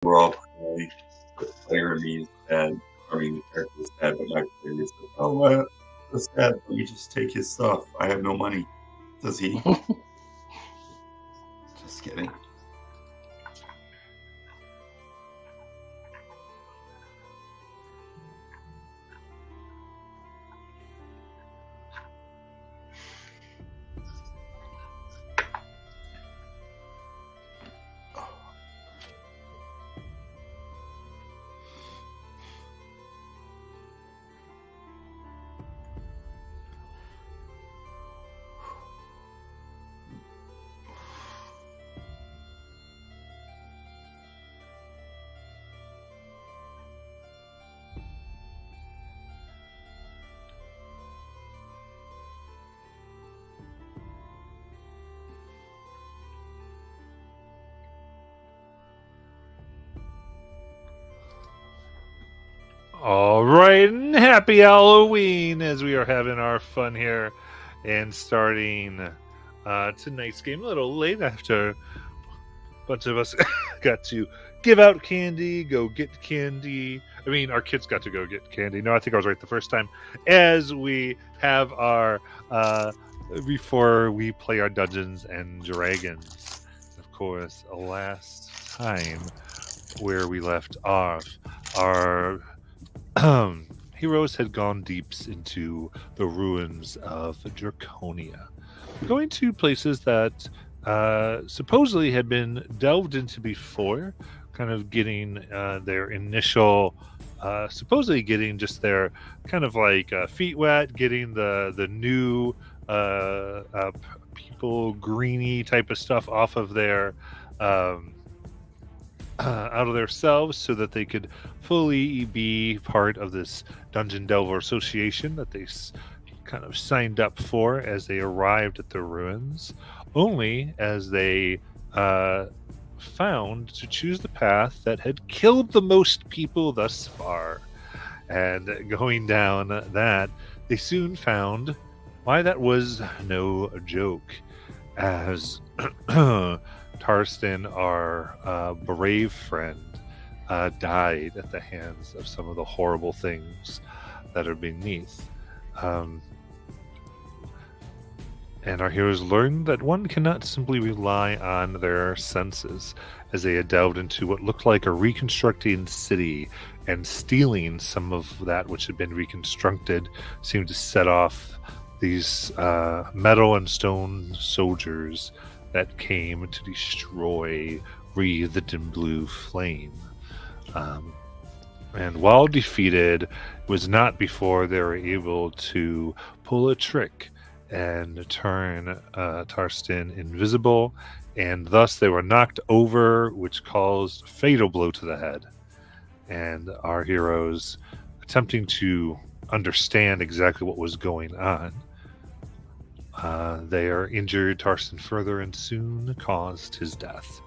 We're all playing. The player in me is dead. I mean, the character is dead, but my player is like, oh, that's dead. Let me just take his stuff. I have no money. Does he? Just kidding. All right, and happy Halloween as we are having our fun here and starting tonight's game a little late after a bunch of us got to give out candy, go get candy. I mean, our kids got to go get candy. No, I think I was right the first time. As we have our, before we play our Dungeons and Dragons. Of course, last time where we left off, our heroes had gone deeps into the ruins of Draconia, going to places that supposedly had been delved into before, kind of getting their initial, supposedly getting just their kind of like feet wet, getting the new people greeny type of stuff off of their out of themselves so that they could fully be part of this Dungeon Delver Association that they kind of signed up for as they arrived at the ruins, only as they found to choose the path that had killed the most people thus far. And going down that, they soon found why that was no joke, as Tarstan, our brave friend, died at the hands of some of the horrible things that are beneath. And our heroes learned that one cannot simply rely on their senses, as they had delved into what looked like a reconstructing city, and stealing some of that which had been reconstructed seemed to set off these metal and stone soldiers that came to destroy wreathed in blue flame. And while defeated, it was not before they were able to pull a trick and turn Tarstan invisible, and thus they were knocked over, which caused a fatal blow to the head. And our heroes, attempting to understand exactly what was going on, they are injured Tarstan further and soon caused his death,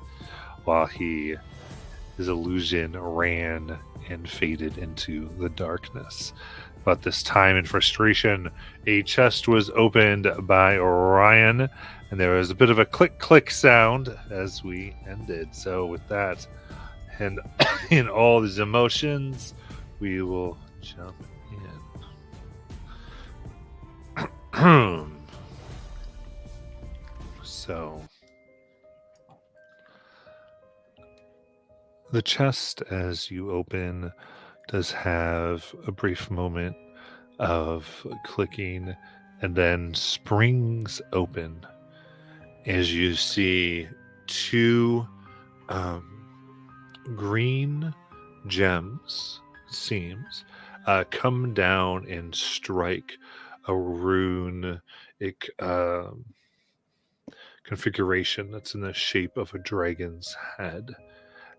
while his illusion ran and faded into the darkness. But this time, in frustration, a chest was opened by Orion, and there was a bit of a click-click sound as we ended. So with that, and in all these emotions, we will jump in. So, the chest, as you open, does have a brief moment of clicking and then springs open as you see two green gems, seems, come down and strike a runic configuration that's in the shape of a dragon's head,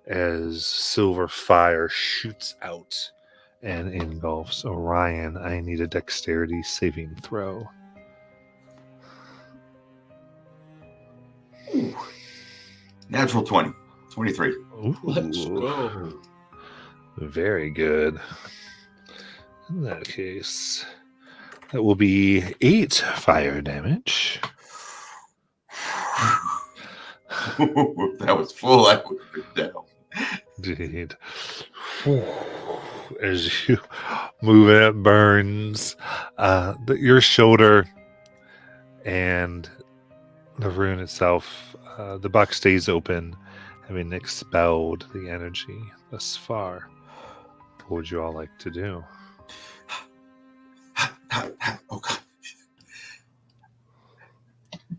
as silver fire shoots out and engulfs Orion. I need a dexterity saving throw. Ooh. Natural 20. 23. Ooh. Let's go. Very good. In that case, that will be 8 fire damage. If that was full, I would have been down. Indeed. As you move it, it burns your shoulder and the rune itself. The box stays open, having expelled the energy thus far. What would you all like to do? Oh god.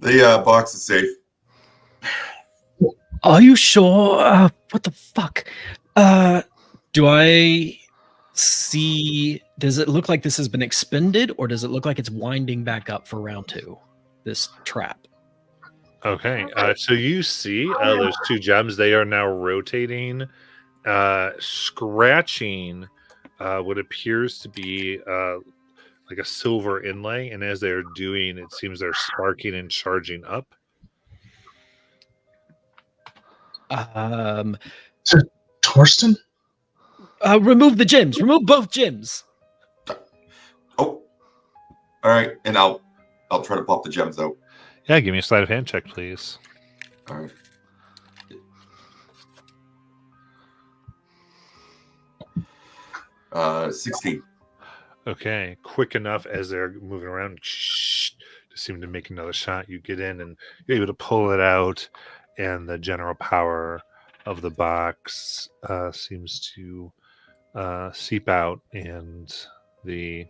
The box is safe. Are you sure? What the fuck? Do I see? Does it look like this has been expended, or does it look like it's winding back up for round 2? This trap. Okay, so you see those 2 gems. They are now rotating, scratching what appears to be like a silver inlay, and as they're doing, it seems they're sparking and charging up. So, Torsten? Remove the gems. Remove both gems. Oh, all right, and I'll try to pop the gems out. Yeah, give me a sleight of hand check, please. All right. 16. Okay, quick enough as they're moving around to seem to make another shot. You get in and you're able to pull it out, and the general power of the box seems to seep out, and the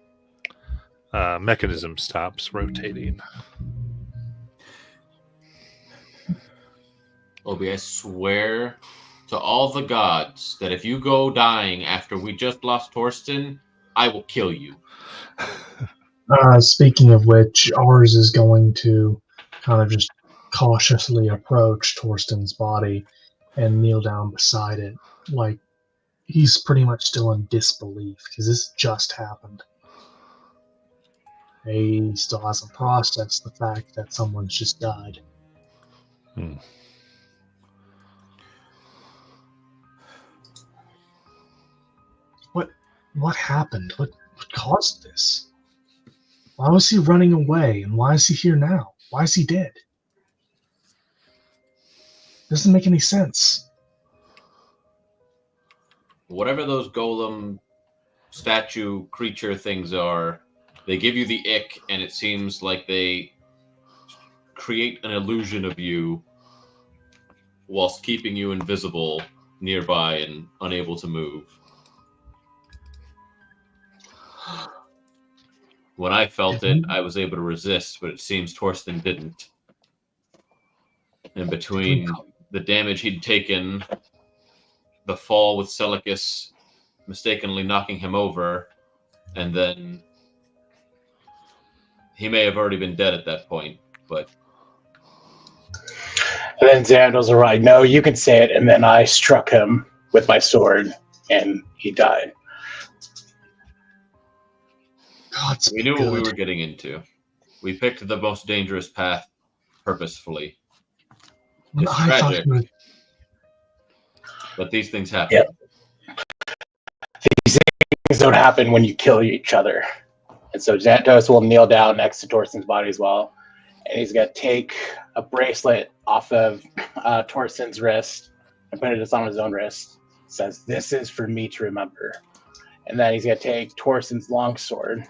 mechanism stops rotating. Obi, I swear to all the gods that if you go dying after we just lost Torsten, I will kill you. Speaking of which, ours is going to kind of just cautiously approach Torsten's body and kneel down beside it. Like, he's pretty much still in disbelief because this just happened. He still hasn't processed the fact that someone's just died. What happened? What caused this? Why was he running away, and why is he here now? Why is he dead? Doesn't make any sense. Whatever those golem statue creature things are, they give you the ick, and it seems like they create an illusion of you whilst keeping you invisible nearby and unable to move. When I felt it, I was able to resist, but it seems Torsten didn't. And between the damage he'd taken, the fall with Celicus mistakenly knocking him over, and then he may have already been dead at that point, but... And then Xandel's like, no, you can say it, and then I struck him with my sword, and he died. We knew what we were getting into. We picked the most dangerous path purposefully. It's tragic, but these things happen. Yep. These things don't happen when you kill each other. And so Xantos will kneel down next to Torsten's body as well. And he's going to take a bracelet off of Torsten's wrist and put it on his own wrist. It says, "This is for me to remember." And then he's going to take Torsten's longsword.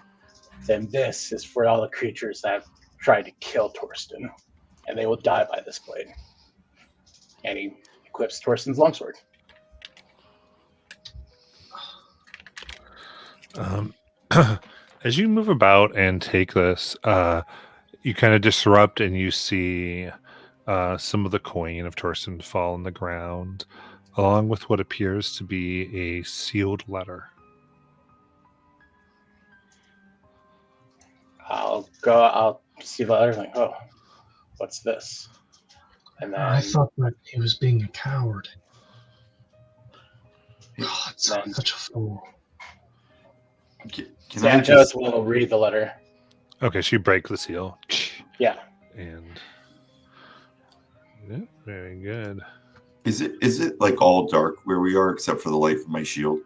Then this is for all the creatures that have tried to kill Torsten. And they will die by this blade. And he equips Torsten's longsword. As you move about and take this, you kind of disrupt, and you see some of the coin of Torsten fall on the ground, along with what appears to be a sealed letter. I'll see the letter, like, oh, what's this? And then I thought that he was being a coward. God, such a fool. Santos will read the letter. Okay, so you break the seal. Yeah. And yeah, very good. Is it like all dark where we are except for the light from my shield?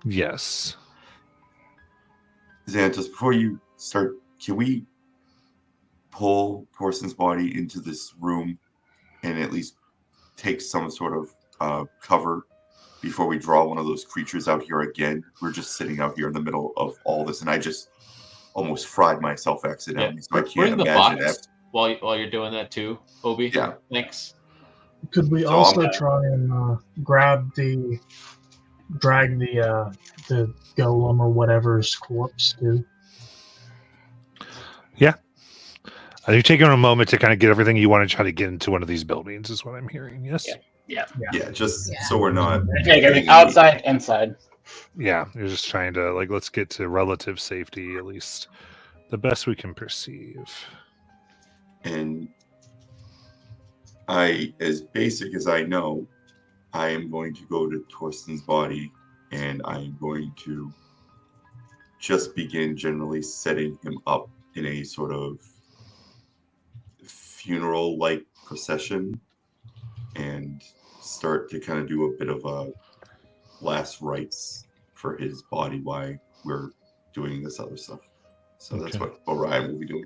Yes. Xantos, before you start, can we pull Torsten's body into this room and at least take some sort of cover before we draw one of those creatures out here again. We're just sitting out here in the middle of all this, and I just almost fried myself accidentally, so I can't Bring the imagine box that. while you're doing that too, Obi. Yeah. Thanks. Could we So also I'm- try and drag the golem or whatever's corpse too? Are you taking a moment to kind of get everything you want to try to get into one of these buildings? Is what I'm hearing. Yes. Yeah. Yeah, just so we're not. Take everything outside, inside. Yeah, you're just trying to let's get to relative safety, at least the best we can perceive. And as basic as I know, I am going to go to Torsten's body, and I am going to just begin generally setting him up in a sort of funeral-like procession, and start to kind of do a bit of a last rites for his body while we're doing this other stuff. So that's Okay. what Orion will be doing.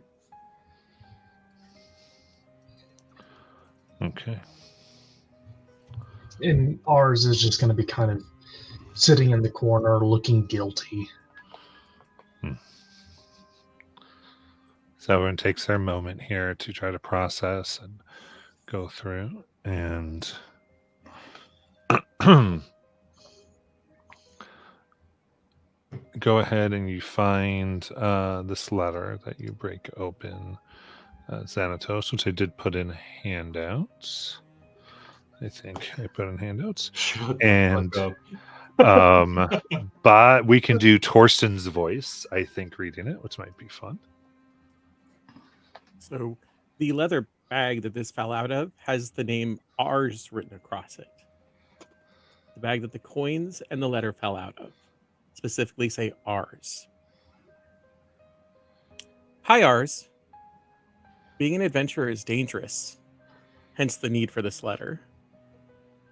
Okay. And ours is just going to be kind of sitting in the corner looking guilty. So everyone takes their moment here to try to process and go through and go ahead and you find this letter that you break open, Xanatos, which I did put in handouts. I think I put in handouts. And but we can do Torsten's voice, I think, reading it, which might be fun. So the leather bag that this fell out of has the name ours written across it. The bag that the coins and the letter fell out of specifically say ours. Hi, ours. Being an adventurer is dangerous, hence the need for this letter.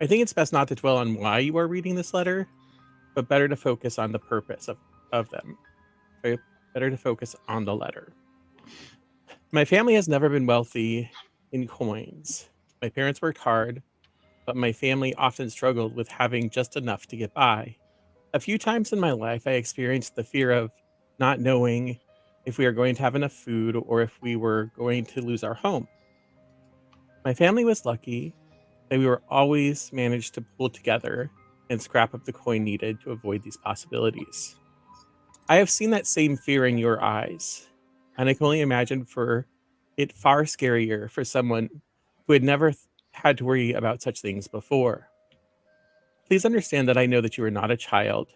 I think it's best not to dwell on why you are reading this letter, but better to focus on the purpose of them. Okay? Better to focus on the letter. My family has never been wealthy in coins. My parents worked hard, but my family often struggled with having just enough to get by. A few times in my life, I experienced the fear of not knowing if we are going to have enough food or if we were going to lose our home. My family was lucky that we were always managed to pull together and scrap up the coin needed to avoid these possibilities. I have seen that same fear in your eyes, and I can only imagine for it far scarier for someone who had never had to worry about such things before. Please understand that I know that you are not a child.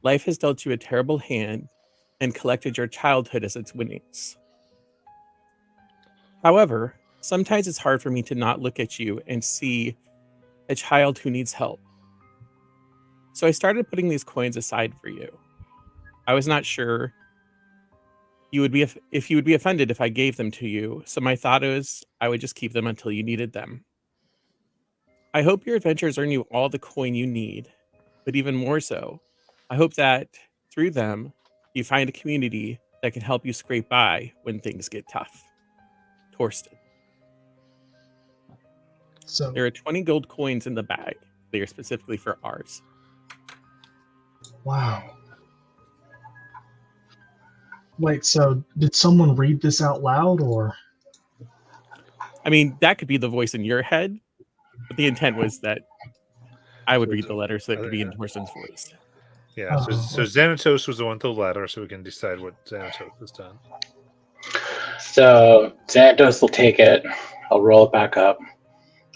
Life has dealt you a terrible hand and collected your childhood as its winnings. However, sometimes it's hard for me to not look at you and see a child who needs help. So I started putting these coins aside for you. I was not sure you would be if you would be offended if I gave them to you, so my thought was I would just keep them until you needed them. I hope your adventures earn you all the coin you need, but even more so, I hope that through them, you find a community that can help you scrape by when things get tough. Torsten. So There are 20 gold coins in the bag. They are specifically for ours. wow. Wait, so did someone read this out loud or? I mean, that could be the voice in your head, but the intent was that I would read the letter so it could be in Torsten's voice. Yeah, so Oh. Xanatos was the one with the letter, so we can decide what Xanatos has done. So Xanatos will take it. I'll roll it back up,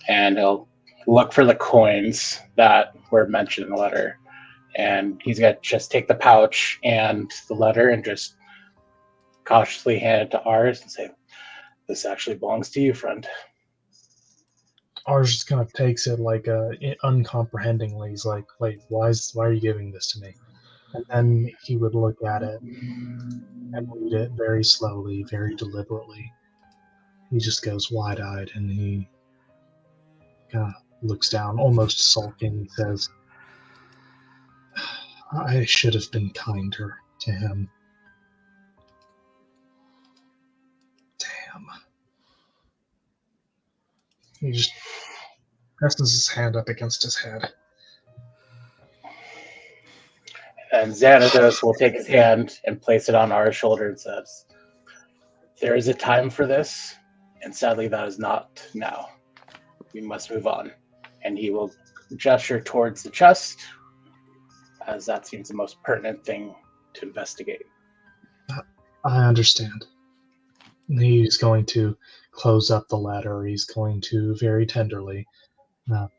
and he'll look for the coins that were mentioned in the letter. And he's gonna just take the pouch and the letter and just cautiously hand it to ours and say, "This actually belongs to you, friend." Ours just kind of takes it like uncomprehendingly. He's like, "Wait, why are you giving this to me?" And then he would look at it and read it very slowly, very deliberately. He just goes wide-eyed and he kind of looks down, almost sulking, and says, "I should have been kinder to him. Damn." He just presses his hand up against his head. And Xanatos will take his hand and place it on our shoulder and says, "There is a time for this, and sadly that is not now. We must move on." And he will gesture towards the chest, as that seems the most pertinent thing to investigate. I understand. He's going to close up the ladder. He's going to very tenderly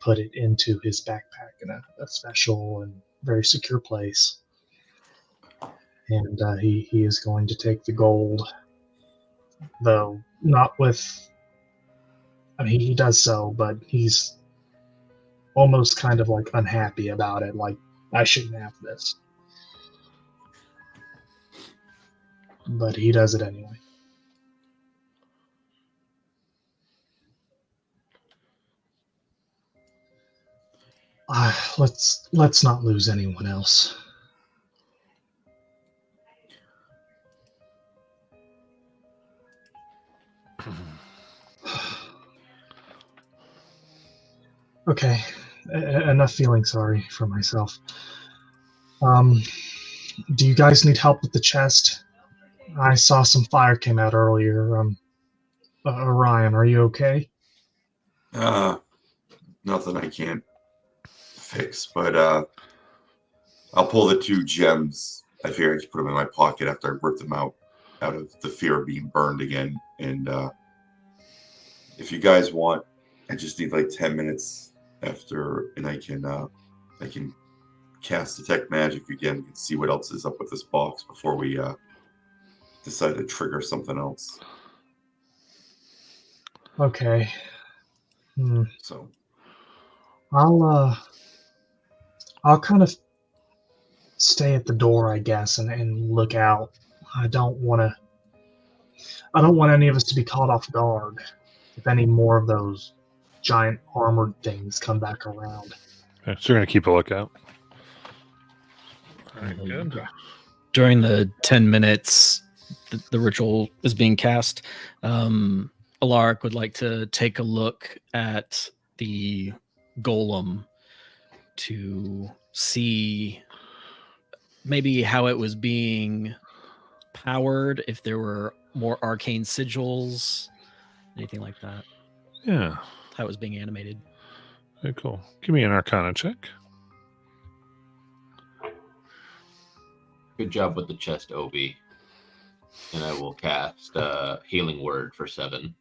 put it into his backpack in a special and very secure place. And he is going to take the gold, though not with. I mean, he does so, but he's almost kind of like unhappy about it. Like, I shouldn't have this. But he does it anyway. Let's not lose anyone else. Okay, enough feeling sorry for myself. Do you guys need help with the chest? I saw some fire came out earlier. Ryan, are you okay? Nothing I can't fix, but I'll pull the 2 gems. I figure I just put them in my pocket after I ripped them out of the fear of being burned again. And if you guys want, I just need like 10 minutes after, and I can cast detect magic again and see what else is up with this box before we decide to trigger something else. Okay. So I'll kind of stay at the door, I guess, and look out. I don't want any of us to be caught off guard if any more of those giant armored things come back around. Okay, so you're going to keep a lookout. All right, good. During the 10 minutes the ritual is being cast, Alaric would like to take a look at the golem to see maybe how it was being powered, if there were more arcane sigils, anything like that. Yeah. How it was being animated. Okay, cool. Give me an Arcana check. Good job with the chest, Obi. And I will cast Healing Word for 7.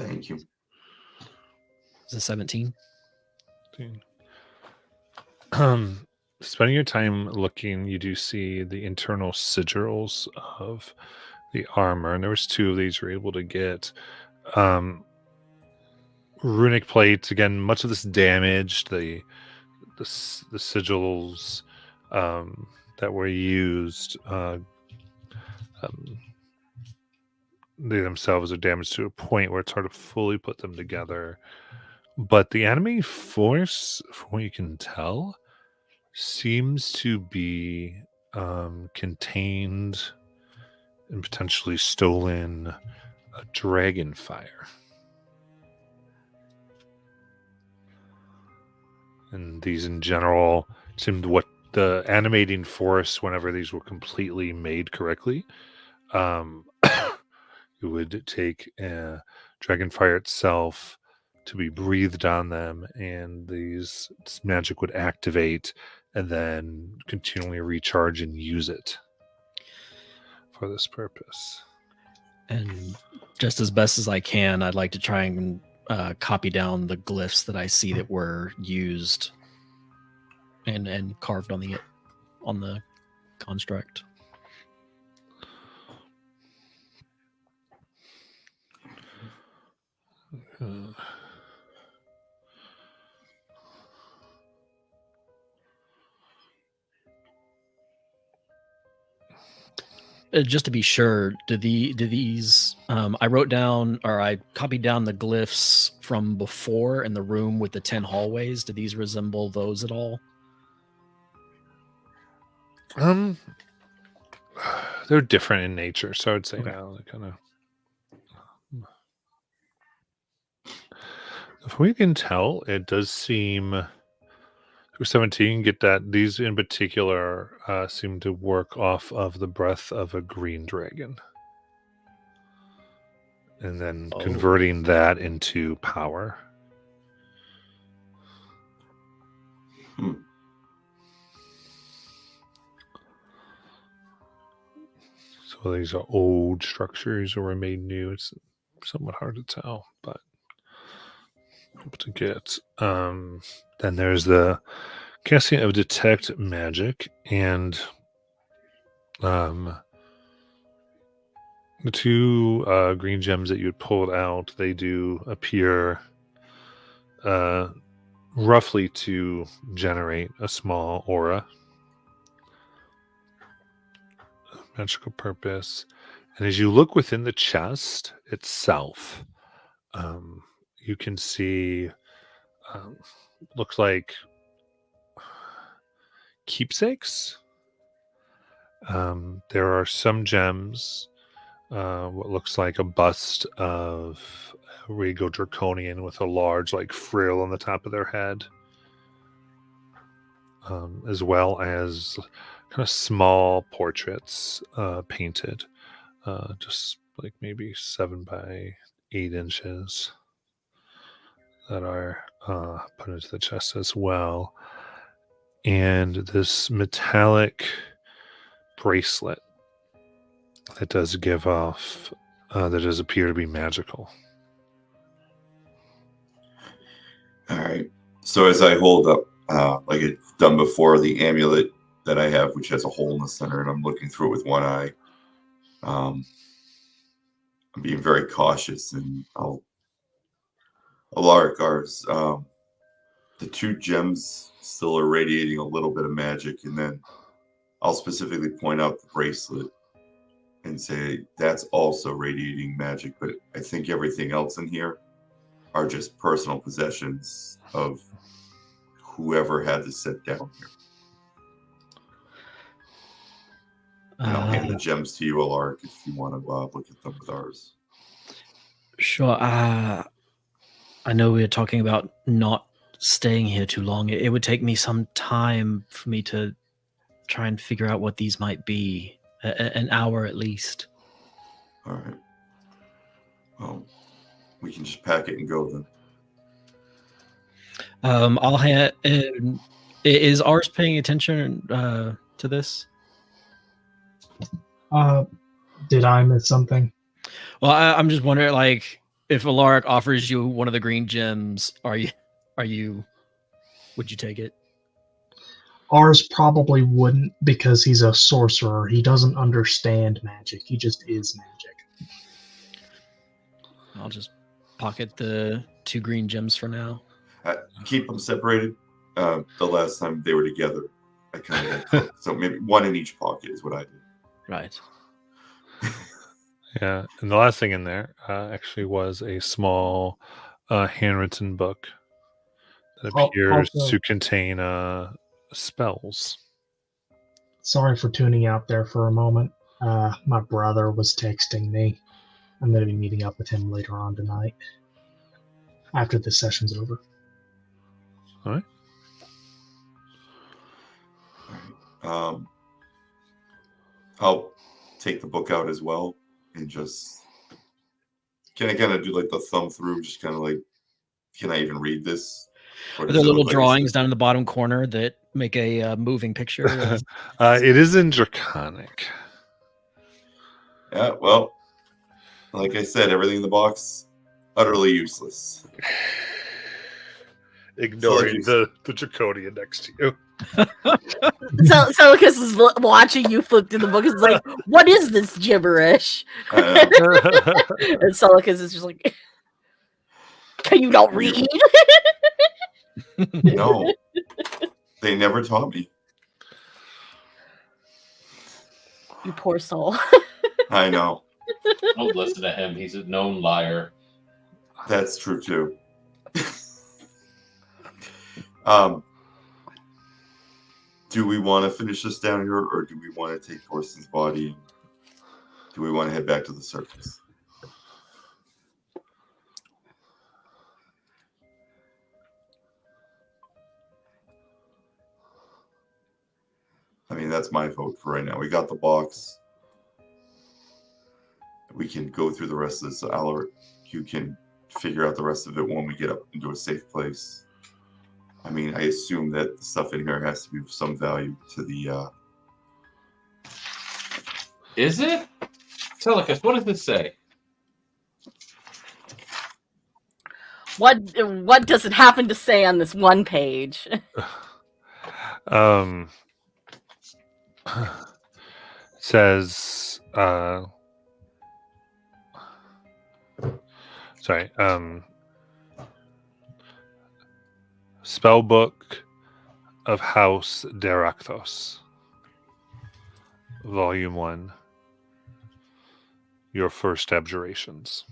thank you. Is it 17? Spending your time looking, you do see the internal sigils of the armor, and there was 2 of these you're able to get. Runic plates, again, much of this damaged. The sigils that were used, they themselves are damaged to a point where it's hard to fully put them together. But the enemy force, from what you can tell, seems to be contained and potentially stolen a dragon fire. And these in general seemed what the animating force, whenever these were completely made correctly, it would take Dragonfire itself to be breathed on them, and this magic would activate and then continually recharge and use it for this purpose. And just as best as I can, I'd like to try and copy down the glyphs that I see that were used and carved on the construct. Just to be sure, do these? I wrote down, or I copied down the glyphs from before in the room with the 10 hallways. Do these resemble those at all? They're different in nature, so I'd say Okay. no. They kind of. From what you can tell, it does seem 17, get that. These in particular seem to work off of the breath of a green dragon. And then converting that into power. So these are old structures or were made new. It's somewhat hard to tell, but able to get. Then there's the casting of detect magic, and the two green gems that you had pulled out, they do appear roughly to generate a small aura, magical purpose. And as you look within the chest itself, you can see looks like keepsakes. There are some gems, what looks like a bust of Regal Draconian with a large like frill on the top of their head, as well as kind of small portraits painted, just like maybe 7 by 8 inches, that are put into the chest as well. And this metallic bracelet that does give off, that does appear to be magical. All right. So as I hold up, like it's done before, the amulet that I have, which has a hole in the center, and I'm looking through it with one eye. I'm being very cautious, and Alaric, ours, the two gems still are radiating a little bit of magic, and then I'll specifically point out the bracelet and say that's also radiating magic, but I think everything else in here are just personal possessions of whoever had to sit down here. And I'll hand the gems to you, Alaric, if you want to look at them with ours. Sure. I know we were talking about not staying here too long. It would take me some time for me to try and figure out what these might be. An hour at least. All right. Well, we can just pack it and go then. I'll have. Is ours paying attention to this? Did I miss something? Well, I'm just wondering, like, if Alaric offers you one of the green gems, would you take it? Ours probably wouldn't, because he's a sorcerer. He doesn't understand magic. He just is magic. I'll just pocket the 2 green gems for now. Keep them separated. The last time they were together, I kind of had so maybe one in each pocket is what I did. Right. Yeah, and the last thing in there actually was a small handwritten book that appears Also, to contain spells. sorry for tuning out there for a moment. My brother was texting me. I'm going to be meeting up with him later on tonight after this session's over. All right. All right. I'll take the book out as well and just can I kind of do like the thumb through, just kind of like, can I even read this? Are there little drawings down in the bottom corner that make a moving picture? It is in Draconic. Yeah, well, like I said, everything in the box, utterly useless. Ignoring the Draconia next to you. So Celicus is watching you flip through the book. Is like, what is this gibberish? And Celicus is just like, can you not read? No, they never taught me. You poor soul. I know. Don't listen to him. He's a known liar. That's true too. Do we want to finish this down here, or do we want to take Thorsten's body? Do we want to head back to the surface? mean, that's my vote for right now. We got the box. We can go through the rest of this. Alaric, you can figure out the rest of it when we get up into a safe place. I mean, I assume that the stuff in here has to be of some value to the... Is it? Telecus, what does this say? What does it happen to say on this one page? Says sorry, Spellbook of House Derakthos, Volume 1, Your First Abjurations.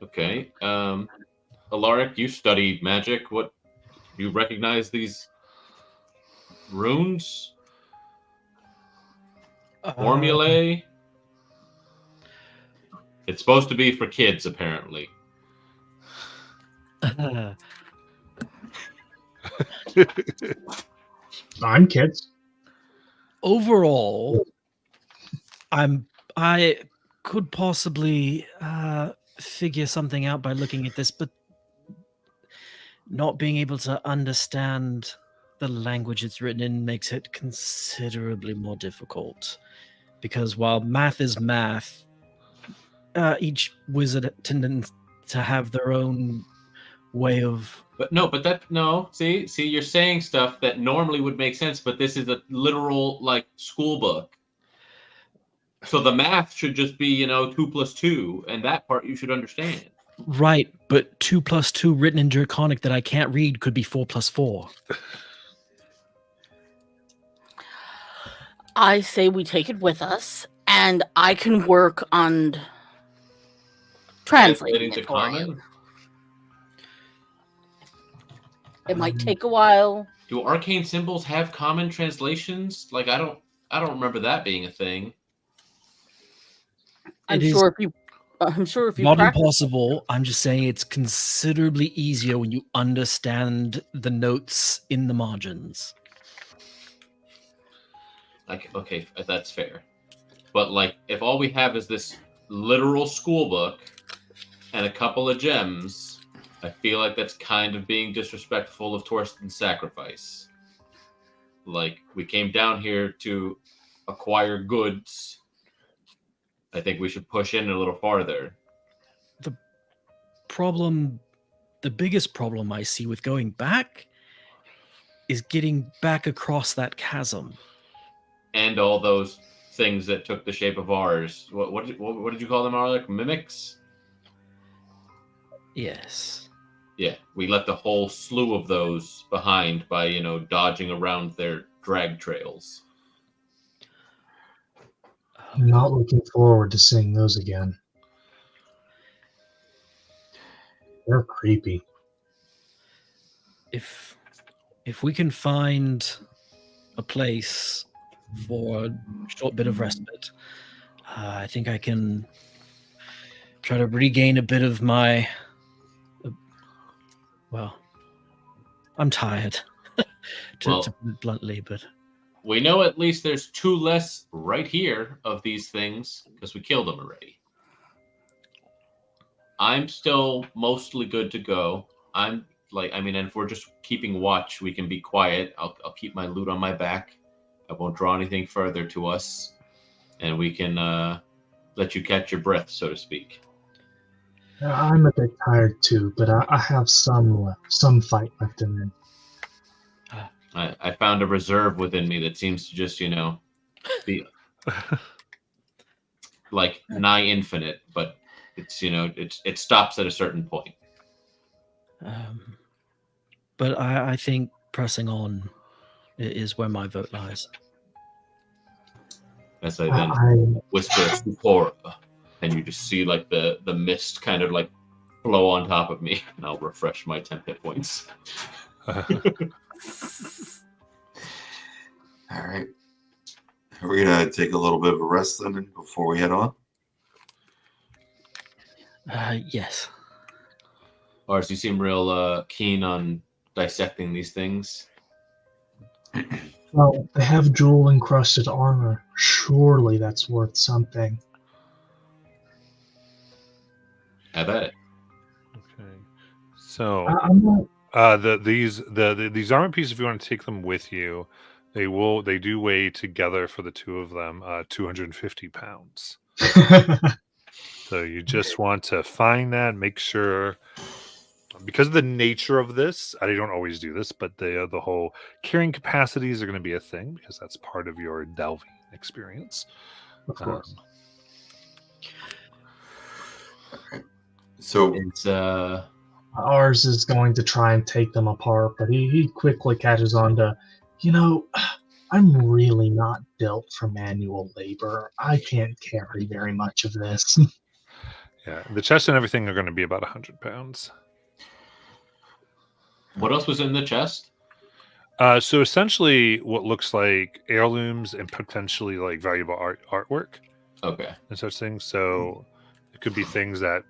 Okay. Alaric, you study magic. What, you recognize these runes? Formulae? It's supposed to be for kids, apparently. I'm kids. Overall, I could possibly figure something out by looking at this, but not being able to understand the language it's written in makes it considerably more difficult. Because while math is math, each wizard tends to have their own way of... See, you're saying stuff that normally would make sense, but this is a literal, like, school book. So the math should just be, 2 plus 2, and that part you should understand. Right, but 2 plus 2 written in Draconic that I can't read could be 4 plus 4. I say we take it with us, and I can work on translating it for you. It might take a while. Do arcane symbols have common translations? Like, I don't remember that being a thing. I'm sure if you not practice... impossible. I'm just saying it's considerably easier when you understand the notes in the margins. Okay, that's fair. But like, if all we have is this literal school book and a couple of gems, I feel like that's kind of being disrespectful of Torsten's sacrifice. Like, we came down here to acquire goods. I think we should push in a little farther. The biggest problem I see with going back is getting back across that chasm. And all those things that took the shape of ours. What did you call them, Arlic? Mimics? Yes. Yeah, we left a whole slew of those behind by, dodging around their drag trails. I'm not looking forward to seeing those again. They're creepy. If we can find a place for a short bit of respite, I think I can try to regain a bit of my... well, I'm tired, to put it bluntly, but... We know at least there's 2 less right here of these things, because we killed them already. I'm still mostly good to go. And if we're just keeping watch, we can be quiet. I'll keep my loot on my back. I won't draw anything further to us. And we can let you catch your breath, so to speak. I'm a bit tired too, but I have some fight left in me. I found a reserve within me that seems to just, be like nigh infinite, but it's, it stops at a certain point. But I think pressing on is where my vote lies. As I then whisper Supora, and you just see like the mist kind of like flow on top of me, and I'll refresh my 10 hit points. All right. We're going to take a little bit of a rest then before we head on. Yes. Lars, you seem real keen on dissecting these things? Well, they have jewel-encrusted armor. Surely that's worth something. Have at it. Okay. So I'm not. these armor pieces, if you want to take them with you, they do weigh together for the two of them 250 pounds. So you just want to find that, make sure, because of the nature of this, I don't always do this, but the whole carrying capacities are going to be a thing because that's part of your delving experience. Of course. So It's Ours is going to try and take them apart, but he quickly catches on to, I'm really not built for manual labor. I can't carry very much of this. Yeah, the chest and everything are going to be about 100 pounds. what else was in the chest? So essentially, what looks like heirlooms and potentially like valuable artwork Okay. and such things. So it could be things that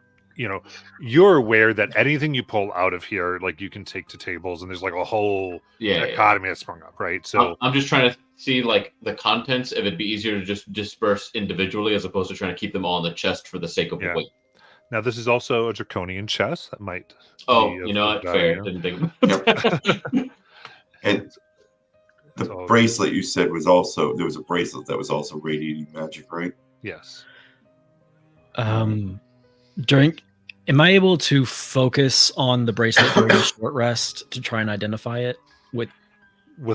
you're aware that anything you pull out of here, like you can take to tables, and there's like a whole economy that's sprung up, right? So I'm just trying to see like the contents. If it'd be easier to just disperse individually as opposed to trying to keep them all in the chest for the sake of weight. Now this is also a draconian chest that might. Oh, be you know what? Fair. Didn't think. and the bracelet you said was also, there was a bracelet that was also radiating magic, right? Yes. Am I able to focus on the bracelet during a short rest to try and identify it with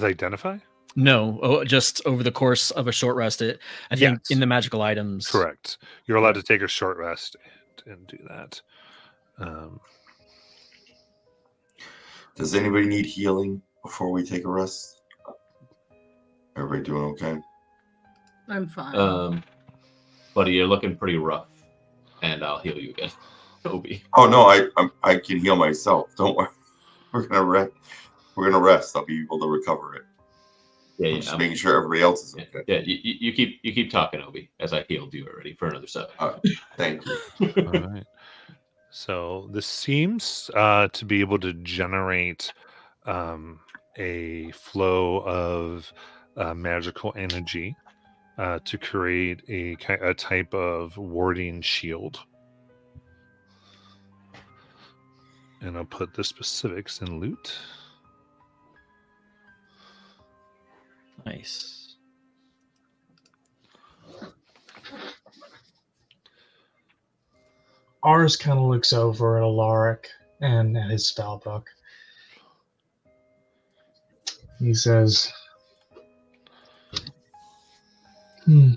identify? No, just over the course of a short rest. I think in the magical items. Correct. You're allowed to take a short rest and do that. Does anybody need healing before we take a rest? Everybody doing okay? I'm fine. Buddy, you're looking pretty rough, and I'll heal you again. Obi. Oh no, I can heal myself. Don't worry. We're gonna rest. I'll be able to recover it. Yeah, I'm just making sure everybody else is okay. Yeah, you keep talking, Obi, as I healed you already for another 7. Thank you. All right. So this seems to be able to generate a flow of magical energy to create a type of warding shield. And I'll put the specifics in loot. Nice. Ours kind of looks over at Alaric and at his spell book. He says, You're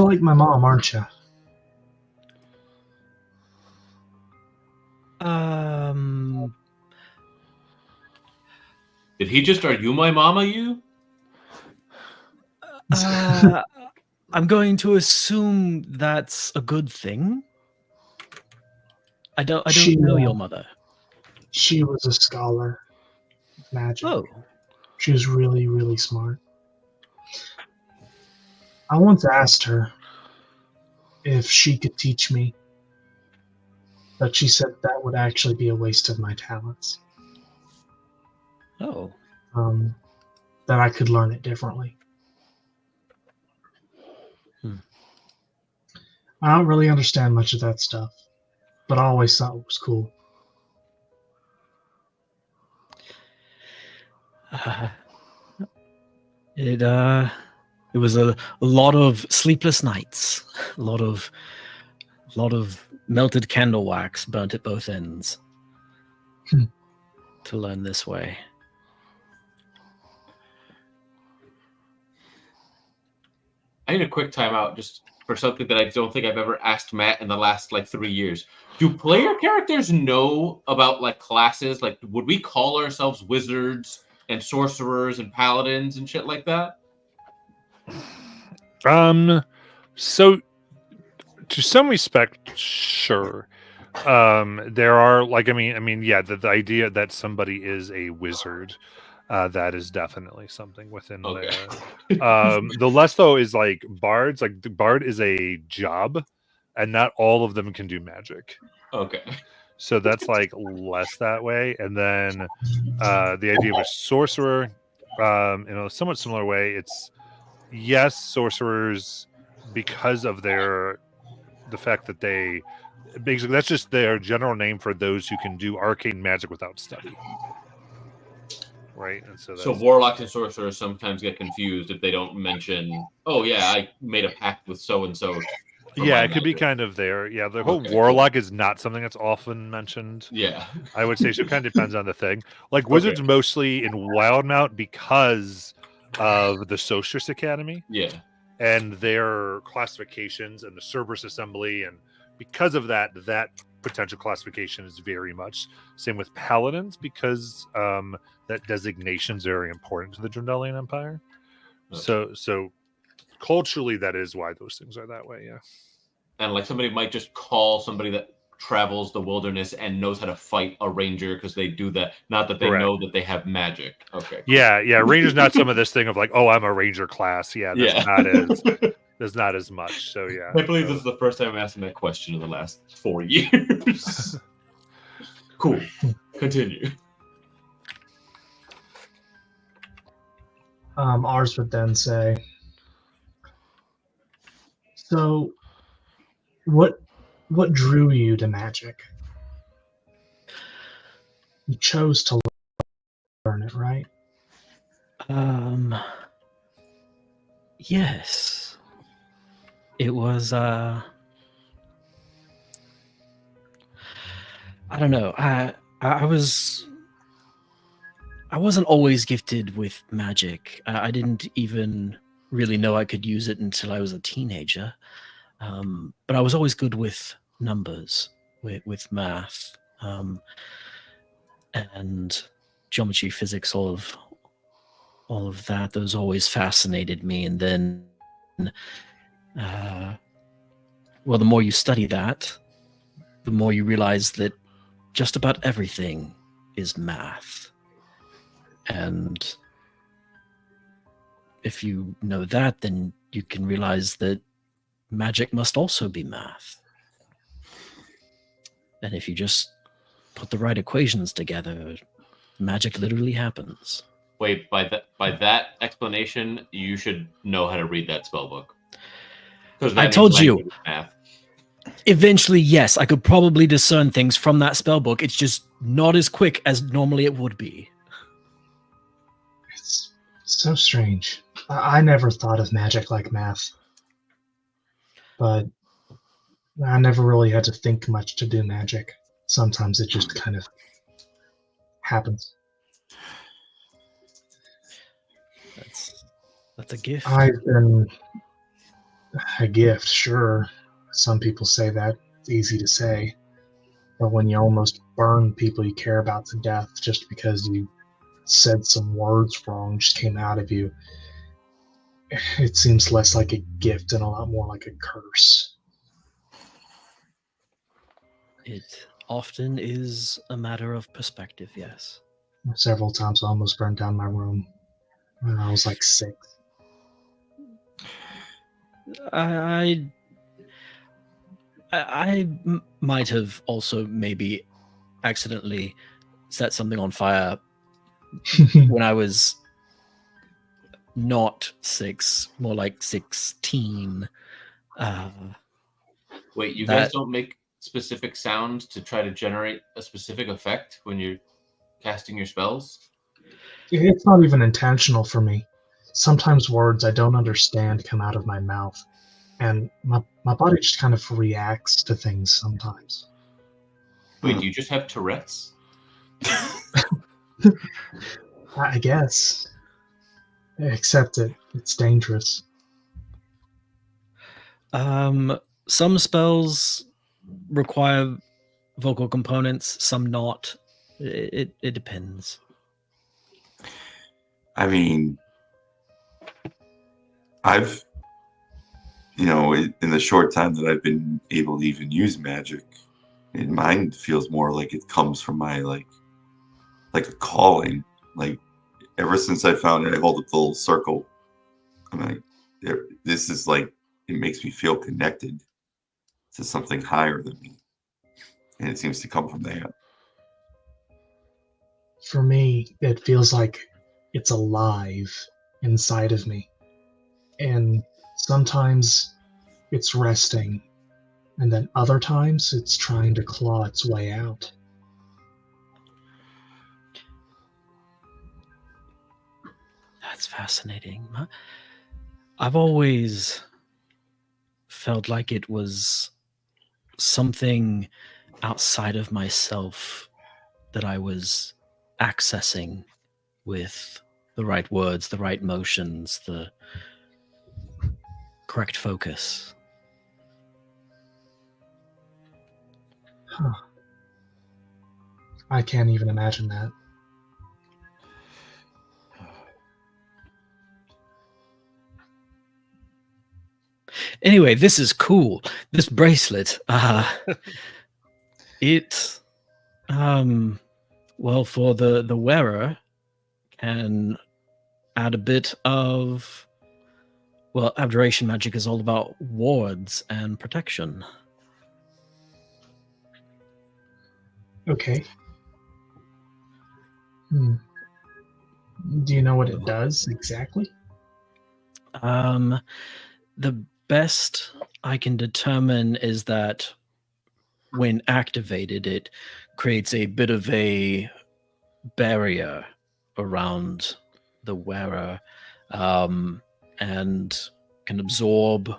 like my mom, aren't you? Did he just argue my mama you? I'm going to assume that's a good thing. I don't know your mother. She was a scholar of magic. Oh. She was really, really smart. I once asked her if she could teach me, but she said that would actually be a waste of my talents. Oh. That I could learn it differently. I don't really understand much of that stuff, but I always thought it was cool. It was a lot of sleepless nights, a lot of melted candle wax burnt at both ends to learn this way. I need a quick timeout just for something that I don't think I've ever asked Matt in the last 3 years. Do player characters know about classes? Would we call ourselves wizards and sorcerers and paladins and shit like that? So to some respect, sure. There are the idea that somebody is a wizard, that is definitely something within there. The less though is bards. The bard is a job, and not all of them can do magic. Okay. So that's like less that way. And then the idea of a sorcerer, in a somewhat similar way, it's yes, sorcerers, because of the fact that they basically, that's just their general name for those who can do arcane magic without study. Right, and so warlocks and sorcerers sometimes get confused if they don't mention, "Oh yeah, I made a pact with so and so." Yeah, it could be kind of there. Yeah, the whole warlock is not something that's often mentioned. Yeah, I would say so. It kind of depends on the thing. Like wizards, mostly in Wildmount because of the Socius Academy. Yeah, and their classifications and the Cerberus Assembly, and because of that potential classification is very much same with paladins because that designation is very important to the Drendelian Empire. Okay. So culturally, that is why those things are that way. Yeah, and like somebody might just call somebody that travels the wilderness and knows how to fight a ranger because they do that. Not that they know that they have magic. Okay. Cool. Yeah. Ranger's not some of this thing of like, oh, I'm a ranger class. Yeah, there's not as much. So yeah, I believe this is the first time I'm asking that question in the last 4 years. Cool. Continue. Ours would then say, so what drew you to magic? You chose to learn it, right? Yes. It was I don't know. I wasn't always gifted with magic. I didn't even really know I could use it until I was a teenager. But I was always good with numbers, with math, and geometry, physics, all of that. Those always fascinated me. And then, well, the more you study that, the more you realize that just about everything is math. And if you know that, then you can realize that magic must also be math. And if you just put the right equations together, magic literally happens. Wait, by that explanation, you should know how to read that spell book. I told you. Math. Eventually, yes, I could probably discern things from that spell book. It's just not as quick as normally it would be. It's so strange. I never thought of magic like math. But I never really had to think much to do magic. Sometimes it just kind of happens. That's a gift. I've been a gift, sure. Some people say that. It's easy to say. But when you almost burn people you care about to death just because you said some words wrong, just came out of you, it seems less like a gift and a lot more like a curse. It often is a matter of perspective, yes. Several times I almost burned down my room when I was like 6. I might have also maybe accidentally set something on fire when I was not 6, more like 16. Wait, you guys don't make specific sounds to try to generate a specific effect when you're casting your spells? It's not even intentional for me. Sometimes words I don't understand come out of my mouth, and my body just kind of reacts to things sometimes. Wait, do you just have Tourette's? I guess. Except it's dangerous. Some spells require vocal components, some not. It depends. I mean, I've, in the short time that I've been able to even use magic, mine feels more like it comes from my, like a calling. Like, ever since I found it, I hold up the little circle. I'm like, this is like, it makes me feel connected to something higher than me. and it seems to come from that. For me, it feels like it's alive inside of me. And sometimes it's resting, and then other times it's trying to claw its way out. That's fascinating. I've always felt like it was something outside of myself that I was accessing with the right words, the right motions, the correct focus. Huh. I can't even imagine that. Anyway, this is cool. This bracelet, it, well, for the wearer, can add a bit of, well, abjuration magic is all about wards and protection. Okay. Do you know what it does exactly? The best I can determine is that when activated, it creates a bit of a barrier around the wearer, and can absorb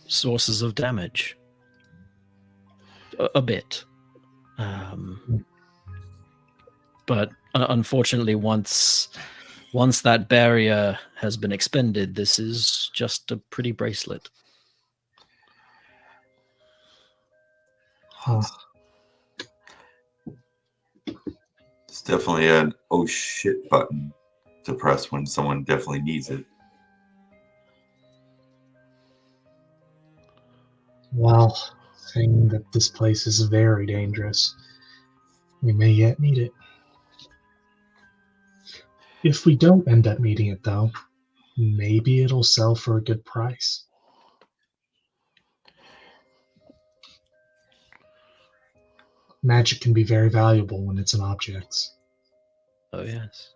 sources of damage a bit. But unfortunately, once that barrier has been expended, this is just a pretty bracelet. Huh. It's definitely an oh shit button to press when someone definitely needs it. Well, saying that this place is very dangerous, we may yet need it. If we don't end up needing it, though, maybe it'll sell for a good price. Magic can be very valuable when it's in objects. Oh, yes.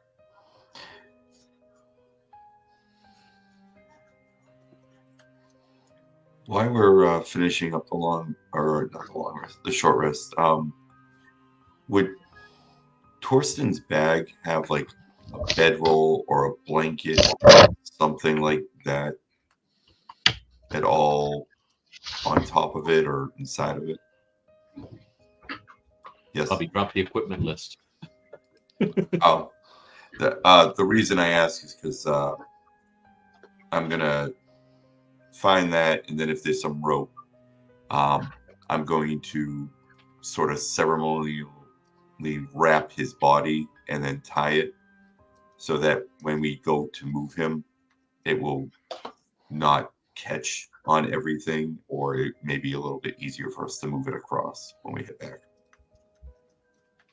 While we're finishing up the short rest, would Torsten's bag have like a bedroll or a blanket, something like that, at all on top of it or inside of it? Yes. Probably drop the equipment list. Oh, the reason I ask is because I'm gonna find that, and then if there's some rope, I'm going to sort of ceremonially wrap his body and then tie it, so that when we go to move him, it will not catch on everything, or it may be a little bit easier for us to move it across when we hit back.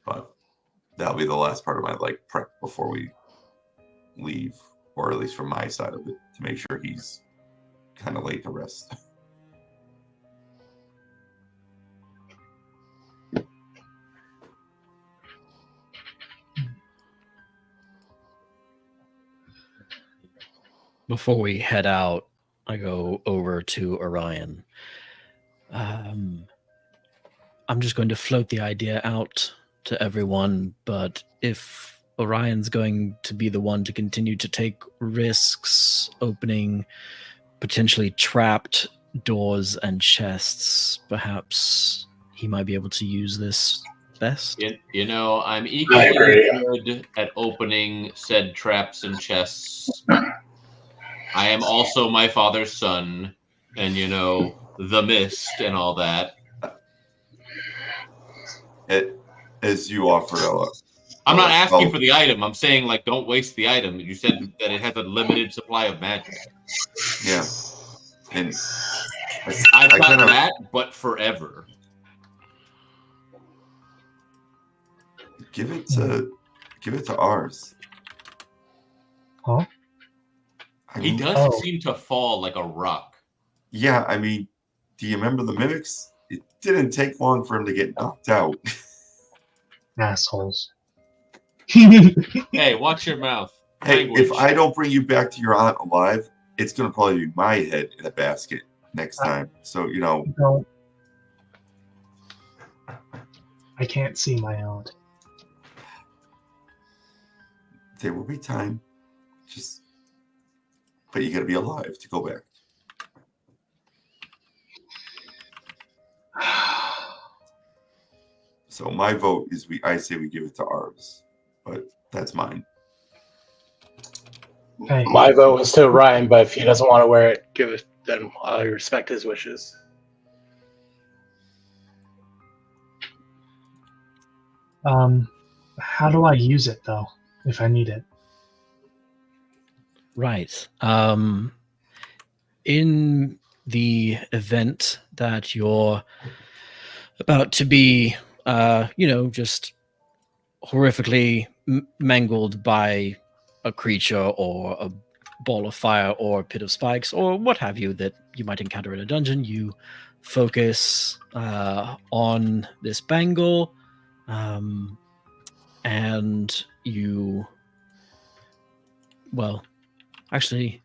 But that'll be the last part of my prep before we leave, or at least from my side of it, to make sure he's kind of laid to rest. Before we head out, I go over to Orion. I'm just going to float the idea out to everyone, but if Orion's going to be the one to continue to take risks, opening potentially trapped doors and chests, perhaps he might be able to use this best. You know, I'm equally good at opening said traps and chests. I am also my father's son, and you know, the mist and all that. As you offered, I'm not asking for the item. I'm saying, don't waste the item. You said that it has a limited supply of magic. Yeah. And I've got that, but forever. Give it to ours. Huh? He does seem to fall like a rock. Yeah, I mean, do you remember the mimics? It didn't take long for him to get knocked out. Assholes. Hey, watch your mouth. Hey, Language. if I don't bring you back to your aunt alive, it's going to probably be my head in a basket next time. So, No. I can't see my aunt. there will be time. But you got to be alive to go back. So my vote is I say we give it to ours, but that's mine. Hey, My vote was to Ryan, but if he doesn't want to wear it, give it. Then I respect his wishes. how do I use it though? If I need it. Right. In the event that you're about to be, just horrifically mangled by a creature or a ball of fire or a pit of spikes or what have you that you might encounter in a dungeon, you focus on this bangle, and you, well, actually,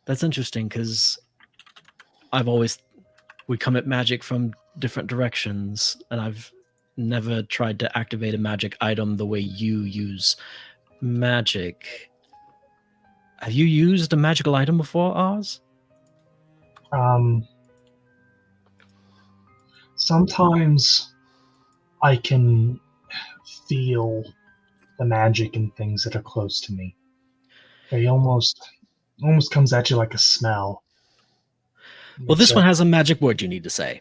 that's interesting because we come at magic from different directions, and I've never tried to activate a magic item the way you use magic. Have you used a magical item before, Oz? Sometimes I can feel the magic in things that are close to me. It almost comes at you like a smell. Well, this one has a magic word you need to say.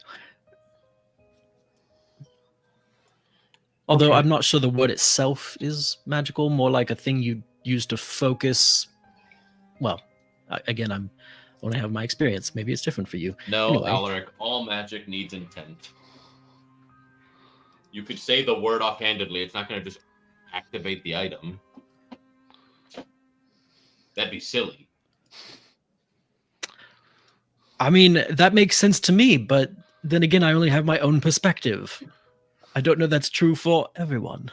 Although Okay. I'm not sure the word itself is magical, more like a thing you use to focus. Well, again, I'm only have my experience. Maybe it's different for you. No, Anyway. Alaric, all magic needs intent. You could say the word offhandedly. It's not going to just activate the item. That'd be silly. I mean, that makes sense to me, but then again, I only have my own perspective. I don't know that's true for everyone.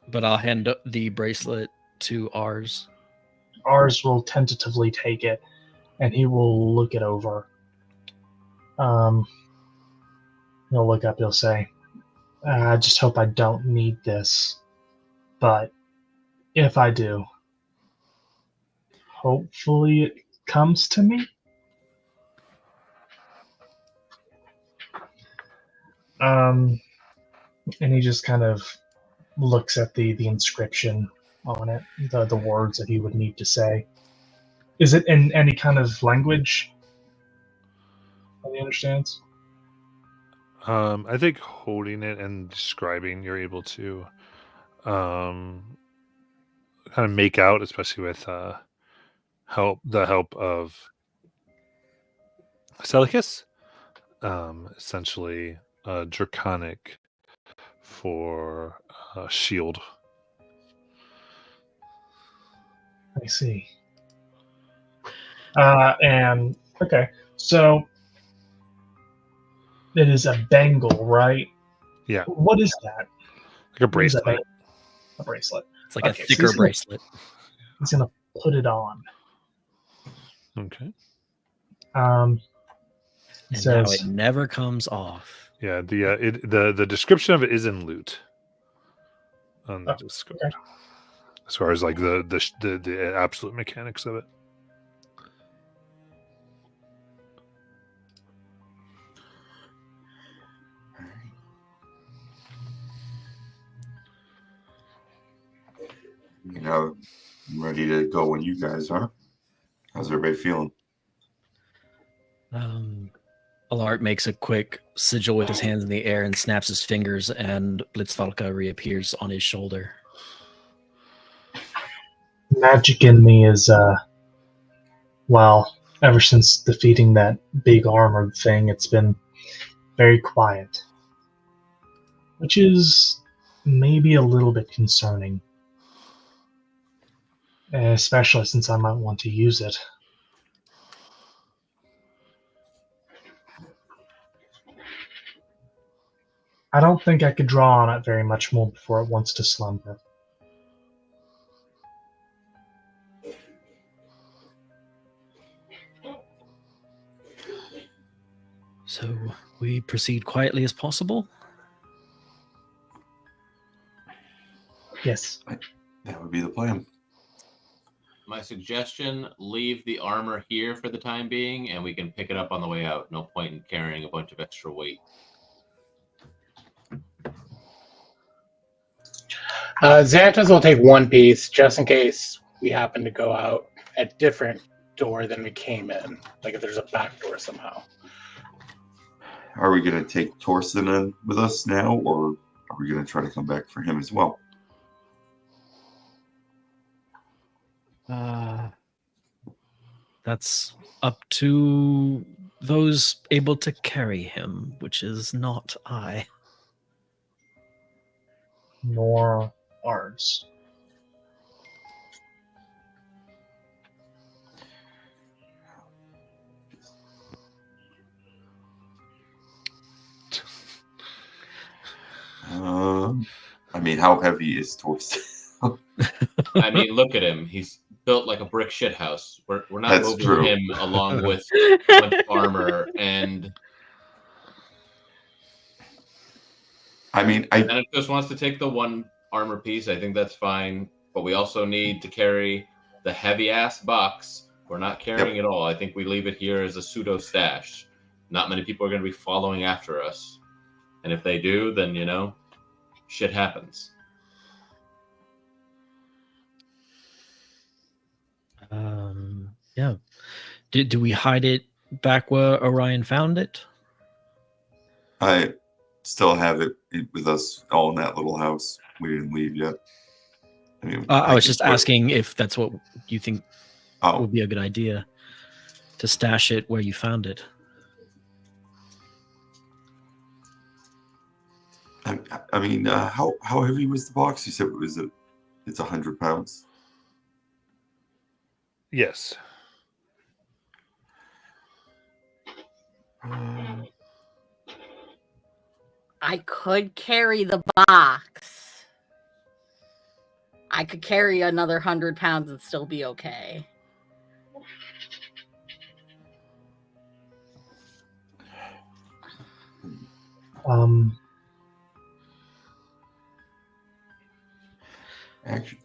But I'll hand the bracelet to ours. Ours will tentatively take it, and he will look it over. He'll look up. He'll say, "I just hope I don't need this, but if I do, hopefully it comes to me." And he just kind of looks at the inscription on it, the words that he would need to say. Is it in any kind of language that he understands? I think holding it and describing, you're able to kind of make out, especially with the help of Celicus, essentially draconic for shield. I see. And okay, so it is a bangle, right? Yeah. What is that? Like a What is that bracelet. bangle? A bracelet. It's like Okay, a so thicker bracelet. He's gonna put it on. Okay. And now Says, it never comes off. Yeah. The description of it is in loot. On the Oh, Discord. okay. As far as like the absolute mechanics of it. I'm ready to go when you guys are. How's everybody feeling? Alaric makes a quick sigil with his hands in the air and snaps his fingers, and Blitzvalka reappears on his shoulder. magic in me is, well, ever since defeating that big armored thing, it's been very quiet. Which is maybe a little bit concerning. Especially since I might want to use it. I don't think I could draw on it very much more before it wants to slumber. So we proceed quietly as possible. Yes. That would be the plan. My suggestion, leave the armor here for the time being, and we can pick it up on the way out. No point in carrying a bunch of extra weight. Xantos will take one piece just in case we happen to go out a different door than we came in. Like if there's a back door somehow. Are we going to take Torsten in with us now, or are we going to try to come back for him as well? That's up to those able to carry him, which is not I. Nor ours. I mean, how heavy is Torsten? I mean, look at him. He's built like a brick shithouse. We're not That's moving true. him along with a bunch of armor. And I mean, if just wants to take the one armor piece, I think that's fine. But we also need to carry the heavy-ass box. We're not carrying it all. I think we leave it here as a pseudo stash. Not many people are going to be following after us. And if they do, then, shit happens. Yeah. Do we hide it back where Orion found it? I still have it with us all in that little house. We didn't leave yet. I mean, I was just asking if that's what you think Oh, would be a good idea, to stash it where you found it. I mean, how heavy was the box? You said it's 100 pounds. Yes. I could carry the box. I could carry another 100 pounds and still be okay. Actually,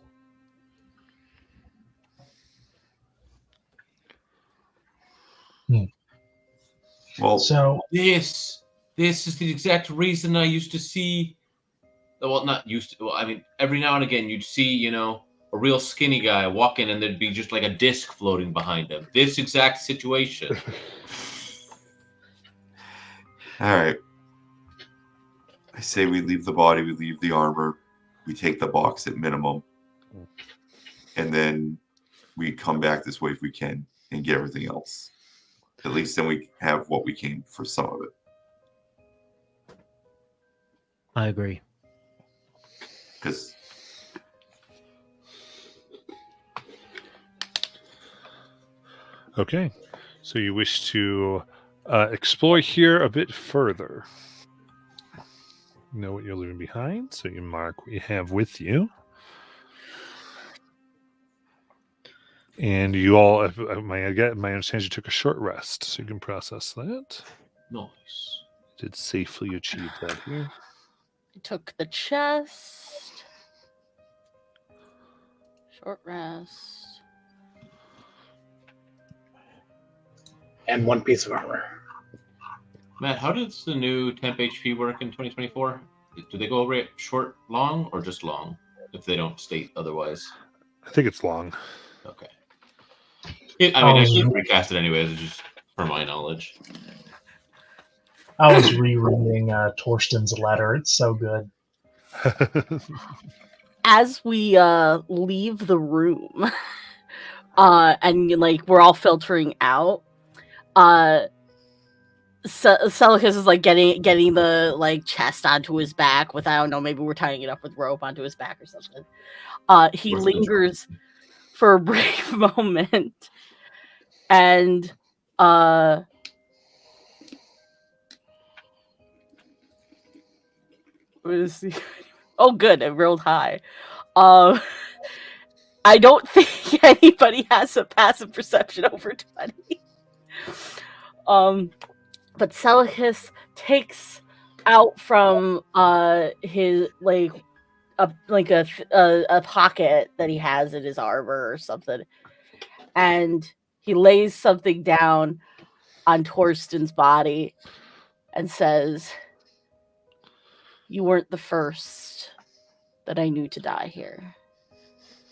well, So This is the exact reason I used to see. Well, not used to. Well, I mean, every now and again you'd see, a real skinny guy walk in, and there'd be just like a disc floating behind him. This exact situation. all right. I say we leave the body, we leave the armor, we take the box at minimum, and then we come back this way if we can and get everything else. At least then we have what we came for some of it. I agree. Because Okay. So you wish to explore here a bit further. You know what you're leaving behind, so you mark what you have with you. And you all, my understanding, you took a short rest, so you can process that. Nice. Did safely achieve that here. Took the chest. Short rest. And one piece of armor. Matt, how does the new temp HP work in 2024? Do they go over it short, long, or just long? If they don't state otherwise. I think it's long. Okay. I should recast it anyways, it's just for my knowledge. I was rereading Torsten's letter. It's so good. As we leave the room, and we're all filtering out, Celicus is getting the chest onto his back with, I don't know, maybe we're tying it up with rope onto his back or something. He lingers for a brief moment, and Let's see. Oh, good. It rolled high. I don't think anybody has a passive perception over 20. But Seleucus takes out from his a pocket that he has in his armor or something, and he lays something down on Torsten's body and says, "You weren't the first that I knew to die here,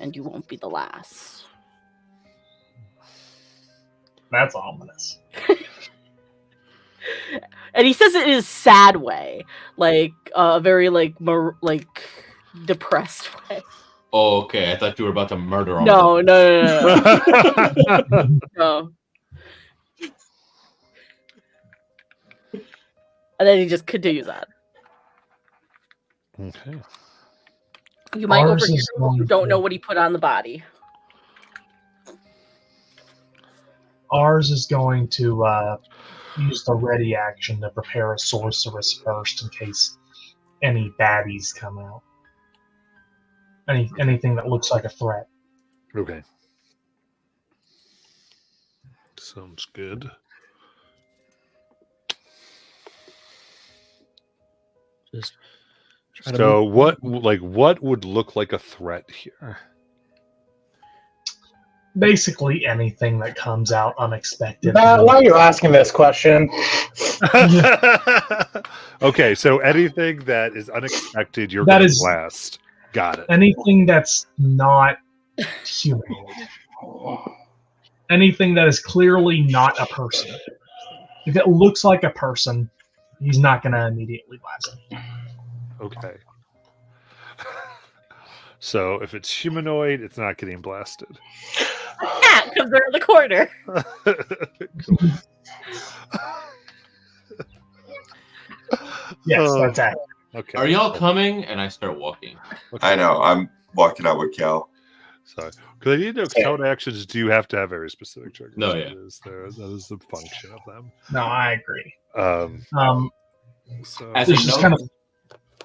and you won't be the last." That's ominous. And he says it in a sad way, like a very depressed way. Oh, okay. I thought you were about to murder him. No. No. And then he just continues on. Okay. You might Ours overhear is him, but you going don't to- know what he put on the body. Ours is going to use the ready action to prepare a sorceress first in case any baddies come out. Anything that looks like a threat. Okay. Sounds good. Just try to So move- what would look like a threat here? Basically anything that comes out unexpected. Matt, why are you asking this question? Okay, so anything that is unexpected, you're That going to is- blast. Got it. Anything that's not human. Anything that is clearly not a person. If it looks like a person, he's not going to immediately blast it. Okay. So if it's humanoid, it's not getting blasted. A cat comes around the corner. Cool. Yes, Oh. that's it. Okay. Are y'all coming? And I start walking. Okay. I know. I'm walking out with Cal. Sorry. Because I need to know count actions do have to have very specific triggers. No, yeah. That is the function of them. No, I agree. So As This a is note, kind of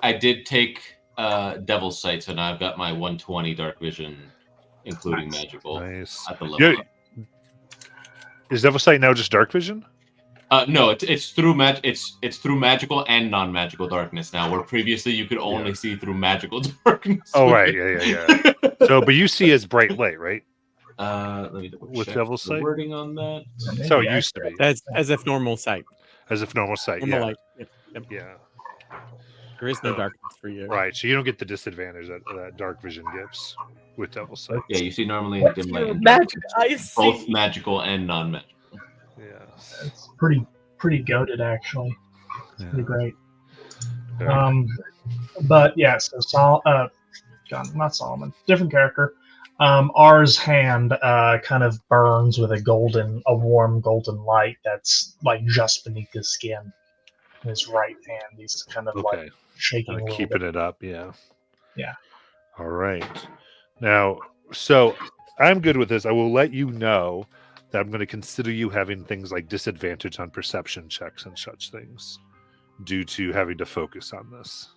I did take Devil's Sight, so now I've got my 120 Dark Vision, including magical, nice. at the level. Yeah. Is Devil Sight now just dark vision? No, it's through it's through magical and non-magical darkness now. Where previously you could only see through magical darkness. Oh right, yeah. So, but you see as bright light, right? Let me double With check Devil's the Sight? wording on that. So it used to be, That's as if normal sight. as if normal sight. Normal Yeah, light. Yep. yeah. There is no darkness for you. Right. So you don't get the disadvantage that dark vision gives with Devil Sight. Yeah, you see normally in dim light, and Magic, I both see. magical and non-magical. Yes. it's pretty goated actually. Pretty Yeah. great. Yeah. But yeah, so God, not Solomon, different character. Ours hand kind of burns with a warm golden light that's like just beneath his skin. In his right hand, he's kind of like Okay. shaking a Kind of little keeping bit. it up. Yeah. Yeah. All right. Now, so I'm good with this. I will let you know that I'm going to consider you having things like disadvantage on perception checks and such things due to having to focus on this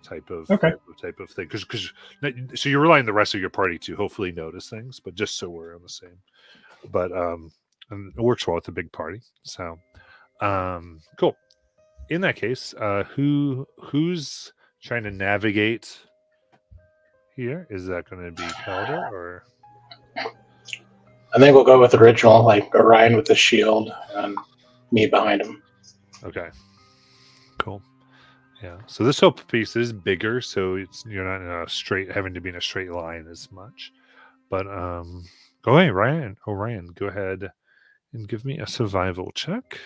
type of type of thing. Because so you're relying the rest of your party to hopefully notice things, but just so we're on the same. But and it works well with the big party. So cool. In that case, who's trying to navigate here? Is that going to be Calder or? I think we'll go with the original, like Orion with the shield and me behind him. Okay. Cool. Yeah. So this whole piece is bigger, so you're not in a straight having to be in a straight line as much. But go ahead, Ryan. Orion, go ahead and give me a survival check.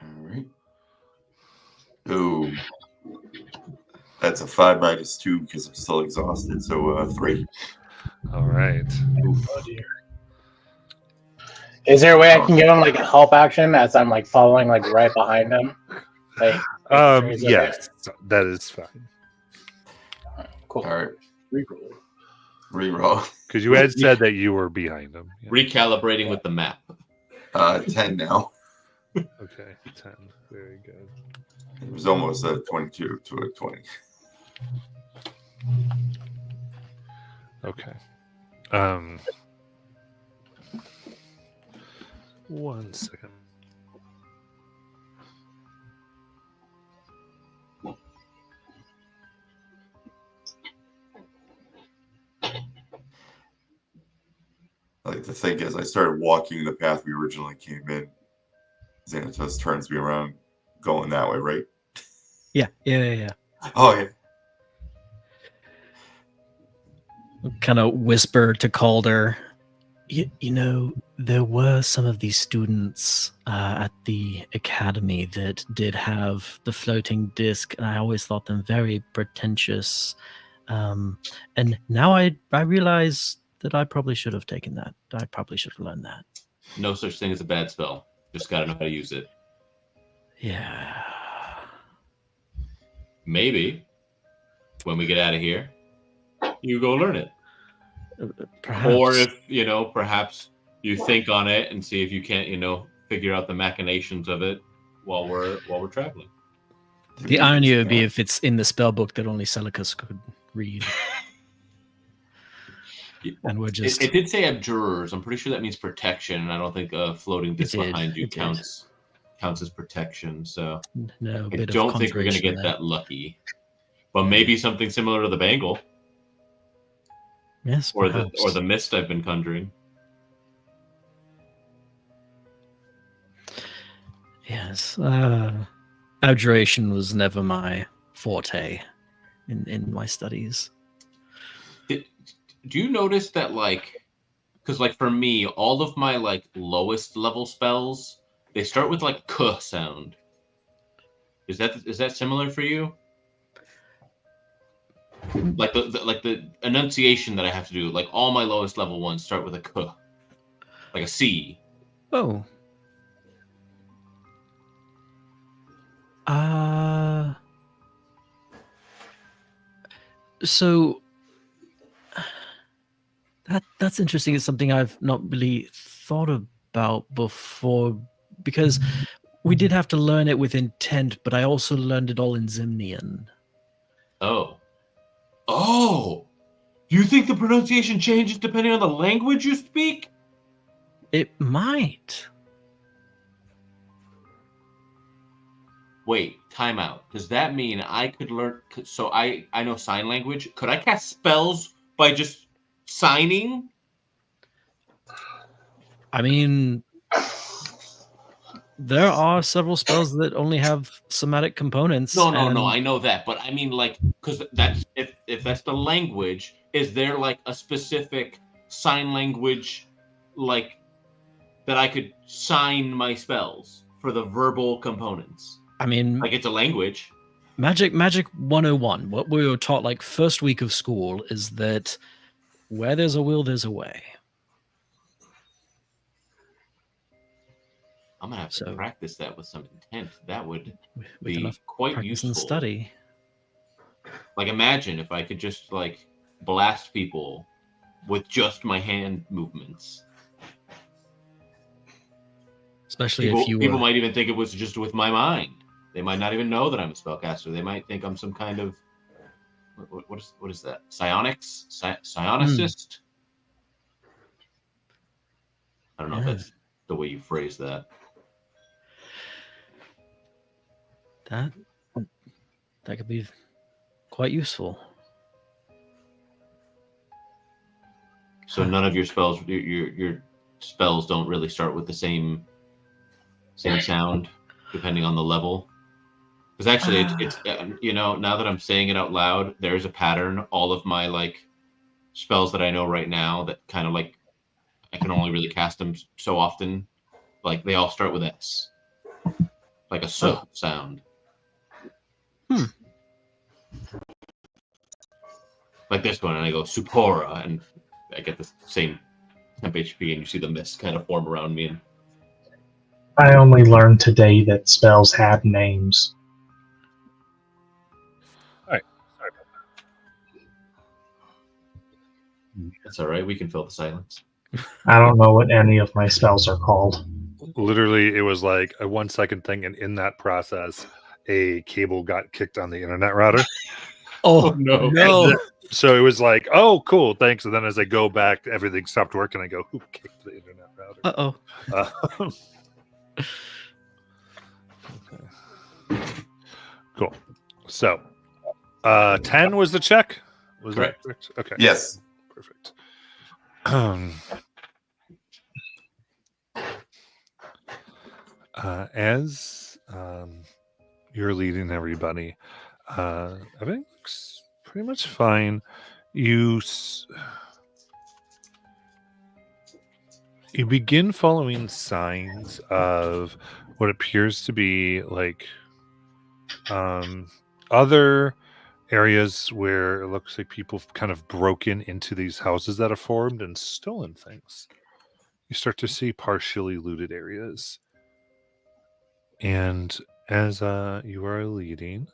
All right. Ooh. That's a 5 minus 2 because I'm still exhausted. So 3. All right. Oh dear. Is there a way I can give him like a help action as I'm like following like right behind him? Like, is it Yes, that is fine. cool. All right. Reroll. Because you had said that you were behind him. Yeah. Recalibrating with the map. 10 now. Okay, 10. Very good. It was almost a 22 to a 20. Okay. 1 second. Like the thing is, I started walking the path we originally came in. Xanatos turns me around, going that way, right? Yeah. Oh yeah. Kind of whisper to Calder. You know, there were some of these students at the academy that did have the floating disc, and I always thought them very pretentious. And now I realize that I probably should have taken that. I probably should have learned that. No such thing as a bad spell. Just got to know how to use it. Yeah. Maybe when we get out of here, you go learn it. Perhaps. Or if, perhaps you think on it and see if you can't, figure out the machinations of it while we're traveling. The irony would be if it's in the spell book that only Celicus could read. And we're just... It did say abjurers. I'm pretty sure that means protection, and I don't think floating disc behind you counts as protection. So no, I don't think we're going to get that lucky. But maybe something similar to the bangle. Yes, or the mist I've been conjuring. Yes, abjuration was never my forte in my studies. Do you notice that, because for me, all of my lowest level spells, they start with k sound. Is that similar for you? Like the enunciation that I have to do, all my lowest level ones start with a k, like a C. Oh. So that's interesting. It's something I've not really thought about before, because we did have to learn it with intent, but I also learned it all in Zimnian. Oh, you think the pronunciation changes depending on the language you speak? It might. Wait, time out. Does that mean I could learn? So I know sign language. Could I cast spells by just signing? I mean, there are several spells that only have somatic components. No, I know that, but I mean, because that's if that's the language, is there a specific sign language, that I could sign my spells for the verbal components? I mean, it's a language. Magic 101. What we were taught first week of school is that where there's a will, there's a way. I'm gonna have to practice that with some intent. That would be quite quite useful. And study. Imagine if I could just blast people with just my hand movements. Especially if people might even think it was just with my mind. They might not even know that I'm a spellcaster. They might think I'm some kind of what is that? Psionics? Psionicist? I don't know if that's the way you phrase that. That could be quite useful. So none of your spells, your spells don't really start with the same sound, depending on the level. Because actually, it's now that I'm saying it out loud, there's a pattern. All of my spells that I know right now that kind of I can only really cast them so often. They all start with S, like a sound. Like this one, and I go Supora, and I get the same temp HP, and you see the mist kind of form around me. And I only learned today that spells have names. that's all right. We can fill the silence. I don't know what any of my spells are called. Literally, it was a 1 second thing, and in that process, a cable got kicked on the internet router. Oh, no. no. So it was like, oh, cool, thanks. And then as I go back, everything stopped working. I go, who kicked the internet router? Uh-oh. Okay. Cool. So 10 was the check? Was Correct. that correct? Okay. Yes. Perfect. As you're leading everybody, everything looks pretty much fine. You begin following signs of what appears to be like other areas where it looks like people have kind of broken into these houses that are formed and stolen things. You start to see partially looted areas. And as you are leading,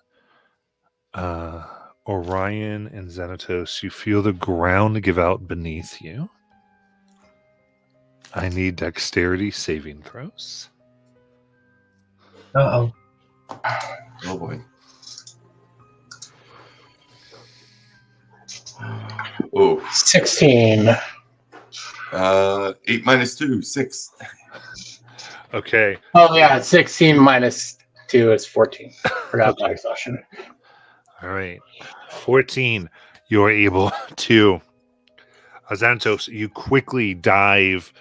Orion and Xanatos, you feel the ground give out beneath you. I need dexterity saving throws. Uh-oh. Oh boy. Oh. 16. 8 minus 2, 6. Okay. Oh, yeah. 16 minus 2 is 14. Forgot about exhaustion. All right. 14. You're able to. Xanatos, you quickly dive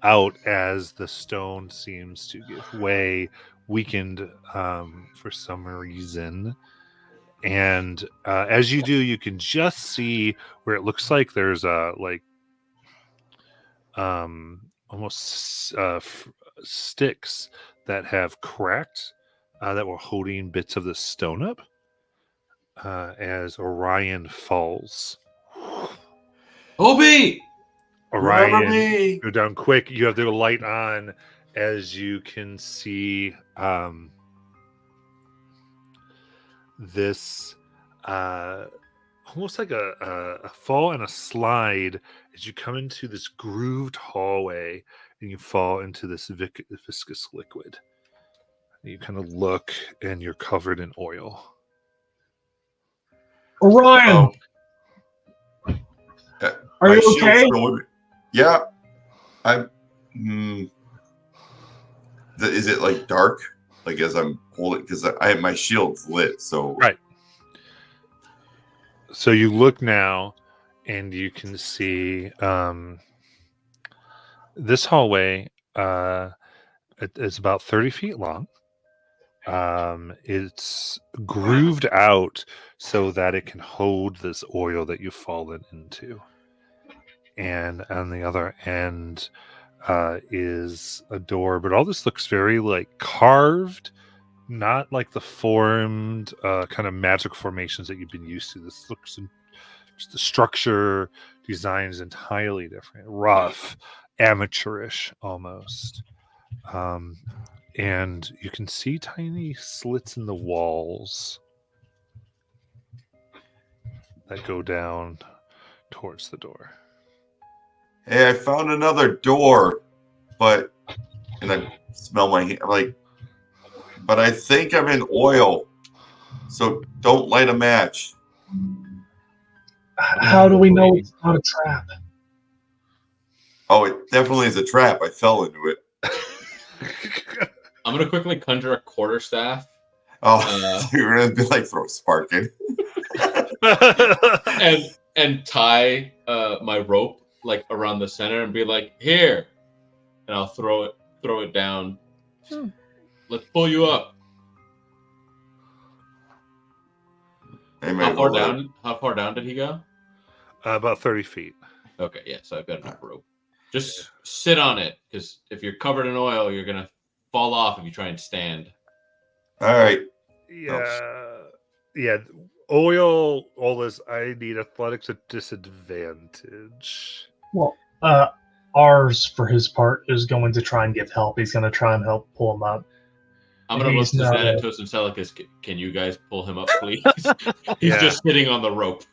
out as the stone seems to give way, weakened for some reason. And as you do, you can just see where it looks like there's a almost sticks that have cracked that were holding bits of the stone up as Orion falls. Obi! Remember Orion, me. go down quick. You have the light on as you can see this almost like a fall and a slide as you come into this grooved hallway and you fall into this viscous liquid. You kind of look and you're covered in oil. Orion, are My you shield's okay? going- Yeah. I'm. Is it like dark? Like as I'm holding, because I have my shield's lit. So Right. So you look now and you can see this hallway it's about 30 feet long. It's grooved out so that it can hold this oil that you've fallen into. And on the other end is a door, but all this looks very like carved, not like the formed kind of magic formations that you've been used to. This looks just the structure design is entirely different, rough, amateurish almost. And you can see tiny slits in the walls that go down towards the door. hey, I found another door, and I smell my hand. I'm like, but I think I'm in oil, so don't light a match. How do we know it's not a trap? Oh, it definitely is a trap. I fell into it. I'm gonna quickly conjure a quarterstaff Oh, you're gonna be like throw a spark in. and tie my rope like around the center and be like, here, and I'll throw it down. Let's pull you up. Hey, How far down did he go? About 30 feet. Okay, yeah, so I've got enough rope. Just sit on it, because if you're covered in oil, you're gonna fall off if you try and stand. All right. Yeah. Oil, all this. I need athletics at disadvantage. Well, ours, for his part, is going to try and give help. He's going to try and help pull him up. I'm gonna look He's to not Xanatos and Celicus. Can you guys pull him up, please? He's just sitting on the rope.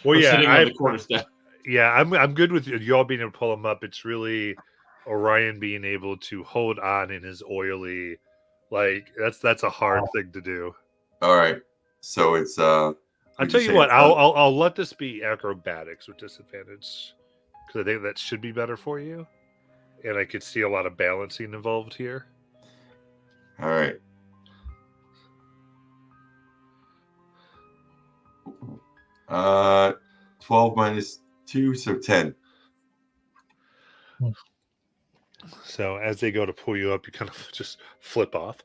Well, Or yeah, sitting on the quarterstaff. Yeah, I'm good with you all being able to pull him up. It's really Orion being able to hold on in his oily, Like that's a hard thing to do. All right. So it's I'll tell you what. I'll let this be acrobatics with disadvantage because I think that should be better for you, and I could see a lot of balancing involved here. All right. Uh, 12 minus 2, so 10. So as they go to pull you up, you kind of just flip off.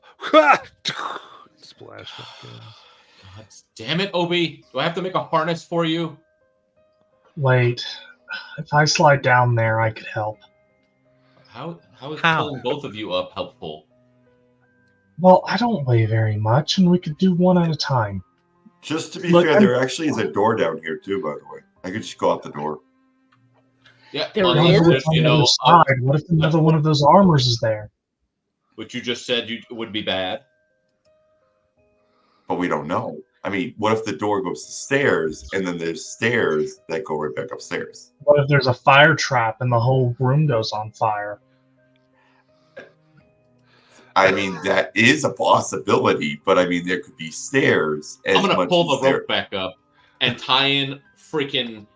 Splash. God damn it, Obi! Do I have to make a harness for you? Wait, if I slide down there, I could help. How is How? pulling both of you up helpful? Well, I don't weigh very much, and we could do one at a time. Just to be Look, fair, there actually is a door down here too, by the way. I could just go out the door. Yeah, There on is? the- What if on you the other know, side? What if another one of those armors is there? which you just said would be bad. But we don't know. I mean, what if the door goes to stairs and then there's stairs that go right back upstairs? What if there's a fire trap and the whole room goes on fire? I mean, that is a possibility, but I mean, there could be stairs. I'm gonna pull as the rope back up and tie in freaking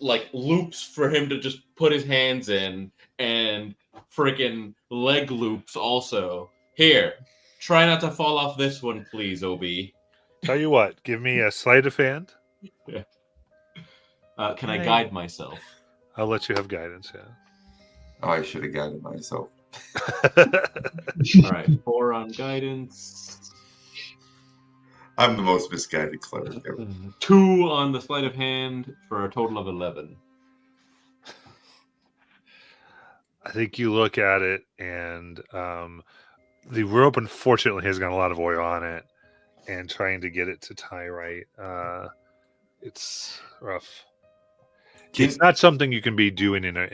like loops for him to just put his hands in, and freaking leg loops also. Here, try not to fall off this one, please, Obi. Tell you what, give me a sleight of hand. Can I guide myself? I'll let you have guidance. Yeah. Oh, I should have guided myself. All right, 4 on guidance. I'm the most misguided cleric ever. 2 on the sleight of hand for a total of 11. I think you look at it, and the rope unfortunately has got a lot of oil on it, and trying to get it to tie right, it's rough. It's not something you can be doing in a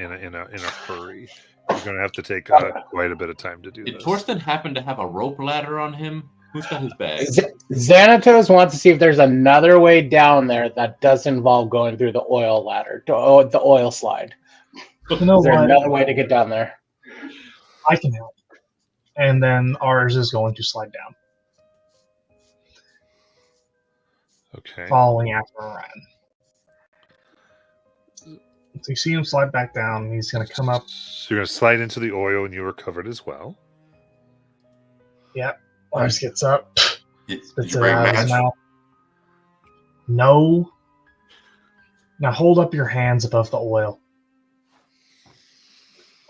hurry. You're going to have to take quite a bit of time to do Did this. Torsten happen to have a rope ladder on him? Who's got his bag? Xanatos wants to see if there's another way down there that does involve going through the oil ladder, the oil slide. You know Is there what? another way to get down there? I can help. And then ours is going to slide down, Okay. following after Orion. So you see him slide back down, and he's going to come up. So you're going to slide into the oil, and you are covered as well. Ours gets up, You spits it bring out of his match? mouth. No. Now hold up your hands above the oil.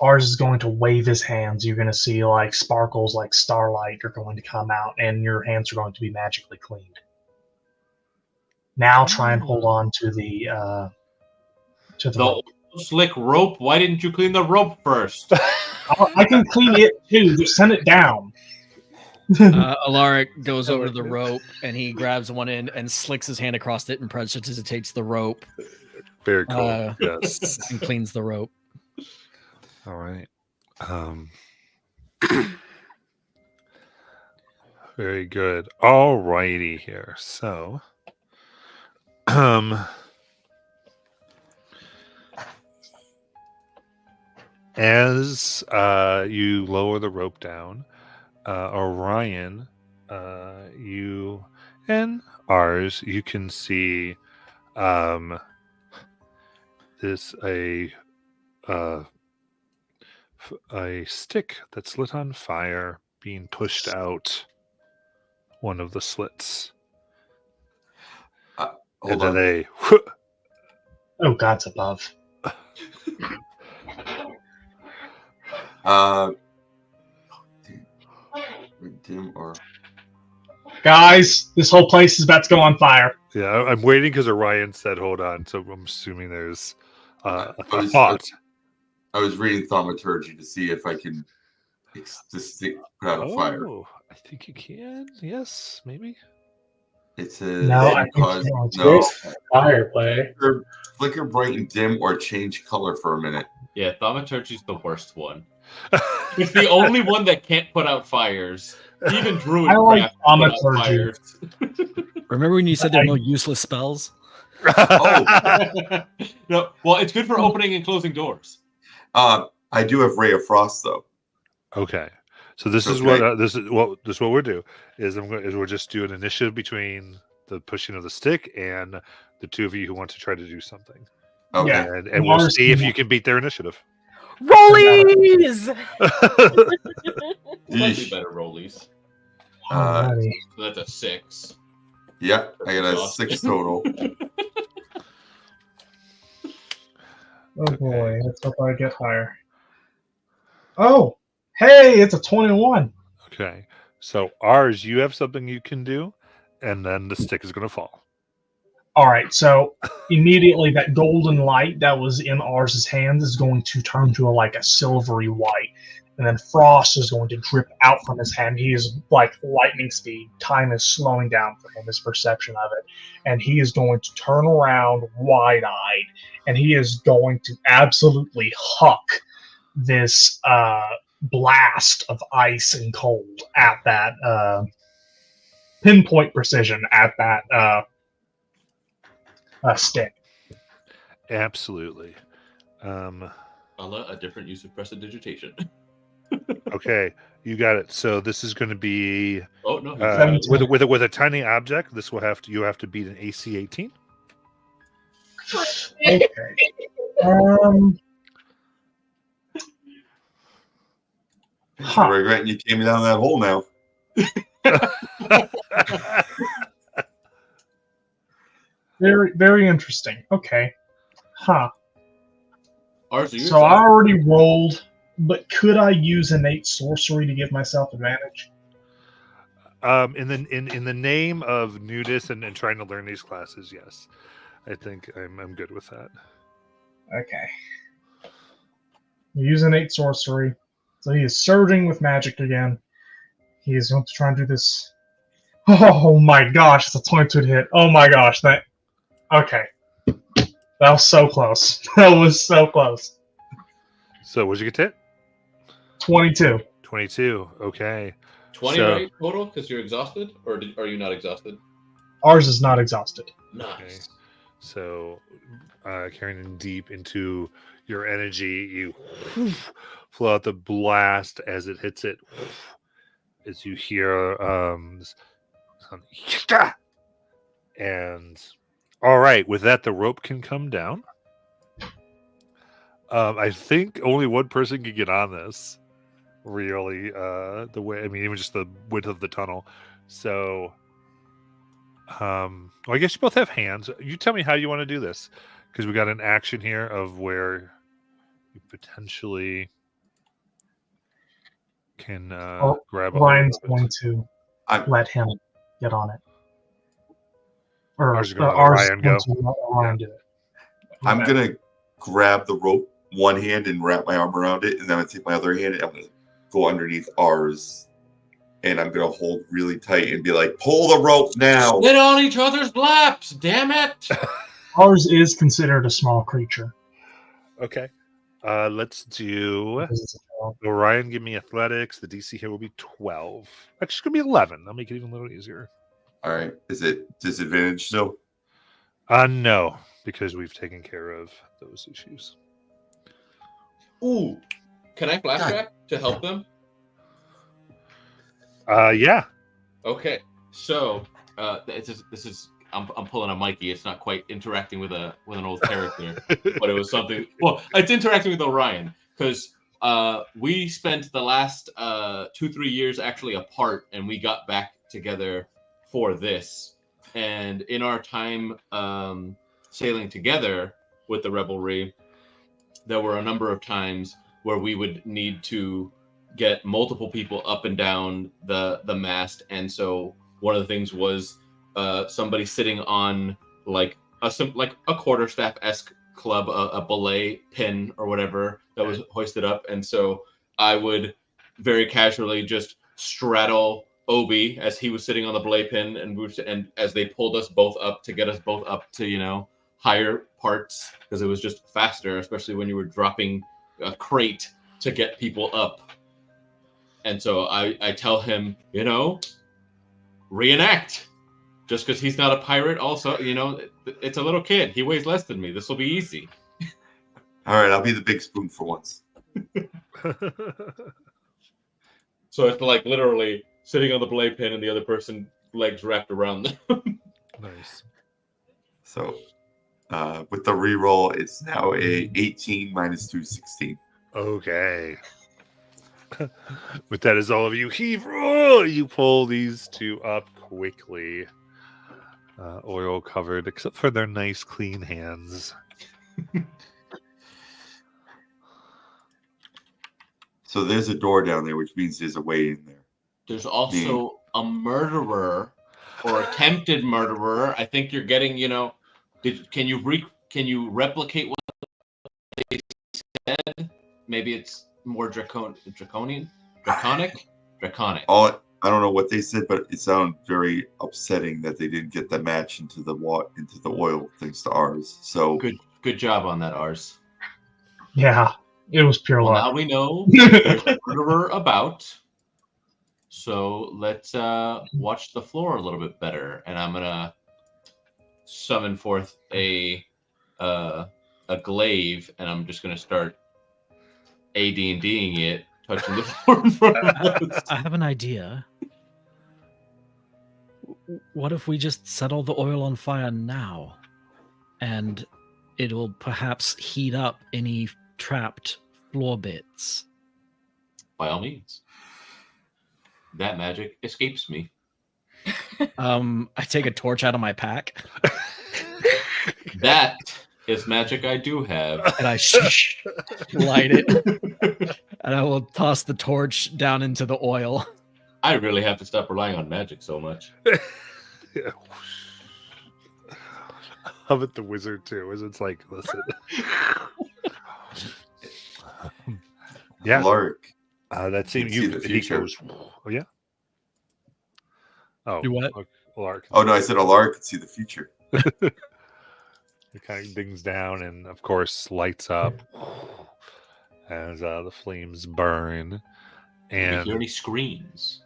Ours is going to wave his hands. You're going to see like sparkles like starlight are going to come out, and your hands are going to be magically cleaned. Now try and hold on to the rope. The slick rope? Why didn't you clean the rope first? I can clean it too. Just send it down. Alaric goes over to the rope and he grabs one end and slicks his hand across it and precipitates the rope Very cool. Yes. and cleans the rope. All right. Very good. All righty here. So, as you lower the rope down, Orion, you and ours, you can see this a stick that's lit on fire being pushed out one of the slits. Hold and on. then Oh, God's above. Dim or Guys, this whole place is about to go on fire. yeah, I'm waiting because Orion said, "Hold on." So I'm assuming there's a I was- thought. I was reading thaumaturgy to see if I can put out a fire. Oh, I think you can. Yes, maybe. It says No, I think cause you can't. no There's fire play. flicker, brighten, dim, or change color for a minute. Yeah, thaumaturgy's the worst one. It's the only one that can't put out fires. Even druid I like craft put out thaumaturgy. fires. Remember when you said there are no useless spells? Oh. No, well, it's good for opening and closing doors. I do have Ray of Frost though. Okay. So this is Okay. what we'll do is we'll just do an initiative between the pushing of the stick and the two of you who want to try to do something. Okay. Yeah. And we'll see if you can beat their initiative. Rollies! Slightly Yeesh. better rollies. Alrighty. So that's a 6. Yeah, I got a Exhausted. 6 total. Oh boy, let's hope I get higher. Oh, hey, it's a 21. Okay. So ours, you have something you can do, and then the stick is going to fall. All right, so immediately that golden light that was in Ars's hand is going to turn to a silvery white, and then frost is going to drip out from his hand. He is like lightning speed. Time is slowing down for him, his perception of it, and he is going to turn around wide-eyed, and he is going to absolutely huck this blast of ice and cold at that pinpoint precision at that stick. Absolutely. A different use of prestidigitation. Okay, you got it. So this is going to be Oh no! with a tiny object. This will you have to beat an AC 18. Okay. Huh. I'm regretting you came down that hole now. Very, very interesting. Okay. Huh. Ours, So I already rolled, but could I use innate sorcery to give myself advantage? In the name of nudist and trying to learn these classes, yes, I think I'm good with that. Okay. Use innate sorcery. So he is surging with magic again. He is going to try and do this. Oh my gosh, it's a 22 hit. Oh my gosh, okay. That was so close. That was so close. So what'd you get to hit? 22. 22. Okay. 20 So- right total because you're exhausted, or are you not exhausted? Ours is not exhausted. Nice. So, carrying deep into your energy, you flow out the blast as it hits it. As you hear this sound, and all right, with that, the rope can come down. I think only one person can get on this. Really, the way, I mean, even just the width of the tunnel. So, well, I guess you both have hands. You tell me how you want to do this, because we got an action here of where you potentially can grab. Ryan's going to I'm- let him get on it. Or Ours is gonna let ours Ryan is going go. to let Ryan do it. I'm going to grab the rope one hand and wrap my arm around it, and then I'm going to take my other hand and I'm going to go underneath ours, and I'm going to hold really tight and be like, pull the rope now. Sit on each other's laps, damn it! Ours is considered a small creature. Okay. Let's do. Because it's a dog. Ryan, give me athletics. The DC here will be 12. Actually, it's going to be 11. I'll make it even a little easier. All right. Is it disadvantage still? No, because we've taken care of those issues. Ooh, can I flashback to help them? Yeah. Okay, so this is I'm pulling a Mikey. It's not quite interacting with an old character, but it was something. Well, it's interacting with Orion because we spent the last 2-3 years actually apart, and we got back together for this. And in our time sailing together with the Revelry, there were a number of times where we would need to get multiple people up and down the mast, and so one of the things was somebody sitting on like a quarterstaff-esque club, a belay pin or whatever that was hoisted up, and so I would very casually just straddle Obi as he was sitting on the belay pin, and as they pulled us both up to get us both up to higher parts, because it was just faster, especially when you were dropping a crate to get people up. And so I tell him, reenact. Just because he's not a pirate, also, it's a little kid. He weighs less than me. This will be easy. All right. I'll be the big spoon for once. So it's like literally sitting on the belay pin and the other person legs wrapped around them. Nice. So with the reroll, it's now a 18 minus 2, 16. Okay. With that, as all of you heave, you pull these two up quickly. Oil covered, except for their nice clean hands. So there's a door down there, which means there's a way in there. There's also a murderer or attempted murderer. I think you're getting, can you replicate what they said? Maybe it's more draconic. I don't know what they said, but it sounded very upsetting that they didn't get the match into the oil thanks to ours. So Good job on that, ours. Yeah, it was pure Well, luck. now we know there's a murderer about. So let's watch the floor a little bit better, and I'm gonna summon forth a glaive, and I'm just gonna start AD&D'ing it, touching the floor in front of us. I have an idea. What if we just set all the oil on fire now? And it'll perhaps heat up any trapped floor bits. By all means. That magic escapes me. I take a torch out of my pack. That is magic I do have. And I light it. And I will toss the torch down into the oil. I really have to stop relying on magic so much. Yeah. How about the wizard too? Is it's like, listen. Yeah. Lark. That seems see you. the He future. goes. Oh yeah. Oh, Do what? Lark. Oh no, I said a lark could see the future. It kind of dings down and, of course, lights up as the flames burn. Do you And hear any screams?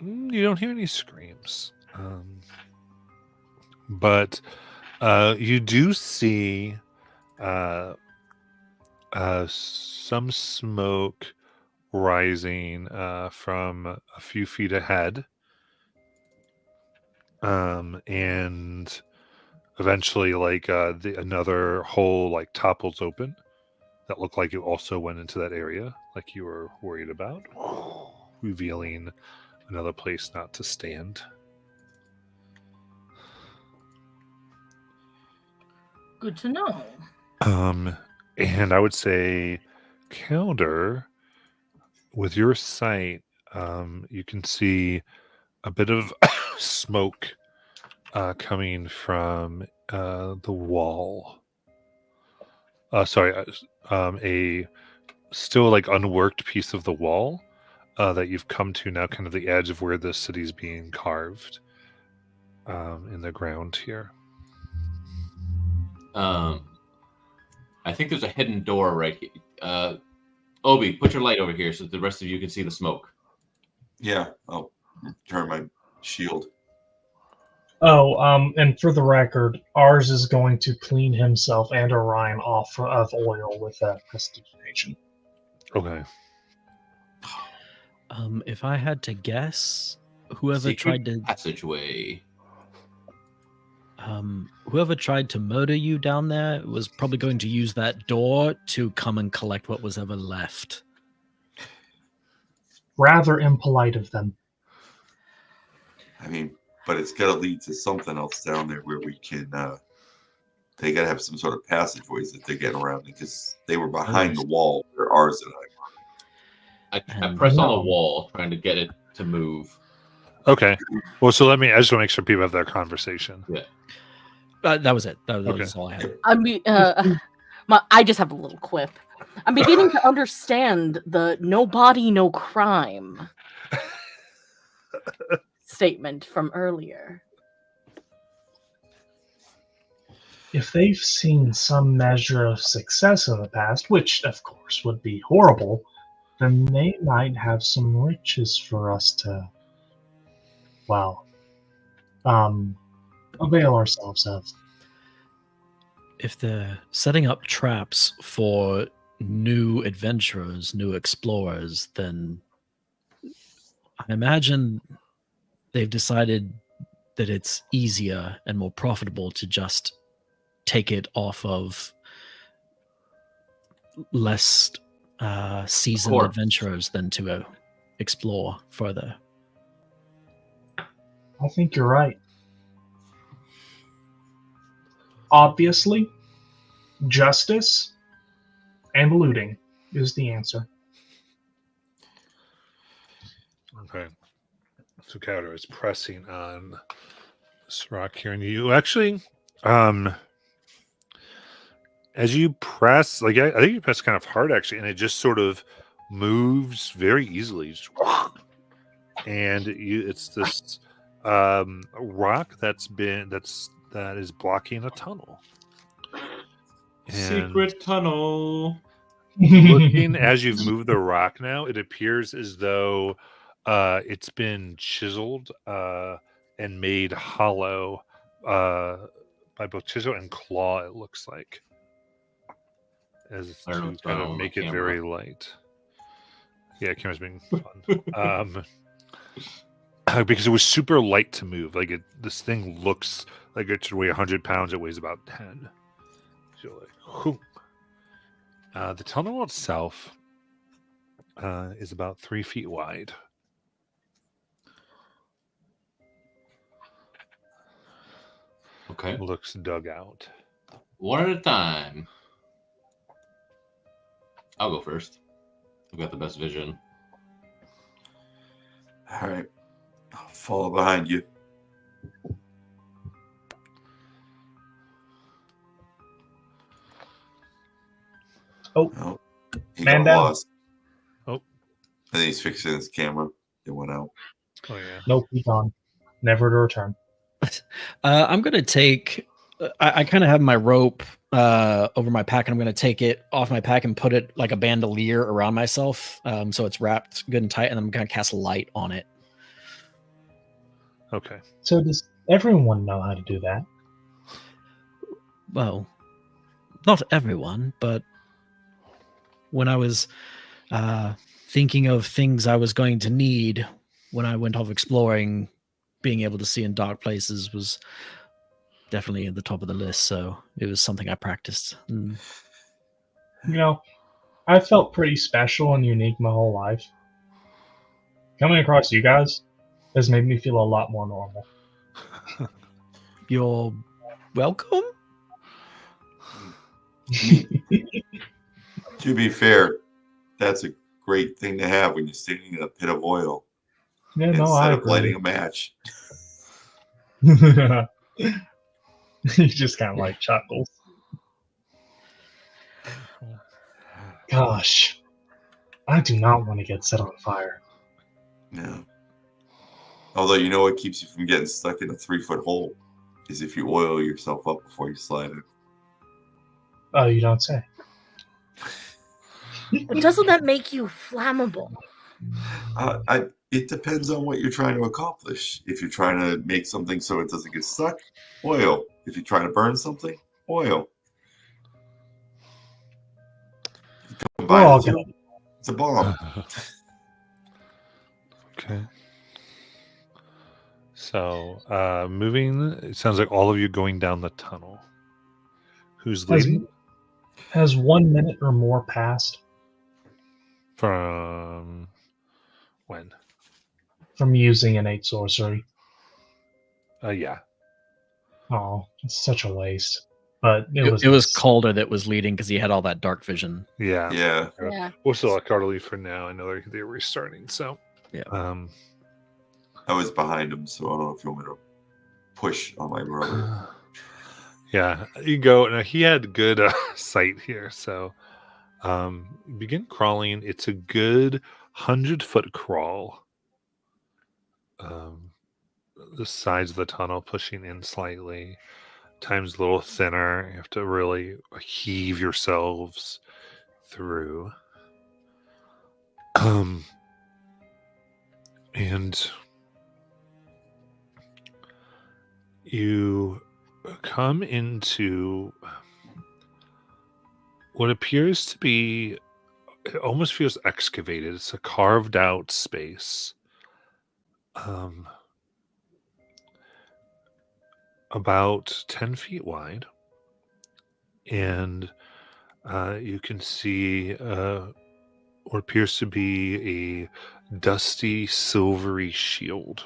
you don't hear any screams. But you do see some smoke rising from a few feet ahead. And eventually, like another hole like topples open that looked like it also went into that area, like you were worried about, revealing another place not to stand. Good to know. And I would say, Calder, with your sight, you can see a bit of smoke coming from the wall. A still like unworked piece of the wall that you've come to now, kind of the edge of where the city's being carved in the ground here. I think there's a hidden door right here. Obi, put your light over here so the rest of you can see the smoke. Yeah, I'll turn my shield. Oh, and for the record, ours is going to clean himself and Orion off of oil with prestidigitation. Okay. If I had to guess, whoever tried to passageway. Whoever tried to murder you down there was probably going to use that door to come and collect what was ever left. Rather impolite of them. I mean, but it's got to lead to something else down there where we can. They got to have some sort of passageways that they get around because they were behind the wall where ours and I. I press on the wall trying to get it to move. Okay. Well, so I just want to make sure people have their conversation. Yeah. That was it. That was all I had. I mean, I just have a little quip. I'm beginning to understand the "no body, no crime" statement from earlier. If they've seen some measure of success in the past, which of course would be horrible, then they might have some riches for us to, well, avail ourselves of. If they're setting up traps for new adventurers, new explorers, then I imagine they've decided that it's easier and more profitable to just take it off of less seasoned Corpse. adventurers than to explore further. I think you're right. Obviously, justice and looting is the answer. Okay. So Cowder is pressing on this rock here, and you actually, as you press, like I think you press kind of hard actually, and it just sort of moves very easily. Just, and it's this rock that is blocking a tunnel. And Secret tunnel. looking as you've moved the rock now, it appears as though it's been chiseled and made hollow by both chisel and claw, it looks like. As it's I don't know to what's going kind on of with make my it camera. very light. Yeah, camera's being fun. Because it was super light to move. Like this thing looks like it should weigh 100 pounds. It weighs about 10. So like, whew. The tunnel itself is about 3 feet wide. Okay. Looks dug out. One at a time. I'll go first. I've got the best vision. All right. I'll follow behind you. Oh, He man got down. lost. Oh. And then he's fixing his camera. It went out. Oh yeah. Nope, he's gone. Never to return. I'm going to take... I kind of have my rope over my pack, and I'm going to take it off my pack and put it like a bandolier around myself, so it's wrapped good and tight, and I'm going to cast light on it. Okay. So does everyone know how to do that? Well, not everyone, but when I was thinking of things I was going to need when I went off exploring, being able to see in dark places was definitely at the top of the list. So it was something I practiced. You know, I felt pretty special and unique my whole life. Coming across you guys has made me feel a lot more normal. You're welcome. To be fair, that's a great thing to have when you're standing in a pit of oil Yeah, no, I instead of agree. lighting a match. He just kind of like chuckles. Gosh, I do not want to get set on fire. No. Although you know what keeps you from getting stuck in a 3-foot hole is if you oil yourself up before you slide in. Oh, you don't say. But doesn't that make you flammable? It depends on what you're trying to accomplish. If you're trying to make something so it doesn't get stuck, oil. If you're trying to burn something, oil. You We're combine all the two, gonna. it's a bomb. Okay. So, moving, it sounds like all of you going down the tunnel. Who's leading? Has 1 minute or more passed From when? from using innate sorcery? Yeah. Oh, it's such a waste. But It was Calder that was leading because he had all that dark vision. Yeah. Yeah. Yeah. We'll still let Carter lead for now. I know they're restarting, so. Yeah. I was behind him, so I don't know if you want me to push on my rubber. Yeah, you go. Now he had good sight here, so begin crawling. It's a good 100-foot crawl. The sides of the tunnel pushing in slightly. Time's a little thinner. You have to really heave yourselves through. And you come into what appears to be, it almost feels excavated. It's a carved out space. about 10 feet wide, and you can see what appears to be a dusty, silvery shield.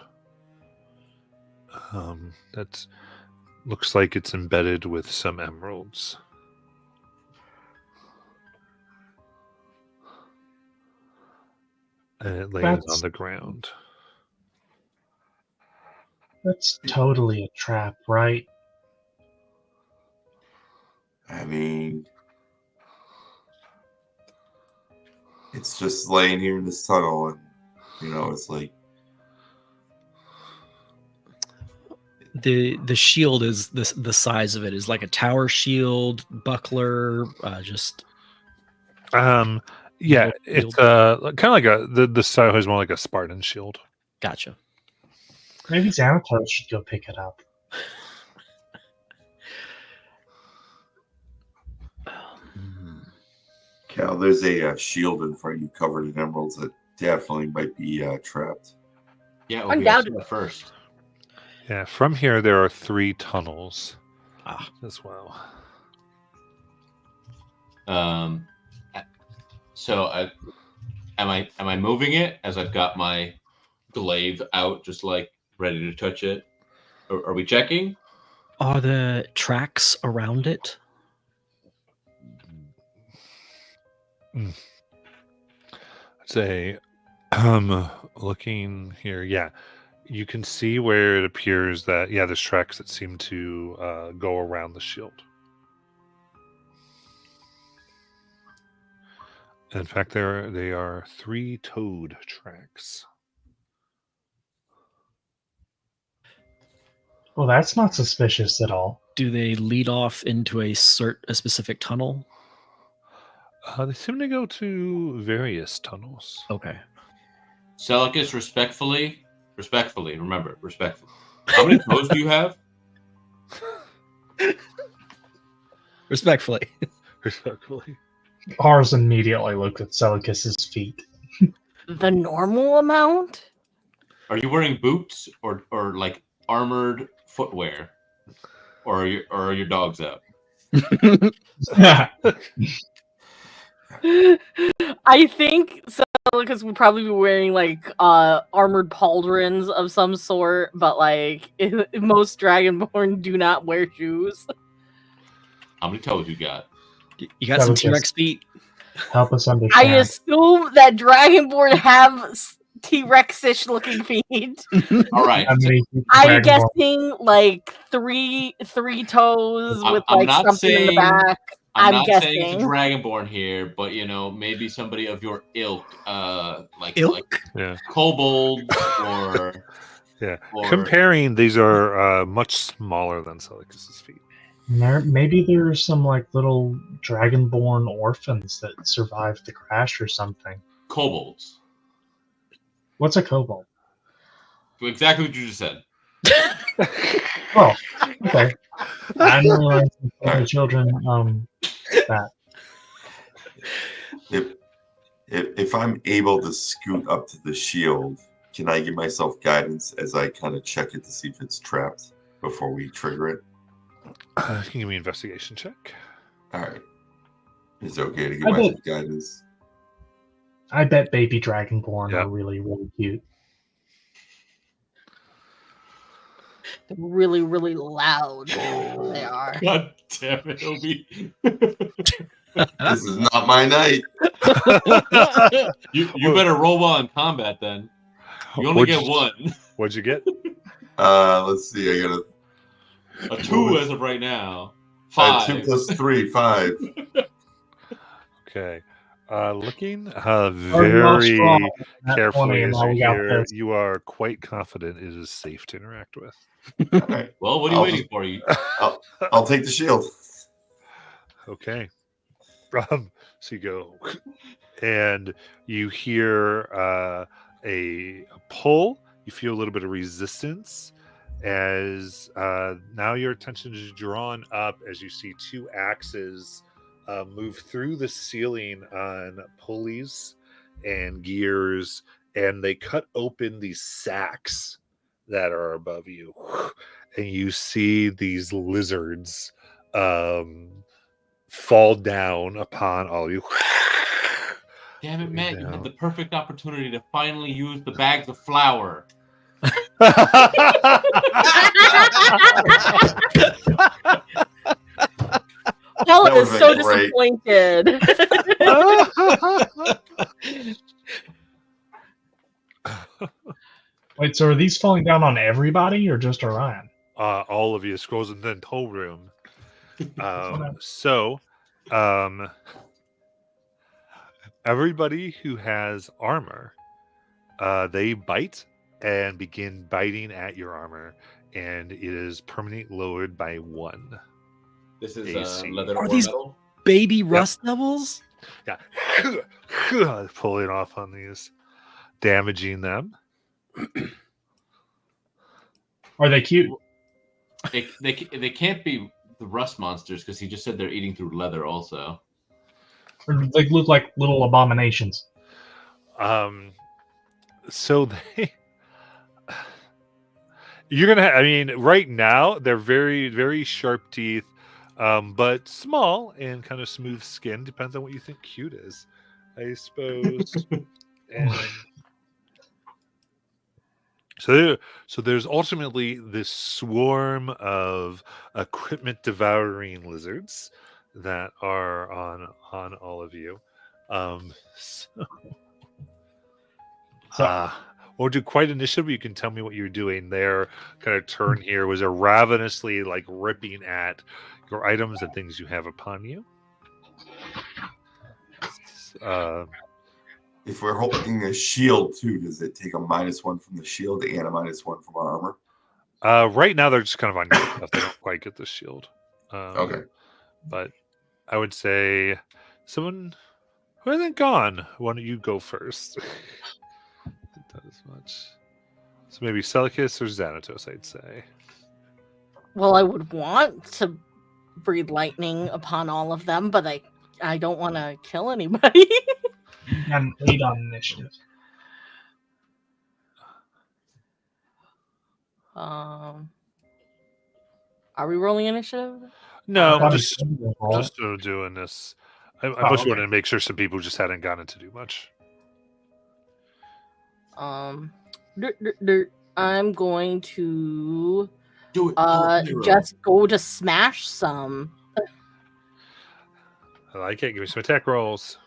That looks like it's embedded with some emeralds. And it lays on the ground. That's totally a trap, right? I mean, it's just laying here in this tunnel, and it's like The shield is the size of it is like a tower shield, buckler, just. Yeah, it's kind of like the style is more like a Spartan shield. Gotcha. Maybe Xanatos should go pick it up. Cal, there's a shield in front of you covered in emeralds that definitely might be trapped. Yeah, Undoubtedly. first. Yeah, from here there are 3 tunnels as well. So am I moving it as I've got my glaive out, just like ready to touch it? Are we checking? Are the tracks around it? I'd say, looking here, yeah, you can see where it appears that there's tracks that seem to go around the shield. In fact, they are 3-toed tracks. Well, that's not suspicious at all. Do they lead off into a specific tunnel? They seem to go to various tunnels. Okay. Celicus, respectfully, remember, respectfully. How many toes do you have? Respectfully. Ours immediately looked at Celicus's feet. The normal amount? Are you wearing boots or like armored footwear, or are your dogs out? I think so, because we'd probably be wearing like armored pauldrons of some sort, but like most dragonborn do not wear shoes. How many toes you got? You got some T-Rex feet? Help us understand. I assume that dragonborn have T-Rex-ish looking feet. All right. I'm guessing like three toes with like something in the back. I'm not saying it's a dragonborn here, but maybe somebody of your ilk, like kobold or Comparing, these are much smaller than Celicus's feet. Maybe there's some like little dragonborn orphans that survived the crash or something. Kobolds. What's a kobold? Exactly what you just said. Oh, okay. I didn't realize the children that. If I'm able to scoot up to the shield, can I give myself guidance as I kind of check it to see if it's trapped before we trigger it? You can give me an investigation check. All right. Is it okay to give myself guidance? I bet baby dragonborn are really, really cute. They're really, really loud. They are. God damn it, Obi. This is not my night. You better roll well in combat then. You only get 1. What'd you get? Let's see. I got a 2 as of right now. 5. 2 plus 3, 5. Okay. Looking very carefully as you hear, you are quite confident it is safe to interact with. All right. Well, what are you waiting for? I'll take the shield. Okay. So you go, and you hear a pull. You feel a little bit of resistance as now your attention is drawn up as you see 2 axes move through the ceiling on pulleys and gears and they cut open these sacks that are above you, and you see these lizards fall down upon all you. Damn it, Matt! You had the perfect opportunity to finally use the bags of flour. Paula is so disappointed. Wait, so are these falling down on everybody or just Orion? All of you scrolls in the whole room. Everybody who has armor, they bite and begin biting at your armor, and it is permanently lowered by 1. This is AC. leather Are or these metal? baby rust devils? Yeah, pulling off on these, damaging them. Are they cute? They can't be the rust monsters because he just said they're eating through leather also. Or do they look like little abominations? So you're gonna. I mean, right now they're very, very sharp teeth, but small and kind of smooth skin. Depends on what you think cute is, I suppose. And so there's ultimately this swarm of equipment devouring lizards that are on all of you. Won't do quite initiative. You can tell me what you're doing. Their kind of turn here was a ravenously like ripping at your items and things you have upon you. If we're holding a shield too, does it take a -1 from the shield and a -1 from our armor? Right now they're just kind of on good enough. They don't quite get the shield. Okay. But I would say someone who hasn't gone. Why don't you go first? That as much. So maybe Celicus or Xanatos, I'd say. Well, I would want to breathe lightning upon all of them, but I don't want to kill anybody. And 8 on initiative. Are we rolling initiative? No, I just thought doing this. I Oh, just okay. wanted to make sure some people just hadn't gotten to do much. I'm going to Do it. just go to smash some. I like it. Give me some attack rolls.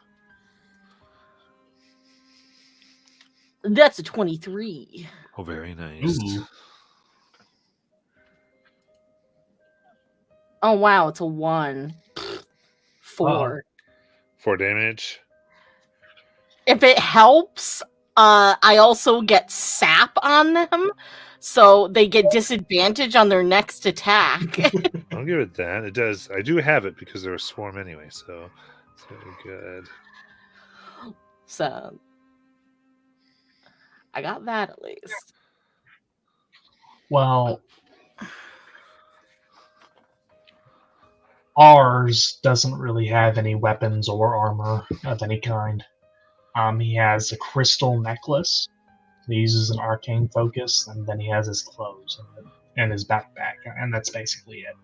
That's a 23. Oh, very nice. Ooh. Oh wow, it's a 1. 4. 4 damage. If it helps, I also get sap on them, so they get disadvantage on their next attack. I'll give it that. It does. I do have it because they're a swarm anyway, so it's very good. So I got that at least. Well, ours doesn't really have any weapons or armor of any kind. He has a crystal necklace. He uses an arcane focus, and then he has his clothes and his backpack, and that's basically it.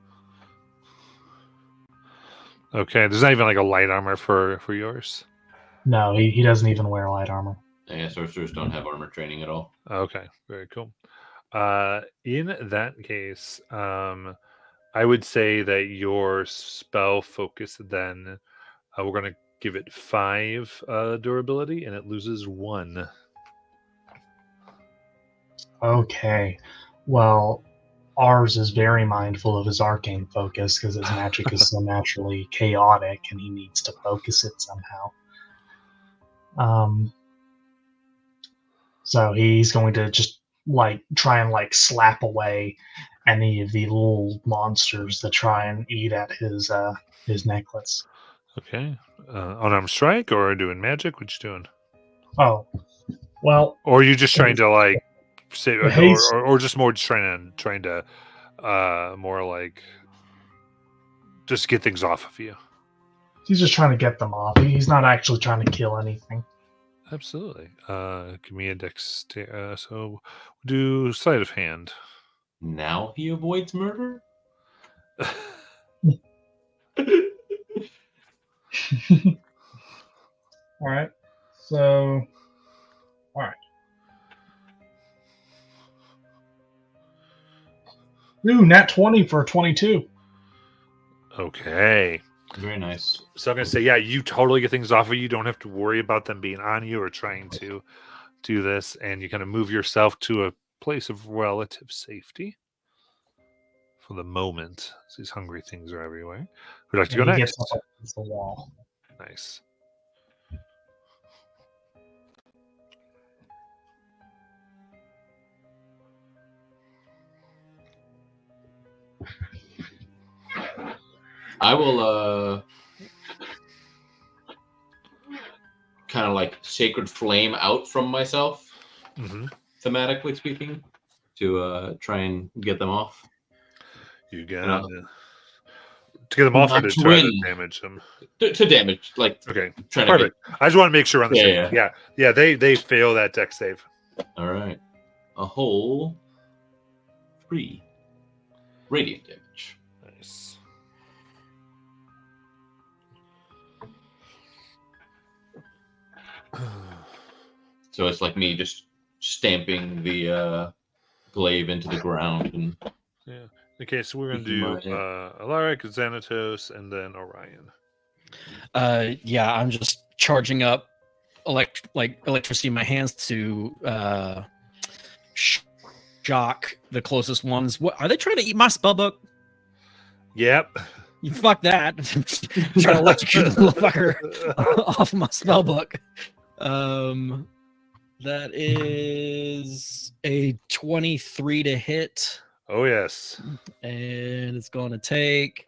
Okay, there's not even like a light armor for yours. No, he doesn't even wear light armor. Yeah, sorcerers don't have armor training at all. Okay, very cool. In that case, I would say that your spell focus then we're going to give it 5 durability, and it loses 1. Okay. Well, ours is very mindful of his arcane focus because his magic is so naturally chaotic and he needs to focus it somehow. So he's going to just try and slap away any of the little monsters that try and eat at his necklace. Okay. Unarmed strike or doing magic? What you doing? Oh, well. Or are you just trying to say, haste- or just more just trying to more like just get things off of you? He's just trying to get them off. He's not actually trying to kill anything. Absolutely. Give me a dex. So we'll do sleight of hand. Now he avoids murder? All right. So, all right. Ooh, nat 20 for 22. Okay. Very nice. So I'm gonna say, yeah, you totally get things off of you. You don't have to worry about them being on you or trying to do this, and you kind of move yourself to a place of relative safety for the moment. These hungry things are everywhere. Who'd like to go And he next? gets up against the wall. Nice. I will kind of like sacred flame out from myself, Mm-hmm. thematically speaking, to try and get them off. You got No. to get them off or Not to to try to win. damage them. To damage, like Okay, trying to perfect. I just want to make sure on the Yeah, same. Yeah. They fail that dex save. get. All right, a whole 3 radiant damage. Nice. So it's like me just stamping the glaive into the ground and Yeah. Okay, so we're gonna do My- Alaric, Xanatos, and then Orion. Yeah, I'm just charging up electricity in my hands to shock the closest ones. What are they trying to eat my spell book? Yep. You fuck that. Trying to electrocute the motherfucker off my spell book. That is a 23 to hit, Oh yes. and it's going to take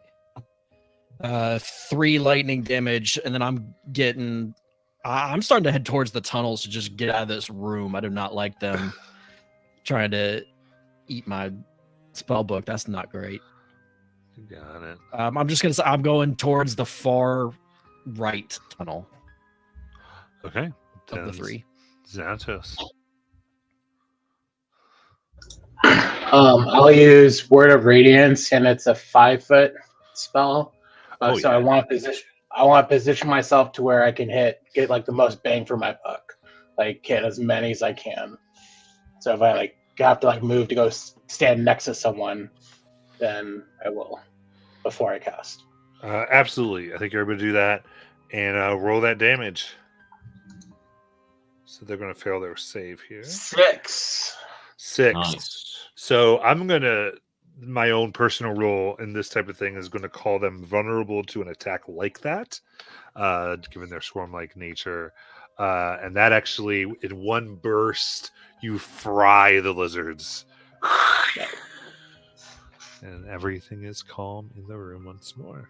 3 lightning damage, and then I'm starting to head towards the tunnels to just get out of this room. I do not like them trying to eat my spell book. That's not great. You got it. I'm just gonna say I'm going towards the far right tunnel Okay. of the 3. Xanatos. I'll use Word of Radiance, and it's a 5-foot spell. Oh, So yeah. I want to position myself to where I can get like the most bang for my buck, like hit as many as I can. So if I like have to like move to go stand next to someone, then I will before I cast. Absolutely. I think you're able to do that and roll that damage. So they're going to fail their save here. 6. 6. Nice. So I'm going to, my own personal role in this type of thing is going to call them vulnerable to an attack like that, given their swarm-like nature. And that actually, in one burst, you fry the lizards. And everything is calm in the room once more.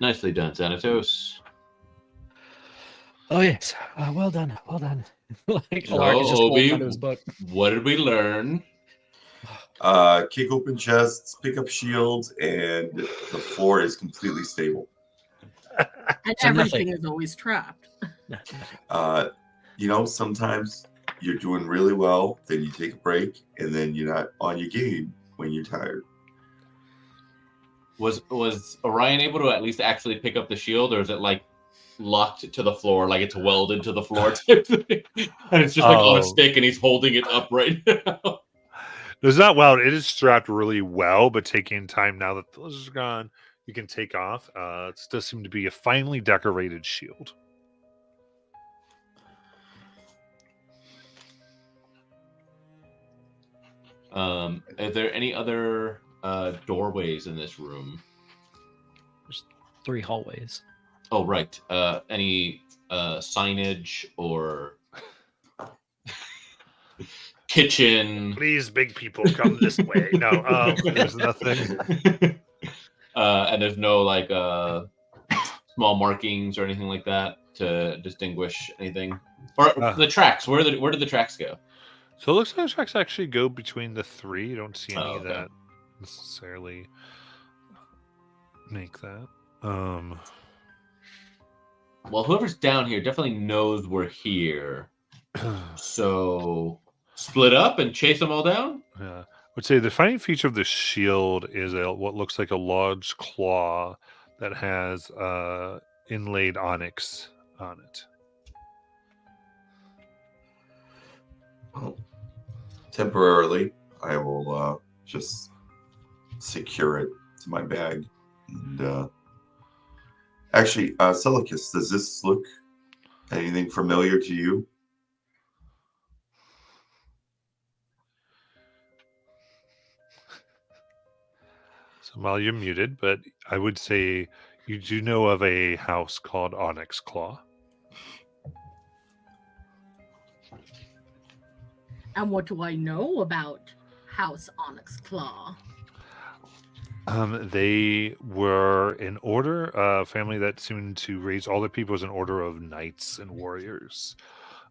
Nicely done, Xanatos. Oh yes, well done. Like So, Alaric is just holding Obi, onto his book. what did we learn? Kick open chests, pick up shields, and the floor is completely stable. And So everything nothing. is always trapped. Sometimes you're doing really well, then you take a break, and then you're not on your game when you're tired. Was Orion able to at least actually pick up the shield, or is it like locked to the floor, like it's welded to the floor type thing? And it's just like on a stick, and he's holding it up right now. It's not well. It is strapped really well, but taking time now that the lizards are gone, you can take off. It does seem to be a finely decorated shield. Are there any other doorways in this room? There's 3 hallways. Oh, right. Any signage or kitchen? Please, big people, come this way. No, there's nothing. And there's no like small markings or anything like that to distinguish anything. Or the tracks. Where did the tracks go? So it looks like the tracks actually go between the 3. You don't see any okay. that necessarily make that. well, whoever's down here definitely knows we're here. So split up and chase them all down? Yeah. I would say the defining feature of the shield is what looks like a large claw that has inlaid onyx on it. Well, temporarily, I will just secure it to my bag. And actually, Silicus, does this look anything familiar to you? So while you're muted, but I would say you do know of a house called Onyx Claw. And what do I know about House Onyx Claw? They were an order, a family that seemed to raise all their people as an order of knights and warriors,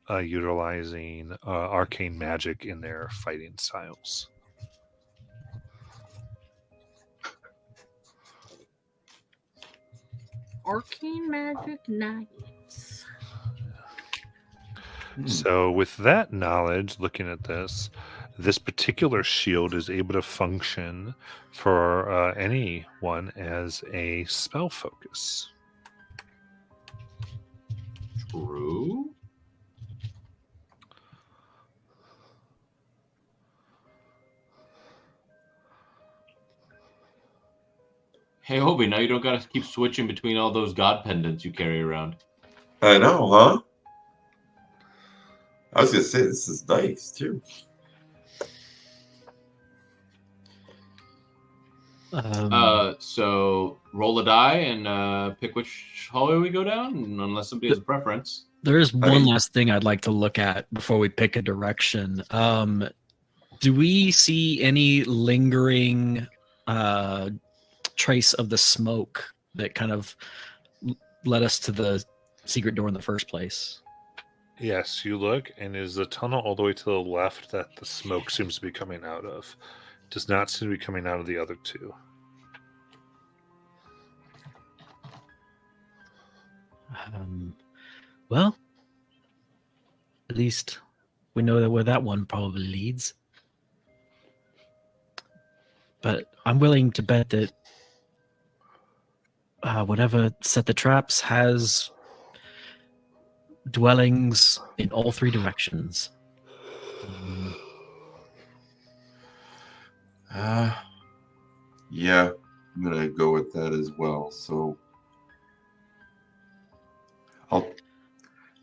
utilizing arcane magic in their fighting styles. Arcane magic knights. So with that knowledge, looking at this particular shield is able to function for anyone as a spell focus. True. Hey, Obi, now you don't gotta keep switching between all those god pendants you carry around. I know, huh? I was gonna say this is nice too. So roll a die and pick which hallway we go down, unless somebody has a preference. There is one last thing I'd like to look at before we pick a direction. Do we see any lingering trace of the smoke that kind of led us to the secret door in the first place? Yes, you look, and is the tunnel all the way to the left that the smoke seems to be coming out of? Does not seem to be coming out of the other two. Well, at least we know that where that one probably leads. But I'm willing to bet that whatever set the traps has dwellings in all three directions. Yeah, I'm gonna go with that as well. So,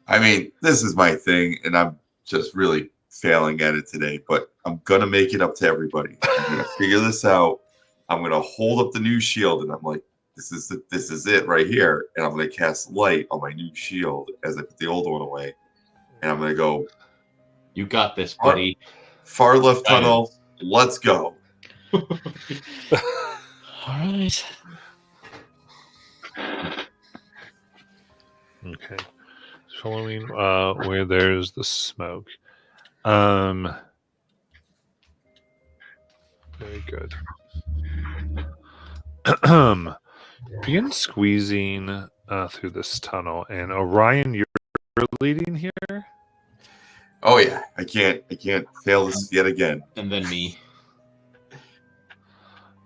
I mean, this is my thing, and I'm just really failing at it today. But I'm gonna make it up to everybody. I'm gonna figure this out. I'm gonna hold up the new shield, and I'm like, this is it right here. And I'm gonna cast light on my new shield as I put the old one away, and I'm gonna go. You got this, buddy. Far left tunnel. Let's go. All right. Okay. Following where there's the smoke. Very good. Begin squeezing through this tunnel, and Orion, you're leading here. Oh yeah, I can't fail this yet again. And then me.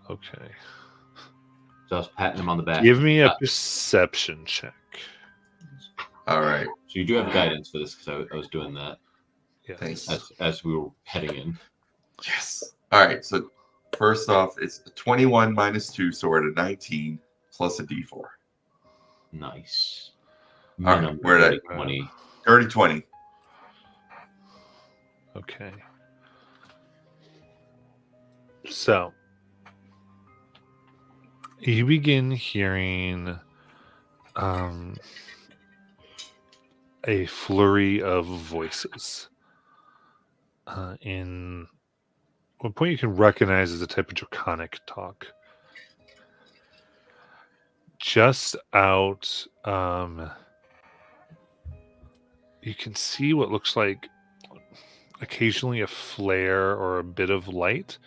Okay. So I was patting him on the back. Give me a perception check. All right. So you do have guidance for this because I was doing that. Yes. Thanks. As we were heading in. Yes. All right. So first off, it's 21 minus 2, so we're at a 19 plus a D4. Nice. All right. Where did I? 20. Dirty 20. Okay. So you begin hearing a flurry of voices. In one point, you can recognize as a type of draconic talk. Just out, you can see what looks like occasionally a flare or a bit of light,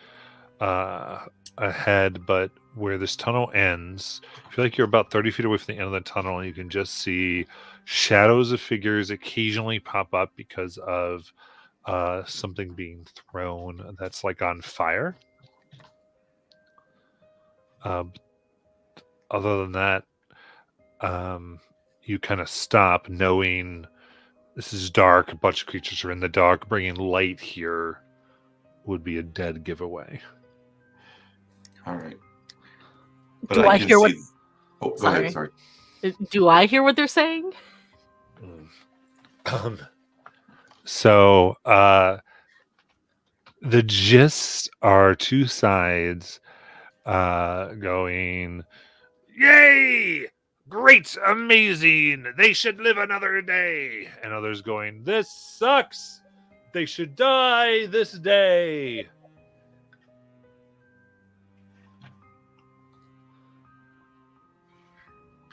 ahead, but where this tunnel ends, I feel like you're about 30 feet away from the end of the tunnel, and you can just see shadows of figures occasionally pop up because of something being thrown that's like on fire. Other than that, you kind of stop, knowing this is dark. A bunch of creatures are in the dark. Bringing light here would be a dead giveaway. All right. Do I hear what? Oh, go ahead. Sorry. Do I hear what they're saying? So the gist are two sides going, "Yay! Great, amazing! They should live another day," and others going, "This sucks! They should die this day."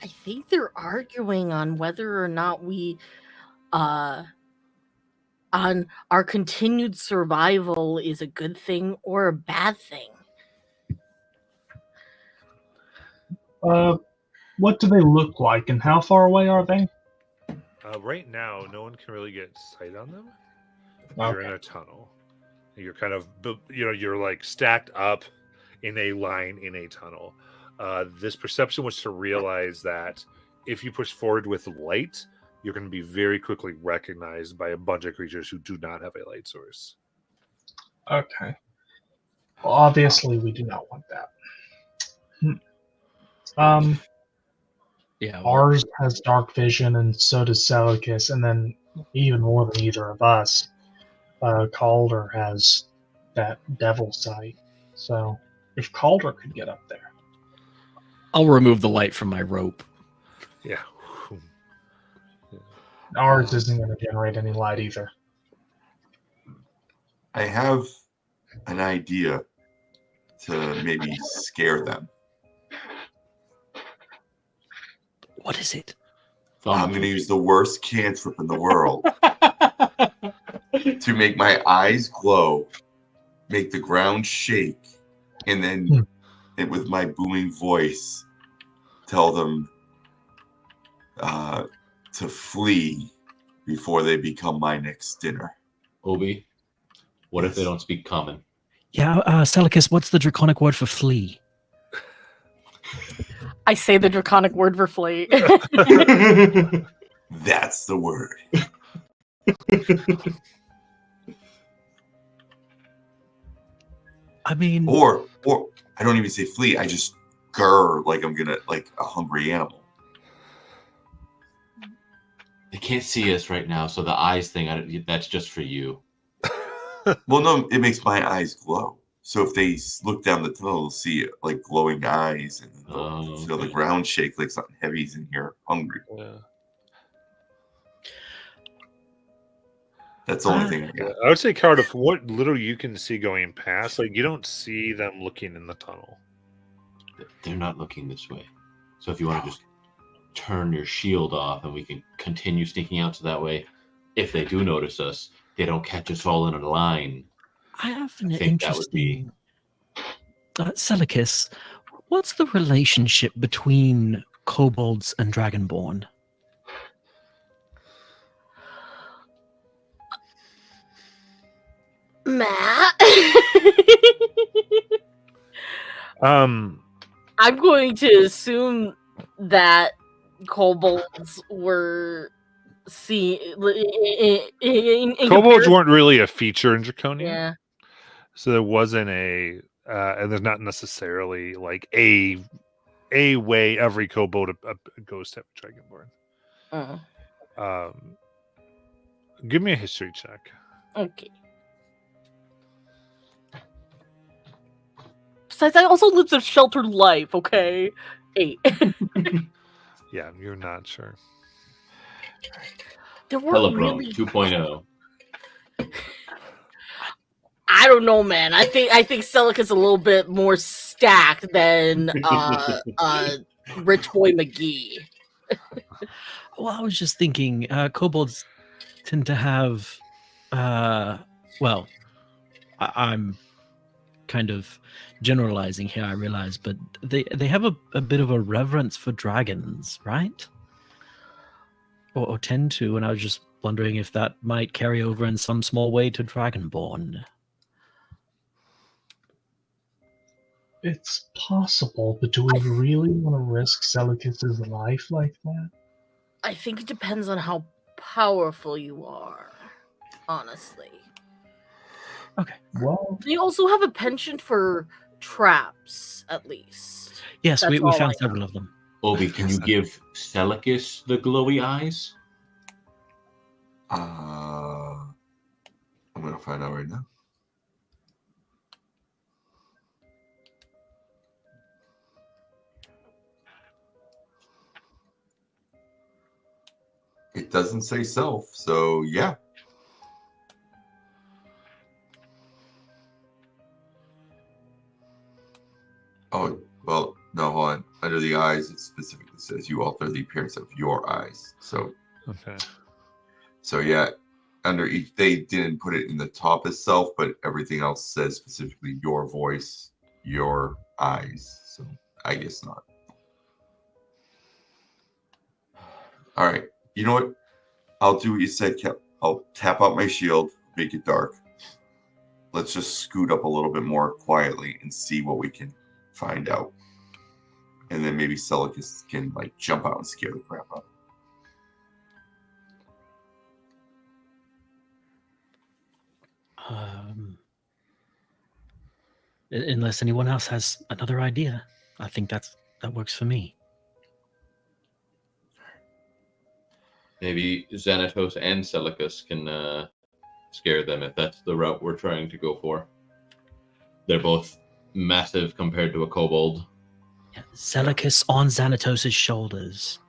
I think they're arguing on whether or not we, on our continued survival is a good thing or a bad thing. What do they look like, and how far away are they? Right now, no one can really get sight on them. Okay. You're in a tunnel. You're kind of, you're like stacked up in a line in a tunnel. This perception was to realize that if you push forward with light, you're going to be very quickly recognized by a bunch of creatures who do not have a light source. Okay. Well, obviously, we do not want that. Yeah. Ours has dark vision, and so does Seleucus, and then even more than either of us, Calder has that devil sight. So if Calder could get up there. I'll remove the light from my rope. Yeah. Ours isn't going to generate any light either. I have an idea to maybe scare them. What is it? I'm going to use the worst cantrip in the world to make my eyes glow, make the ground shake, and then with my booming voice, tell them to flee before they become my next dinner. Obi, what if they don't speak common? Yeah, Seleucus, what's the draconic word for flee? I say the draconic word for flee. That's the word. I mean, Or I don't even say flee. I just grr like I'm gonna like a hungry animal. They can't see us right now, so the eyes thing, that's just for you. Well, no, it makes my eyes glow. So if they look down the tunnel, they'll see like glowing eyes, and they'll feel the ground shake like something heavy's in here, hungry. Yeah. That's the only thing I got. I would say, Cardiff, what little you can see going past, like you don't see them looking in the tunnel. They're not looking this way. So if you want to just turn your shield off and we can continue sneaking out, so that way, if they do notice us, they don't catch us all in a line. I have an I think that would interesting... Seleucus, what's the relationship between kobolds and dragonborn? Matt? I'm going to assume that kobolds were Kobolds weren't really a feature in Draconia. Yeah. So there wasn't and there's not necessarily like a way every kobold goes to have a dragonborn. Give me a history check. Okay. Besides, I also lived a sheltered life, okay? 8. Yeah, you're not sure. There weren't Telephone really 2.0. I don't know, man. I think Seleucus is a little bit more stacked than Rich Boy McGee. Well, I was just thinking, kobolds tend to have, I'm kind kind of generalizing here, I realize, but they have a bit of a reverence for dragons, right? Or tend to, and I was just wondering if that might carry over in some small way to Dragonborn. It's possible, but do we really want to risk Seleucus's life like that? I think it depends on how powerful you are, honestly. Okay. Well, They also have a penchant for traps, at least. Yes, That's we all I found know. several of them. Obi, can you give Seleucus the glowy eyes? I'm gonna find out right now. It doesn't say self, so yeah. Oh, well, no, hold on. Under the eyes, it specifically says you alter the appearance of your eyes. So yeah, under each, they didn't put it in the top itself, but everything else says specifically your voice, your eyes. So I guess not. All right. You know what? I'll do what you said, Cap. I'll tap out my shield, make it dark. Let's just scoot up a little bit more quietly and see what we can find out. And then maybe Seleucus can like jump out and scare the crap out. Unless anyone else has another idea, I think that works for me. Maybe Xanatos and Seleucus can scare them if that's the route we're trying to go for. They're both massive compared to a kobold. Yeah, Seleucus on Xanatos' shoulders.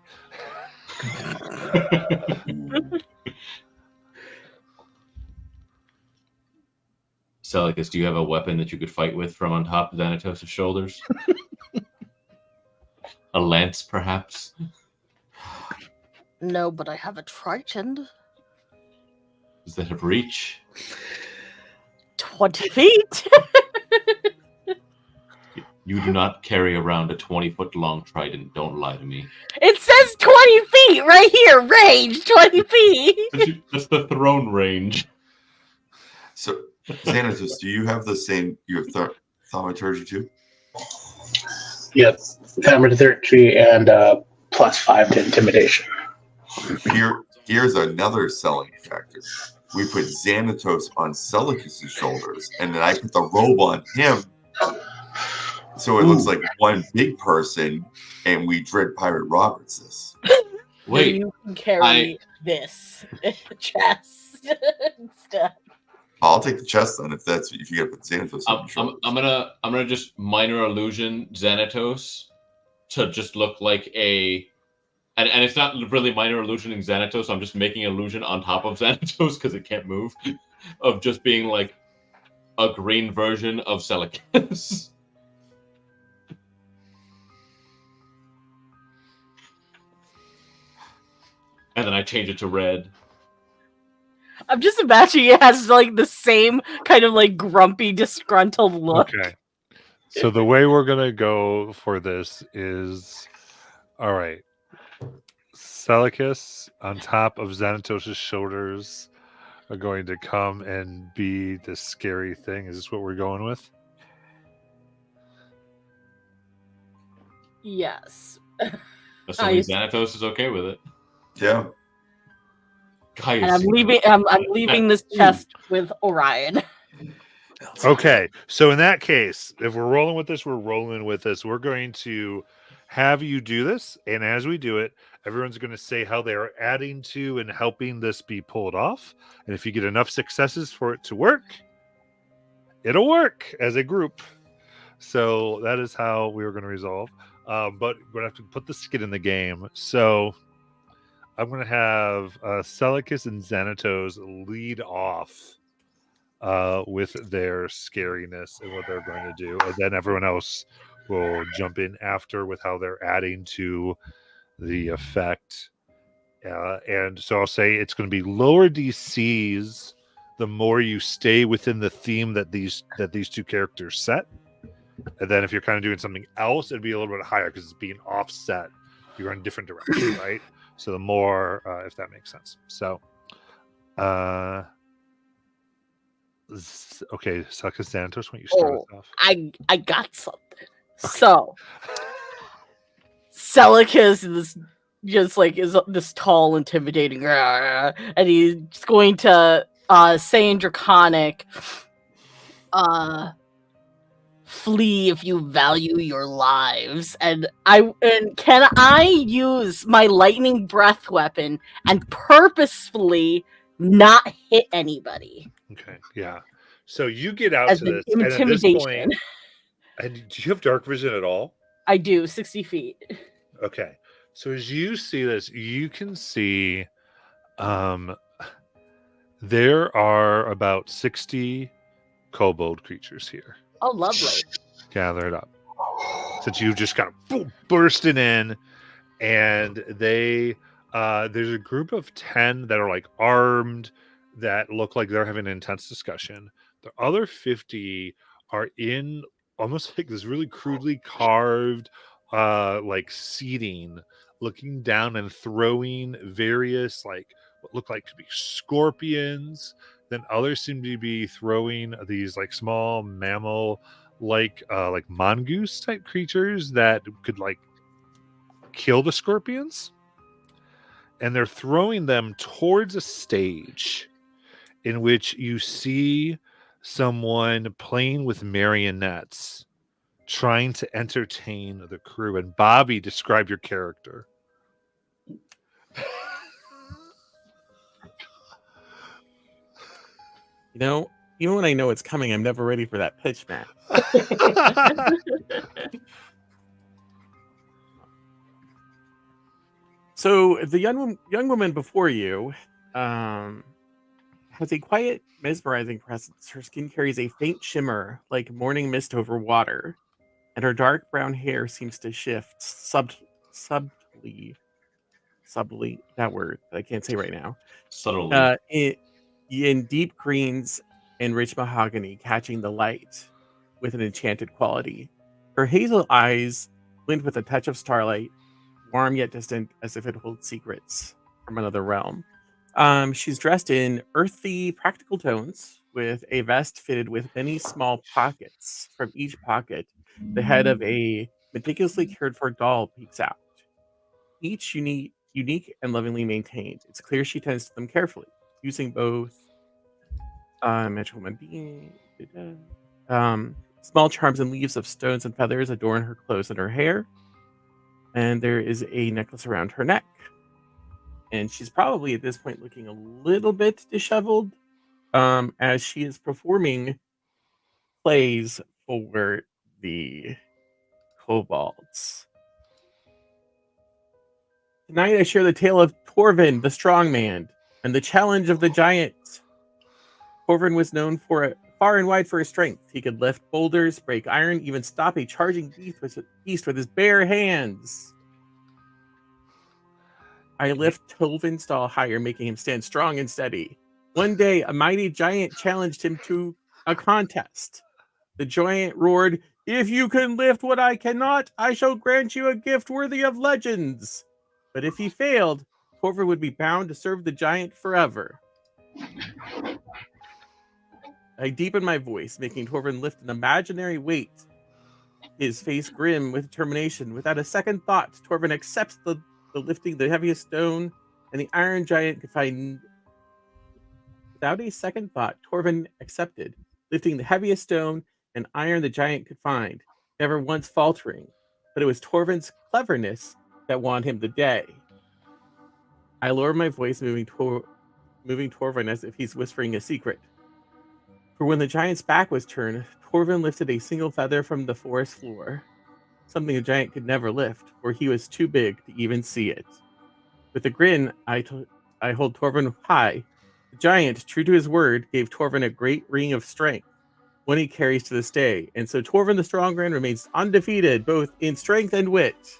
Seleucus, do you have a weapon that you could fight with from on top of Xanatos' shoulders? A lance, perhaps? No, but I have a trident. Does that have reach? 20 feet. You do not carry around a 20-foot long trident. Don't lie to me. It says 20 feet right here. Range 20 feet. That's the throne range. So, Xanatos, do you have the same? You have thaumaturgy too? Yes, thaumaturgy and +5 to intimidation. Here's another selling factor. We put Xanatos on Seleucus' shoulders, and then I put the robe on him. So it looks like one big person, and we Dread Pirate Roberts this. Wait, you can carry this chest instead. I'll take the chest then if you get put Xanatos on your shoulders. I'm gonna just minor illusion Xanatos to just look like a, and it's not really minor illusioning Xanatos. I'm just making illusion on top of Xanatos because it can't move, of just being like a green version of Seleucus. And then I change it to red. I'm just imagining it has like the same kind of like grumpy, disgruntled look. Okay. So the way we're gonna go for this is, all right. Seleucus on top of Xanatos' shoulders are going to come and be the scary thing. Is this what we're going with? Yes. Assuming Xanatos is okay with it. Yeah. And I'm leaving. I'm leaving this chest with Orion. Okay, so in that case, if we're rolling with this, we're rolling with this. We're going to have you do this, and as we do it, everyone's going to say how they are adding to and helping this be pulled off. And if you get enough successes for it to work, it'll work as a group. So that is how we were going to resolve. But we're going to have to put the skin in the game. So I'm going to have Seleucus and Xanatos lead off with their scariness and what they're going to do. And then everyone else will jump in after with how they're adding to the effect. And so I'll say it's going to be lower DCs the more you stay within the theme that these two characters set. And then if you're kind of doing something else, it'd be a little bit higher because it's being offset. You're in a different direction, right? So the more, if that makes sense. So, okay, Suckus Xanatos, when you start us off. I got something. So, Celicus is just like is this tall, intimidating, and he's going to say in Draconic, flee if you value your lives. And can I use my lightning breath weapon and purposefully not hit anybody? Okay, yeah. So you get out As to this, an and at this intimidation. point, and do you have dark vision at all? I do, 60 feet. Okay. So as you see this, you can see there are about 60 kobold creatures here. Oh, lovely. Gathered up. Since you've just kind of boom, bursted in, and they there's a group of 10 that are like armed that look like they're having an intense discussion. The other 50 are in almost like this really crudely carved like seating, looking down and throwing various like what look like to be scorpions. Then others seem to be throwing these like small mammal like mongoose type creatures that could like kill the scorpions, and they're throwing them towards a stage in which you see someone playing with marionettes trying to entertain the crew. And Bobby, describe your character. You know, even when I know it's coming, I'm never ready for that pitch, Matt. So the young woman before you has a quiet, mesmerizing presence. Her skin carries a faint shimmer like morning mist over water, and her dark brown hair seems to shift subtly. That word that I can't say right now. Subtly. In deep greens and rich mahogany, catching the light with an enchanted quality. Her hazel eyes glint with a touch of starlight, warm yet distant, as if it holds secrets from another realm. She's dressed in earthy, practical tones, with a vest fitted with many small pockets. From each pocket, the head of a meticulously cared for doll peeks out. Each unique and lovingly maintained. It's clear she tends to them carefully, using both magical being. Small charms and leaves of stones and feathers adorn her clothes and her hair. And there is a necklace around her neck. And she's probably at this point looking a little bit disheveled, as she is performing plays for the kobolds. Tonight I share the tale of Torvin, the strongman, and the challenge of the giant. Torvin was known for far and wide for his strength. He could lift boulders, break iron, even stop a charging beast with his bare hands. I lift Torvin's doll higher, making him stand strong and steady. One day, a mighty giant challenged him to a contest. The giant roared, "If you can lift what I cannot, I shall grant you a gift worthy of legends." But if he failed, Torvin would be bound to serve the giant forever. I deepen my voice, making Torvin lift an imaginary weight. His face grim with determination. Without a second thought, Torvin accepts the lifting the heaviest stone, and the iron giant could find. Without a second thought, Torvin accepted, lifting the heaviest stone and iron the giant could find, never once faltering. But it was Torvin's cleverness that won him the day. I lower my voice, moving Torvin as if he's whispering a secret. For when the giant's back was turned, Torvin lifted a single feather from the forest floor, something the giant could never lift, for he was too big to even see it. With a grin, I hold Torvin high. The giant, true to his word, gave Torvin a great ring of strength, one he carries to this day, and so Torvin the Strongman remains undefeated, both in strength and wit.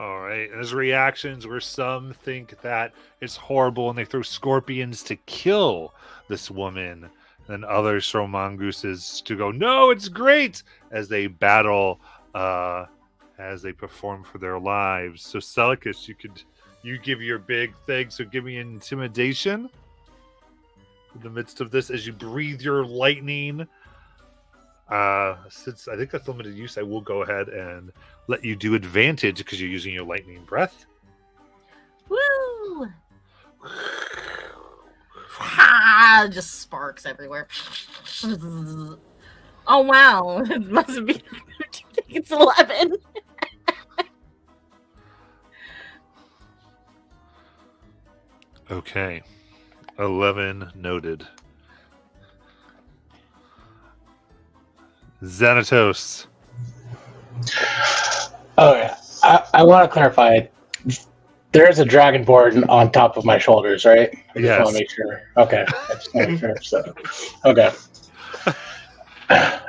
All right. And his reactions where some think that it's horrible and they throw scorpions to kill this woman. And others throw mongooses to go, no, it's great, as they battle, as they perform for their lives. So Celicus, you give your big thing. So give me an intimidation in the midst of this as you breathe your lightning. Since I think that's limited use, I will go ahead and let you do advantage because you're using your lightning breath. Woo! Just sparks everywhere. Oh wow! It must be. It's 11. Okay, 11 noted. Xanatos. Oh yeah, I want to clarify. There is a dragonborn on top of my shoulders, right? I just want to make sure. Okay, I just want to make sure. So, okay,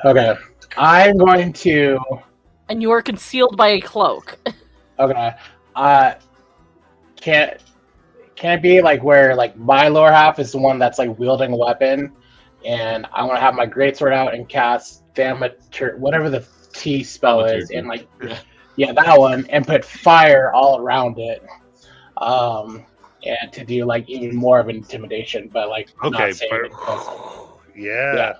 okay. I'm going to. And you are concealed by a cloak. Okay. Can it be like where like my lower half is the one that's like wielding a weapon, and I want to have my greatsword out and cast whatever the T spell is, and like yeah, that one, and put fire all around it. And to do like even more of an intimidation, but like okay, not saying it yeah.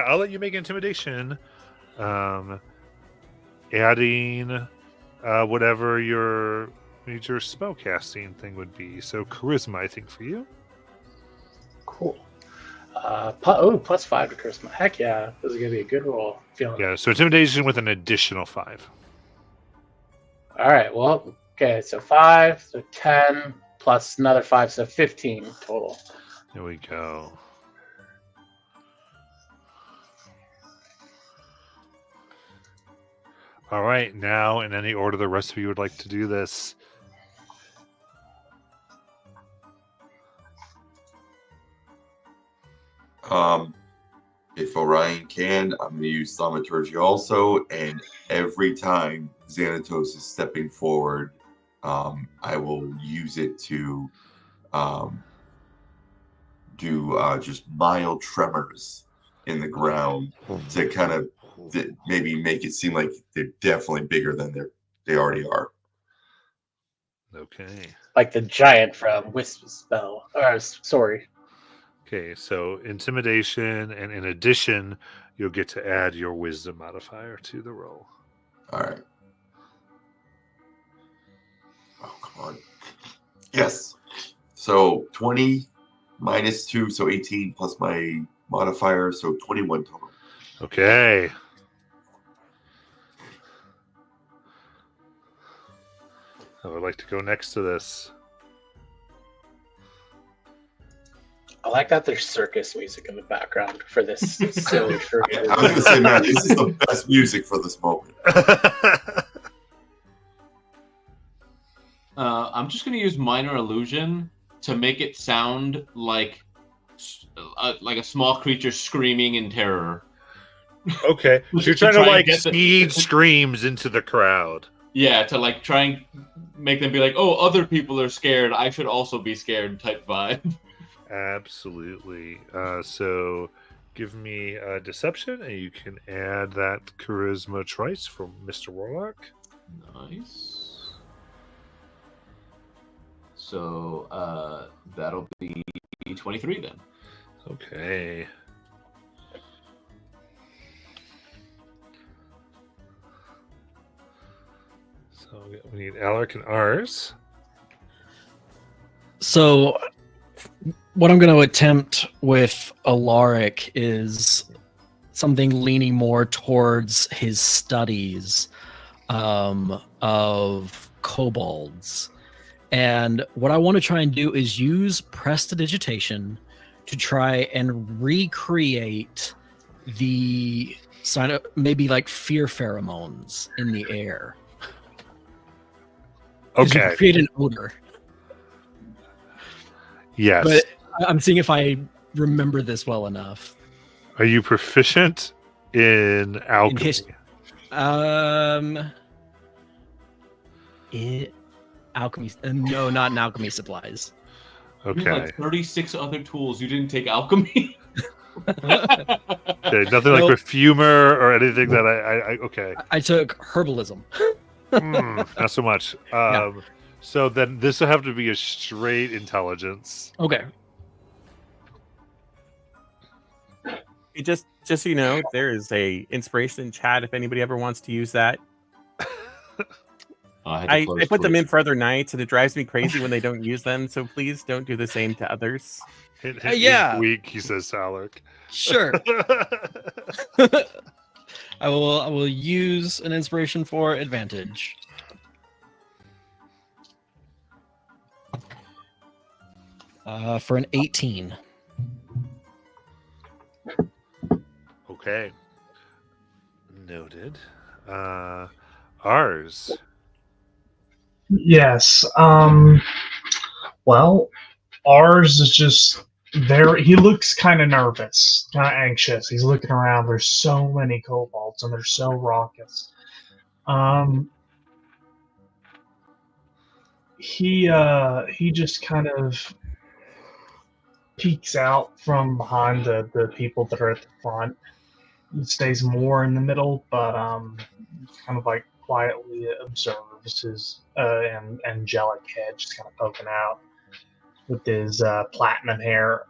I'll let you make intimidation, adding whatever your major spell casting thing would be. So charisma, I think, for you. Cool. Plus 5 to charisma. Heck yeah, this is gonna be a good roll. Yeah, so intimidation with an additional 5. All right, well, okay, so 5, so 10 plus another 5, so 15 total. There we go. All right, now in any order the rest of you would like to do this. If Orion can, I'm going to use Thaumaturgy also, and every time Xanatos is stepping forward, I will use it to do just mild tremors in the ground to kind of maybe make it seem like they're definitely bigger than they already are. Okay. Like the giant from Wisp spell. Sorry. Okay, so intimidation, and in addition, you'll get to add your wisdom modifier to the roll. All right. Oh, come on. Yes. So 20 minus 2, so 18 plus my modifier, so 21 total. Okay. I would like to go next to this. I like that there's circus music in the background for this silly fruit. I was going to say, man, this is the best music for this moment. I'm just going to use minor illusion to make it sound like a small creature screaming in terror. Okay, so you're trying to like speed screams into the crowd. Yeah, to like try and make them be like, oh, other people are scared, I should also be scared type vibe. Absolutely. So give me a deception, and you can add that charisma twice from Mr. Warlock. Nice. So that'll be 23 then. Okay. So we need Alaric and Ars. So what I'm going to attempt with Alaric is something leaning more towards his studies of kobolds. And what I want to try and do is use prestidigitation to try and recreate the sign of maybe like fear pheromones in the air. Okay. Create an odor. Yes. But I'm seeing if I remember this well enough. Are you proficient in alchemy? Alchemy. No, not in alchemy supplies. You Okay. had 36 other tools. You didn't take alchemy? Okay, nothing like Nope. perfumer or anything that I okay. I took herbalism. Not so much. Yeah. So then this will have to be a straight intelligence. Okay. Just so you know, there is a inspiration in chat if anybody ever wants to use that. I put them in for other nights, and it drives me crazy when they don't use them. So please don't do the same to others. Hit Yeah. weak, he says Salak. Sure. I will use an inspiration for advantage. For an 18. Okay. Noted. Ours. Yes. Well, ours is just very. He looks kind of nervous, kind of anxious. He's looking around. There's so many kobolds, and they're so raucous. He just kind of peeks out from behind the people that are at the front. He stays more in the middle, but kind of like quietly observes his angelic head just kind of poking out with his platinum hair,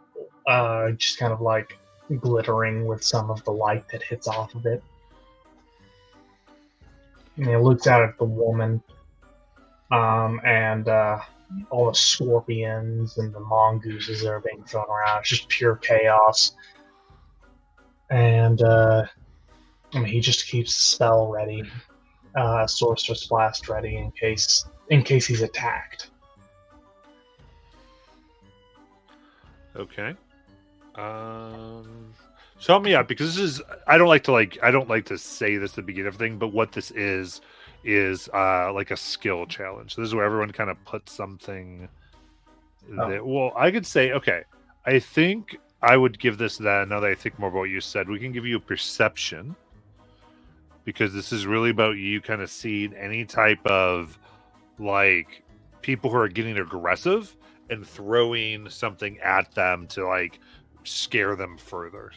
just kind of like glittering with some of the light that hits off of it. And he looks out at the woman, and all the scorpions and the mongooses that are being thrown around. It's just pure chaos. And he just keeps the spell ready, sorcerer's blast ready in case he's attacked. Okay. So help me out, because this is I don't like to say this at the beginning of everything, but what this is like a skill challenge. This is where everyone kind of puts something well, I could say, okay, I think I would give this then, now that I think more about what you said, we can give you a perception, because this is really about you kind of seeing any type of like people who are getting aggressive and throwing something at them to like scare them further.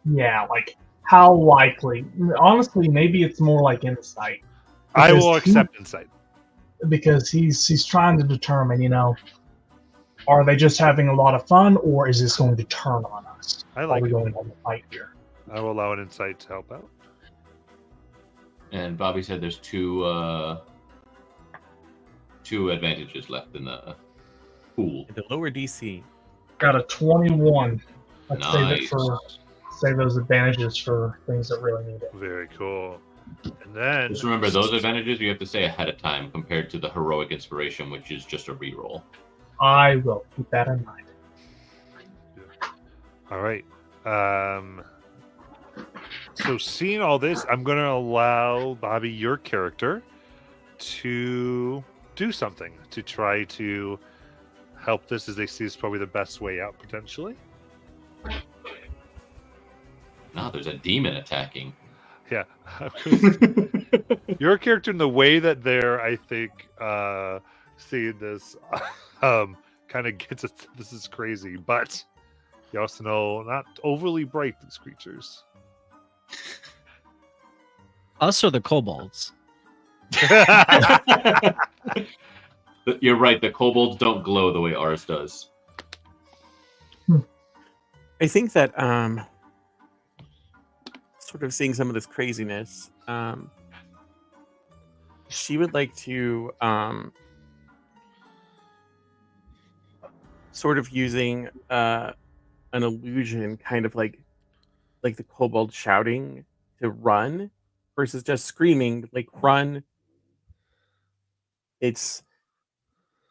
Yeah, like how likely? Honestly, maybe it's more like insight. I will accept insight. Because he's trying to determine, are they just having a lot of fun, or is this going to turn on us? I like Are we it. going to fight here? I will allow an insight to help out. And Bobby said there's two advantages left in the pool. The lower DC. Got a 21. I'd Nice. save those advantages for things that really need it. Very cool. And then Just remember, those advantages you have to say ahead of time compared to the heroic inspiration, which is just a reroll. I will keep that in mind. all right. So seeing all this, I'm going to allow Bobby, your character, to do something to try to help this, as they see is probably the best way out potentially. No, there's a demon attacking. Yeah. Your character, in the way that they're, I think, seeing this, kind of gets it. This is crazy, but you also know not overly bright, these creatures. Us or the kobolds? You're right. The kobolds don't glow the way ours does. I think that sort of seeing some of this craziness, she would like to sort of using an illusion, kind of like the kobold shouting to run versus just screaming, like run. It's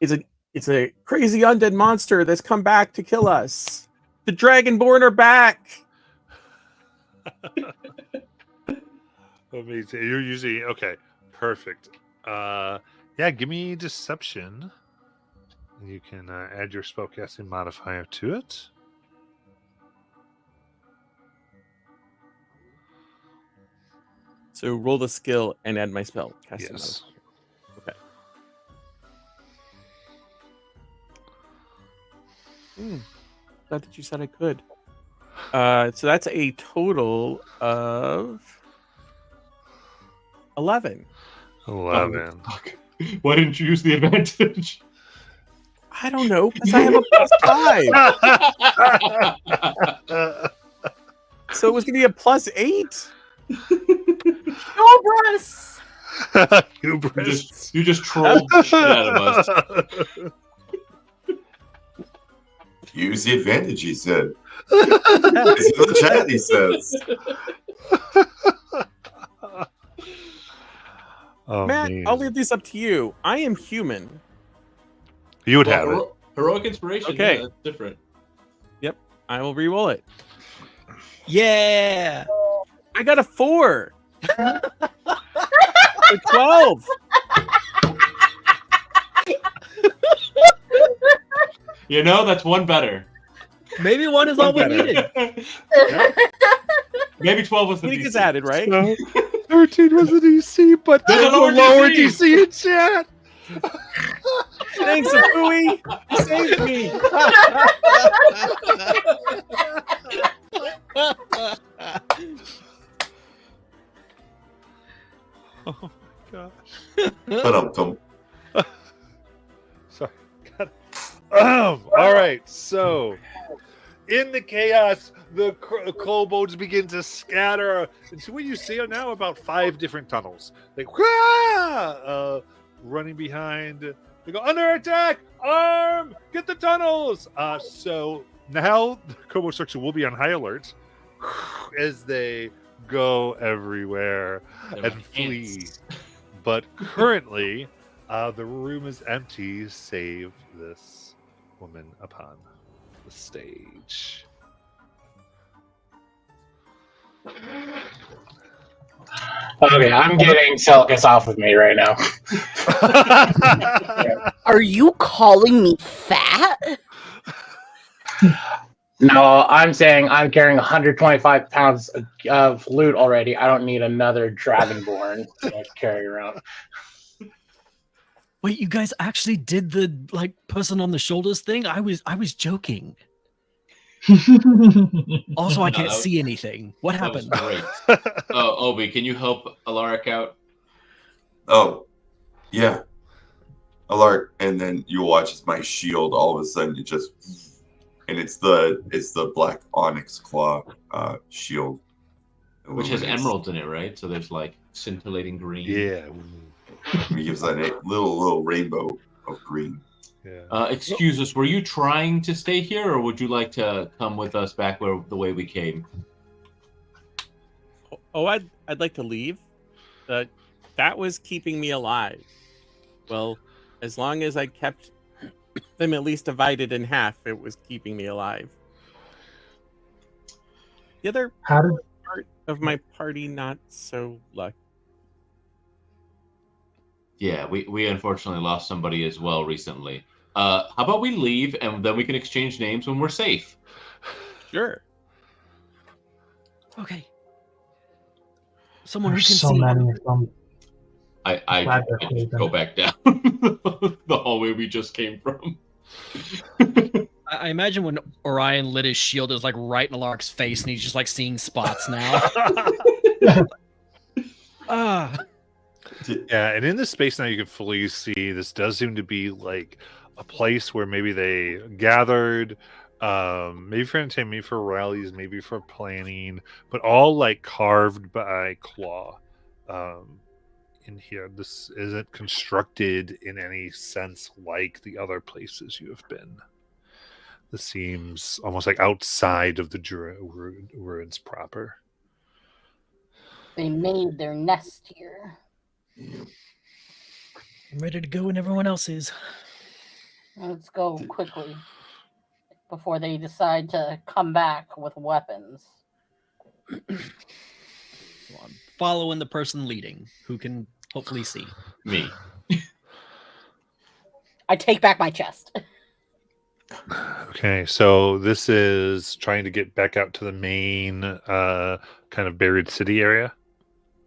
a crazy undead monster that's come back to kill us. The Dragonborn are back. Amazing. You're using, okay, perfect. Yeah, give me deception. You can add your spellcasting modifier to it. So roll the skill and add my spell. Yes. Okay. Glad that you said I could. So that's a total of 11. 11. Fuck. Why didn't you use the advantage? I don't know, because I have a +5. So it was going to be a +8. Hubris! Hubris. You just trolled the shit out of us. Use the advantage, he said. It's in the chat, he says. Oh, Matt, man. I'll leave this up to you. I am human. You would have it. Heroic inspiration. Okay. Yeah, that's different. Yep, I will re-roll it. Yeah. I got a 4. A 12. You know, that's one better. Maybe one is all we Better. needed. Maybe 12 was the I think it's DC. added, right? So, 13 was the DC, but There's there's a a lower lower DC. DC in chat. Thanks, Apui. You saved me. Oh my gosh. But Sorry. God. All right. So, in the chaos, the kobolds begin to scatter. And so, what you see are now about 5 different tunnels. Like, running behind. They go under attack. Arm. Get the tunnels. So now the kobold structure will be on high alert as they go everywhere They're and like flee. ants. But currently, the room is empty, save this woman upon the stage. Okay, I'm getting Celicus off of me right now. Are you calling me fat? No, I'm saying I'm carrying 125 pounds of loot already. I don't need another Dragonborn to carry around. Wait, you guys actually did the person on the shoulders thing? I was joking. Also, I can't that was- see anything. What That was happened? great. Oh, Obi, can you help Alaric out? Oh, yeah. Alert, and then you watch as my shield all of a sudden it just, and it's the black onyx claw shield, Which has illuminates. emeralds in it, right? So there's like scintillating green. Yeah. He gives that a little rainbow of green. Yeah. Excuse us, were you trying to stay here, or would you like to come with us back the way we came? Oh, I'd like to leave. That was keeping me alive. Well, as long as I kept them at least divided in half, it was keeping me alive. The other How did part of my party not so lucky. Yeah, we unfortunately lost somebody as well recently. How about we leave and then we can exchange names when we're safe? Sure. Okay. Someone who there's can so see. many of them? I Glad they're just clear go then. back down the hallway we just came from. I imagine when Orion lit his shield, it was like right in Alaric's face, and he's just like seeing spots now. Ah. Yeah, and in this space now you can fully see this does seem to be like a place where maybe they gathered, maybe for entertainment, maybe for rallies, maybe for planning, but all like carved by claw. In here, this isn't constructed in any sense like the other places you have been. This seems almost like outside of the ruins proper. They made their nest here. I'm ready to go when everyone else is. Let's go quickly before they decide to come back with weapons. Well, I'm following the person leading, who can hopefully see. Me. I take back my chest. Okay, so this is trying to get back out to the main kind of buried city area.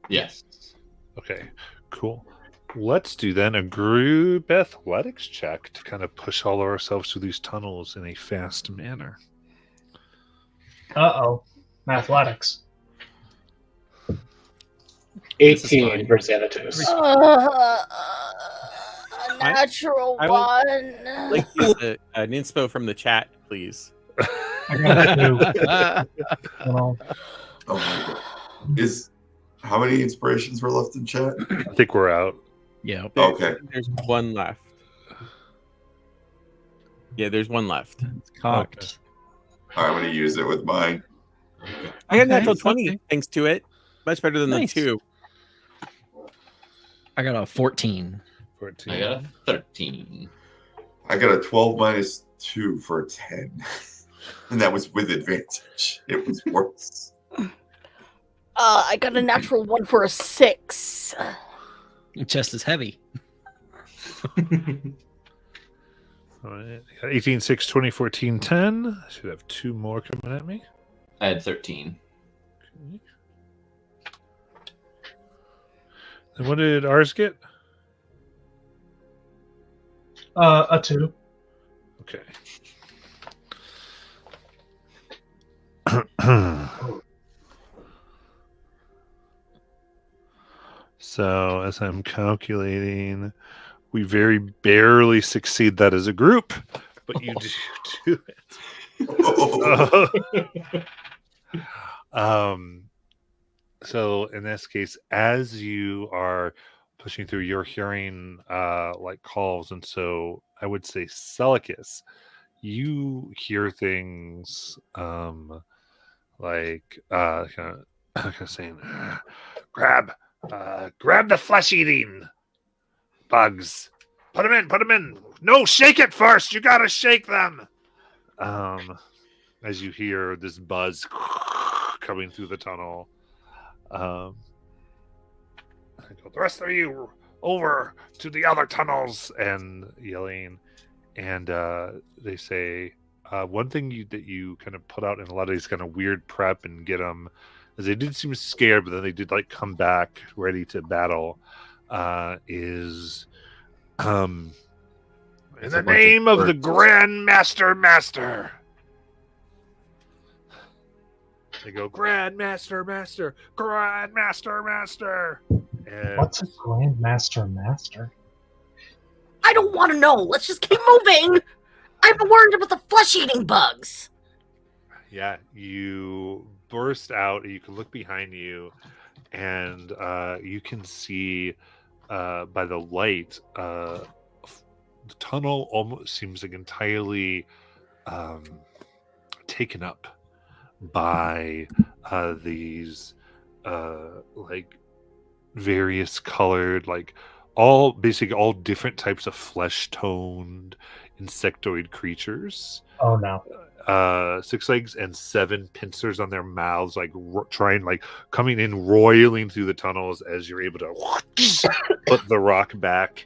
Yes. Okay, cool. Let's do then a group athletics check to kind of push all of ourselves through these tunnels in a fast manner. Uh-oh. Athletics. 18 for Xanatos. A natural I would- one. Like use an inspo from the chat, please. I got a 2. Well, Oh my god. How many inspirations were left in chat? I think we're out. Yeah. Okay. There's one left. Yeah, there's one left. It's cocked. I'm going to use it with mine. I got a Okay, natural 20 okay. thanks to it. Much better than Nice. the 2. I got a 14. 14. I got a 13. I got a 12 minus 2 for a 10. And that was with advantage. It was worse. I got a natural one for a 6. Your chest is heavy. All right. Got 18, 6, 20, 14, 10. I should have 2 more coming at me. I had 13. Okay. And what did ours get? a 2. Okay. So, as I'm calculating, we very barely succeed that as a group, but you do it. So in this case, as you are pushing through, you're hearing like calls, and so I would say Celicus, you hear things like kind of saying, grab the flesh-eating bugs. Put them in. No, shake it first. You gotta shake them. As you hear this buzz coming through the tunnel. I go, the rest of you over to the other tunnels, and yelling. And they say one thing that you kind of put out in a lot of these kind of weird prep and get them, as they did seem scared, but then they did like come back ready to battle. Is in the name of the Grand Master. They go, Grand Master. And What's a Grandmaster Master? I don't want to know. Let's just keep moving. I'm worried about the flesh-eating bugs. yeah, you burst out. You can look behind you, and you can see by the light, the tunnel almost seems like entirely taken up by these like various colored, like all different types of flesh toned insectoid creatures. Oh no. 6 legs and 7 pincers on their mouths, like coming in, roiling through the tunnels as you're able to put the rock back.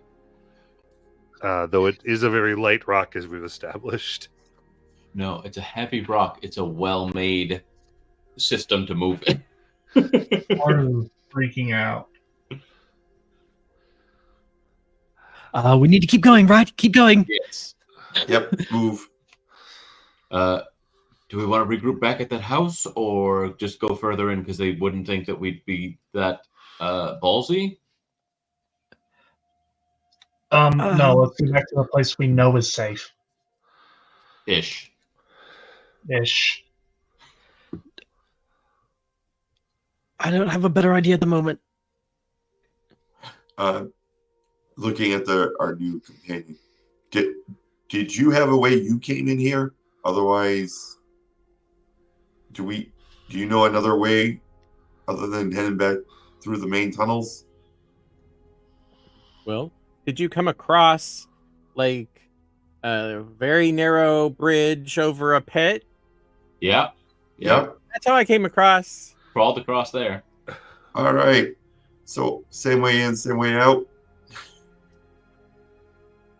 Though it is a very light rock, as we've established. No, it's a heavy rock. It's a well-made system to move it. Are freaking out. We need to keep going, right? Keep going. Yes. Yep, move. Do we want to regroup back at that house, or just go further in because they wouldn't think that we'd be that ballsy? No, let's go back to the place we know is safe. Ish. I don't have a better idea at the moment. Looking at our new companion, did you have a way you came in here? Otherwise, do you know another way other than heading back through the main tunnels? Well, did you come across like a very narrow bridge over a pit? Yeah. Yep. That's how I came across. Crawled across there. All right. So same way in, same way out.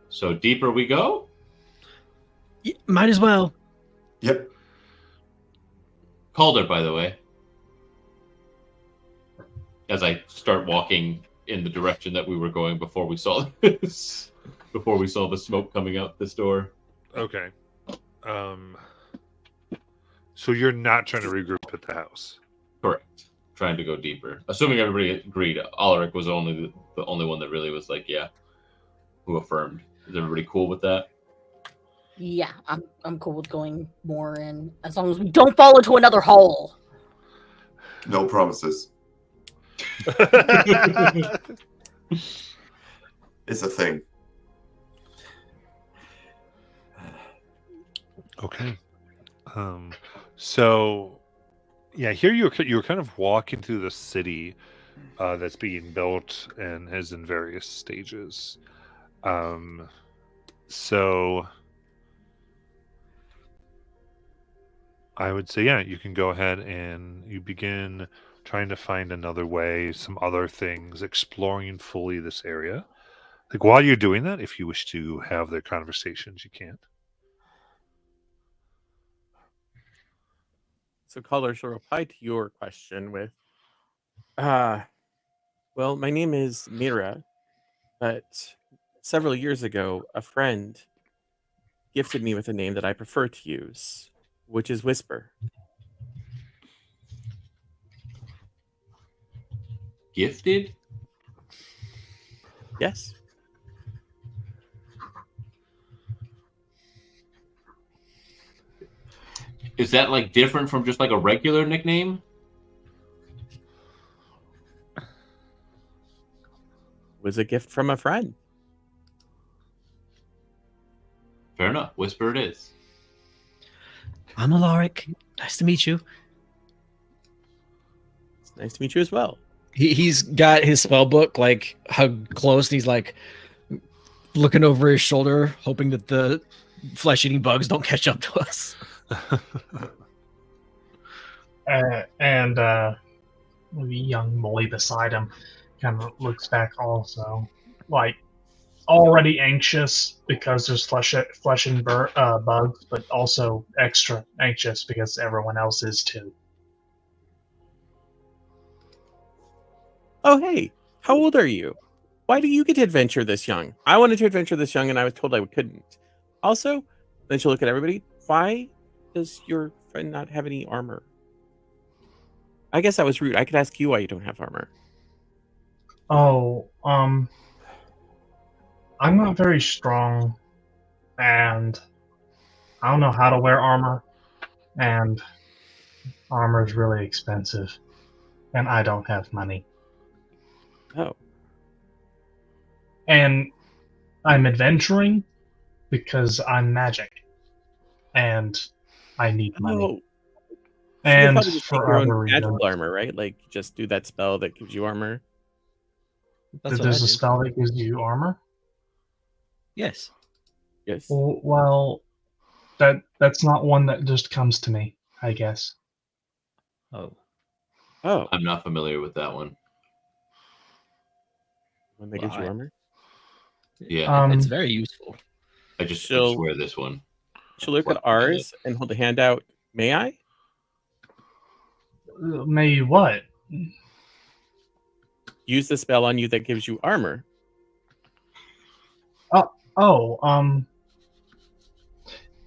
So deeper we go? Might as well. Yep. Calder, by the way. As I start walking in the direction that we were going before we saw this. Before we saw the smoke coming out this door. Okay. So you're not trying to regroup at the house. Correct. Trying to go deeper. Assuming everybody agreed, Alaric was only the only one that really was like, yeah, who affirmed. Is everybody cool with that? Yeah, I'm cool with going more in, as long as we don't fall into another hole. No promises. It's a thing. Okay. So, yeah, here you're kind of walking through the city that's being built and is in various stages. So I would say, yeah, you can go ahead and you begin trying to find another way, some other things, exploring fully this area. Like while you're doing that, if you wish to have their conversations, you can. So caller shall reply to your question with, well, my name is Mira, but several years ago, a friend gifted me with a name that I prefer to use, which is Whisper. Gifted? Yes. Is that like different from just like a regular nickname? Was a gift from a friend. Fair enough. Whisper it is. I'm Alaric. Nice to meet you. It's nice to meet you as well. He's got his spell book like hugged close, and he's like looking over his shoulder, hoping that the flesh-eating bugs don't catch up to us. And the young boy beside him kind of looks back also, like already anxious because there's flesh and bugs, but also extra anxious because everyone else is too. Oh, hey, how old are you? Why do you get to adventure this young? I wanted to adventure this young, and I was told I couldn't. Also, then she'll look at everybody. Why does your friend not have any armor? I guess that was rude. I could ask you why you don't have armor. Oh, I'm not very strong, and I don't know how to wear armor, and armor is really expensive, and I don't have money. Oh. And I'm adventuring because I'm magic, and I need money. Oh. And probably just take for your own other reasons. magical armor, right? Like just do that spell that gives you armor. That's what I There's a did. spell that gives you armor? Yes. Yes. Well, that's not one that just comes to me, I guess. Oh. Oh. I'm not familiar with that one. When that gives you Well, armor? Yeah, It's very useful. I just she'll- wear this one. She'll look What? at ours and hold a hand out. May I? May what? Use the spell on you that gives you armor. Oh,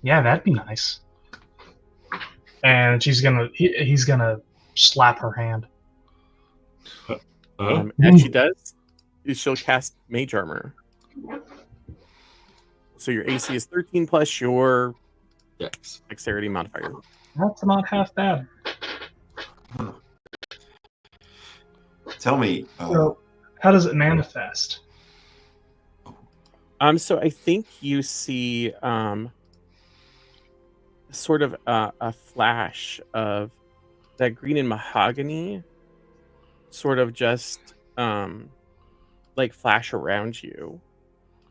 yeah, that'd be nice. And he's gonna slap her hand. As she does, she'll cast mage armor. So your AC is 13 plus your Dex. dexterity modifier. That's not half bad. Tell me, So, how does it manifest? So I think you see sort of a flash of that green and mahogany sort of just like flash around you,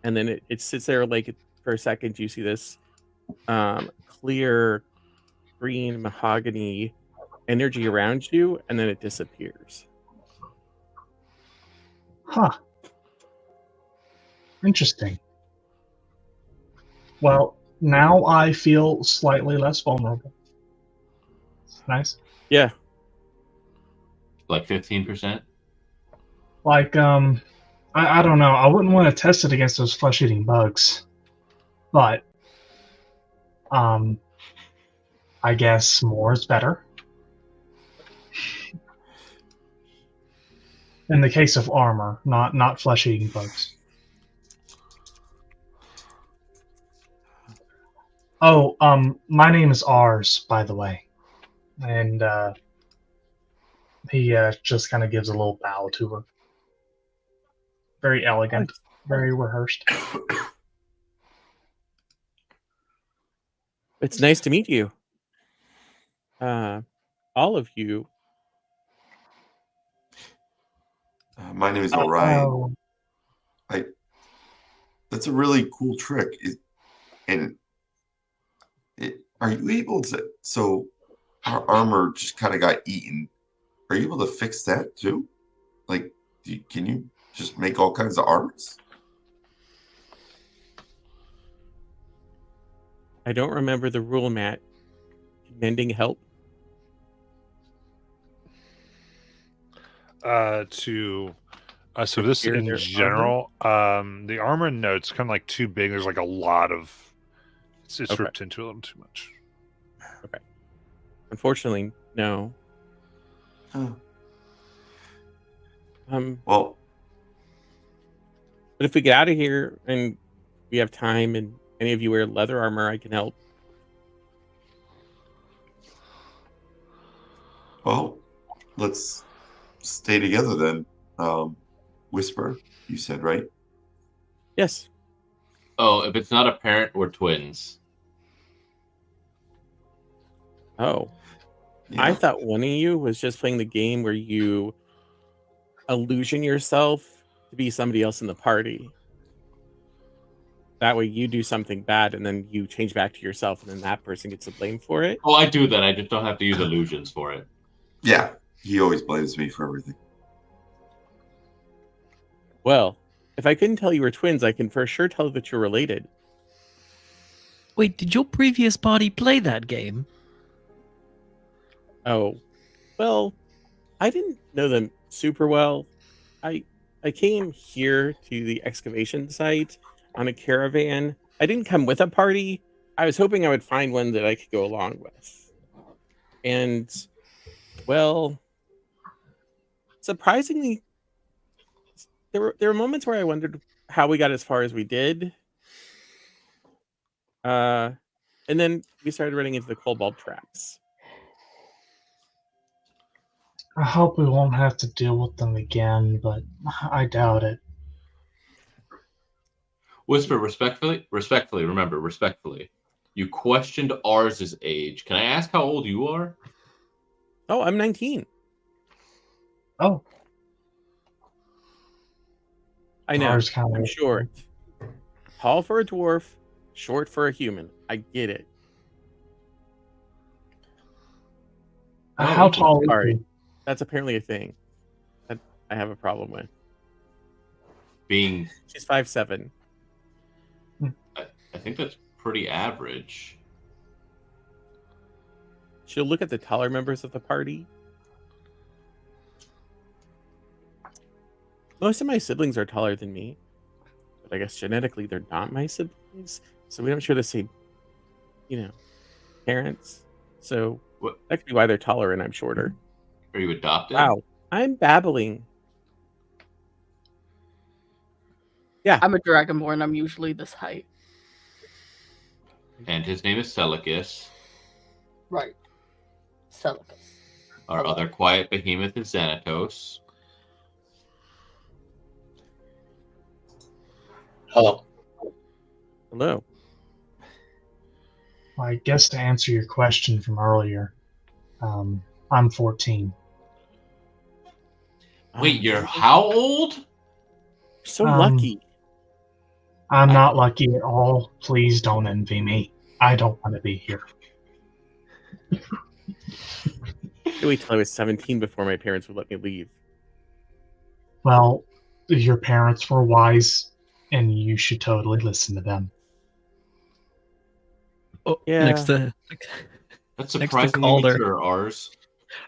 and then it sits there like for a second. You see this clear green mahogany energy around you, and then it disappears. Huh. Interesting. Well, now I feel slightly less vulnerable. Nice. Yeah. Like 15%? Like, I don't know. I wouldn't want to test it against those flesh-eating bugs, but I guess more is better. In the case of armor, not flesh-eating bugs. Oh, my name is Ars, by the way, and he just kind of gives a little bow to her. Very elegant, very rehearsed. It's nice to meet you. All of you. My name is Orion. Oh, That's a really cool trick. Are you able to? So our armor just kind of got eaten. Are you able to fix that too? Like, can you just make all kinds of armors? I don't remember the rule, Matt. Can mending help? So this Repair in their general, the armor note's kind of like too big. There's like a lot of it's Okay. ripped into a little too much. Unfortunately, no. Oh. But if we get out of here and we have time and any of you wear leather armor, I can help. Well, let's stay together then. Whisper, you said, right? Yes. Oh, if it's not apparent, we're twins. Oh. Yeah. I thought one of you was just playing the game where you illusion yourself to be somebody else in the party. That way you do something bad and then you change back to yourself and then that person gets the blame for it. Oh, I do that. I just don't have to use illusions for it. Yeah, he always blames me for everything. Well, if I couldn't tell you were twins, I can for sure tell that you're related. Wait, did your previous party play that game? Oh, well, I didn't know them super well. I came here to the excavation site on a caravan. I didn't come with a party. I was hoping I would find one that I could go along with. And, well, surprisingly, there were moments where I wondered how we got as far as we did. And then we started running into the cobalt traps. I hope we won't have to deal with them again, but I doubt it. Whisper, respectfully, remember, respectfully. You questioned Ars's age. Can I ask how old you are? Oh, I'm 19. Oh, I know. Ars kinda- I'm short. Tall for a dwarf, short for a human. I get it. How tall is Sorry. he? That's apparently a thing that I have a problem with. Being, She's 5'7". I think that's pretty average. She'll look at the taller members of the party. Most of my siblings are taller than me, but I guess genetically they're not my siblings, so we don't share the same, parents. So What? that could be why they're taller and I'm shorter. Are you adopted? Wow, I'm babbling. Yeah, I'm a dragonborn. I'm usually this height. And his name is Celicus. Right. Celicus. Our other quiet behemoth is Xanatos. Hello. hello. I guess to answer your question from earlier, I'm 14. Wait, you're how old? so Um, lucky. I'm not lucky at all. Please don't envy me. I don't want to be here. I wait till I was 17 before my parents would let me leave. Well, your parents were wise, and you should totally listen to them. Oh, Yeah. Next to That's Next to surprisingly Calder. mature, Ars.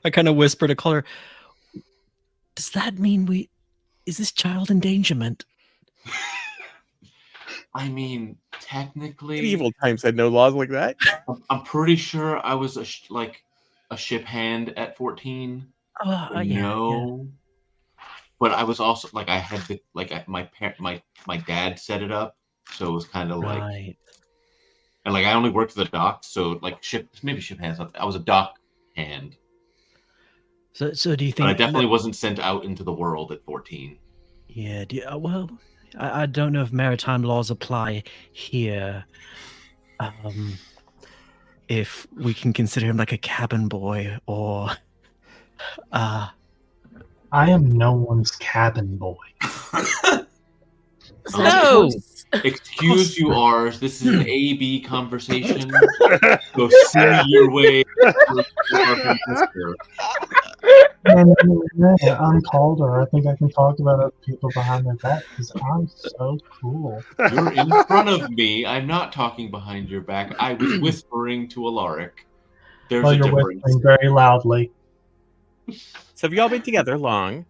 I kind of whisper to Caller, does that mean Is this child endangerment? I mean, technically, Medieval times had no laws like that. I'm pretty sure I was a ship hand at 14. No, but I was also like I had to my dad set it up, so it was kind of like, Right. and like I only worked the docks, so like ship hands. I was a dock hand, So do you but I think? definitely wasn't sent out into the world at 14. Yeah. Well, I don't know if maritime laws apply here. If we can consider him like a cabin boy or. I am no one's cabin boy. No! Excuse you, Ars. This is an A-B conversation. Go see your way. I'm Calder. I think I can talk about other people behind their back because I'm so cool. You're in front of me. I'm not talking behind your back. I was whispering to Alaric. There's Well, a you're difference. whispering very loudly. So have y'all been together long?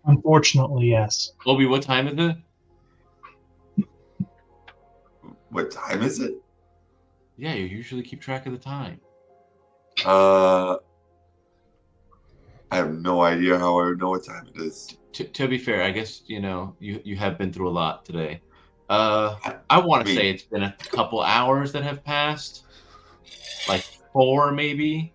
Unfortunately, yes. Obi, what time is it? What time is it? Yeah, you usually keep track of the time. I have no idea how I would know what time it is. To be fair, I guess you have been through a lot today. I want to say it's been a couple hours that have passed, like 4 maybe.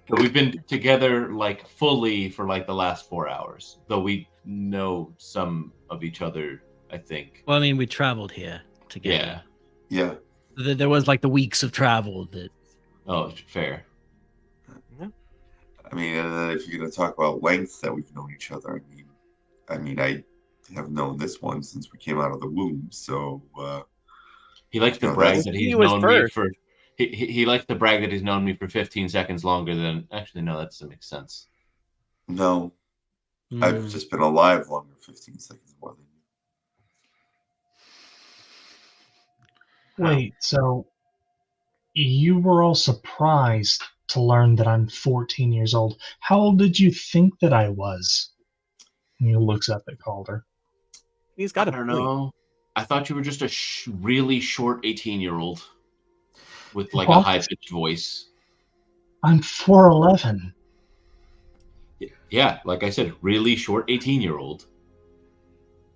But we've been together like fully for like the last 4 hours, though we know some of each other, I think. Well, I mean, we traveled here together. Yeah. There was like the weeks of travel that. Oh, fair. I mean, and then if you're gonna talk about length that we've known each other, I mean, I have known this one since we came out of the womb. So he likes to brag that he's known me for. He likes to brag that he's known me for 15 seconds longer than. Actually, no, that doesn't make sense. No, I've just been alive longer, 15 seconds more than you. Wait, so you were all surprised to learn that I'm 14 years old. How old did you think that I was? And he looks up at Calder. He's got I don't know. I thought you were just a really short 18-year-old with like a high-pitched voice. I'm 4'11". Yeah, like I said, really short 18-year-old.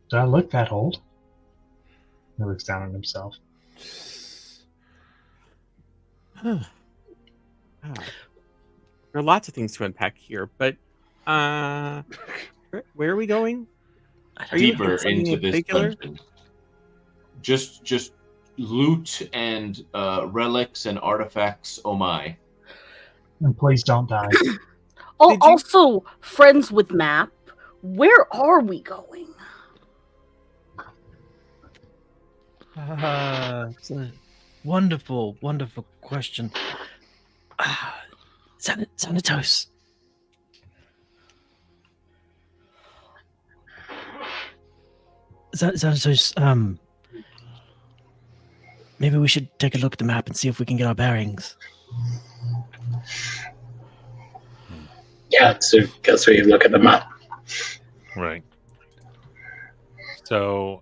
Do I look that old? He looks down on himself. There are lots of things to unpack here, but where are we going? Deeper into this dungeon. Just loot and relics and artifacts. Oh my! And please don't die. Also, friends with map. Where are we going? It's a wonderful, wonderful question. Xanatos. Xanatos, maybe we should take a look at the map and see if we can get our bearings. Yeah, so guess we look at the map. Right. So,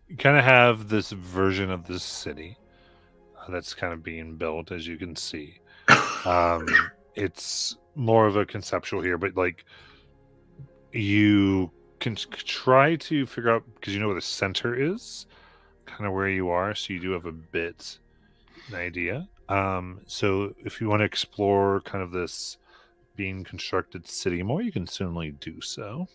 you kind of have this version of this city that's kind of being built, as you can see. It's more of a conceptual here, but like you can try to figure out, because you know where the center is, kind of where you are, so you do have a bit an idea. So if you want to explore kind of this being constructed city more, you can certainly do so.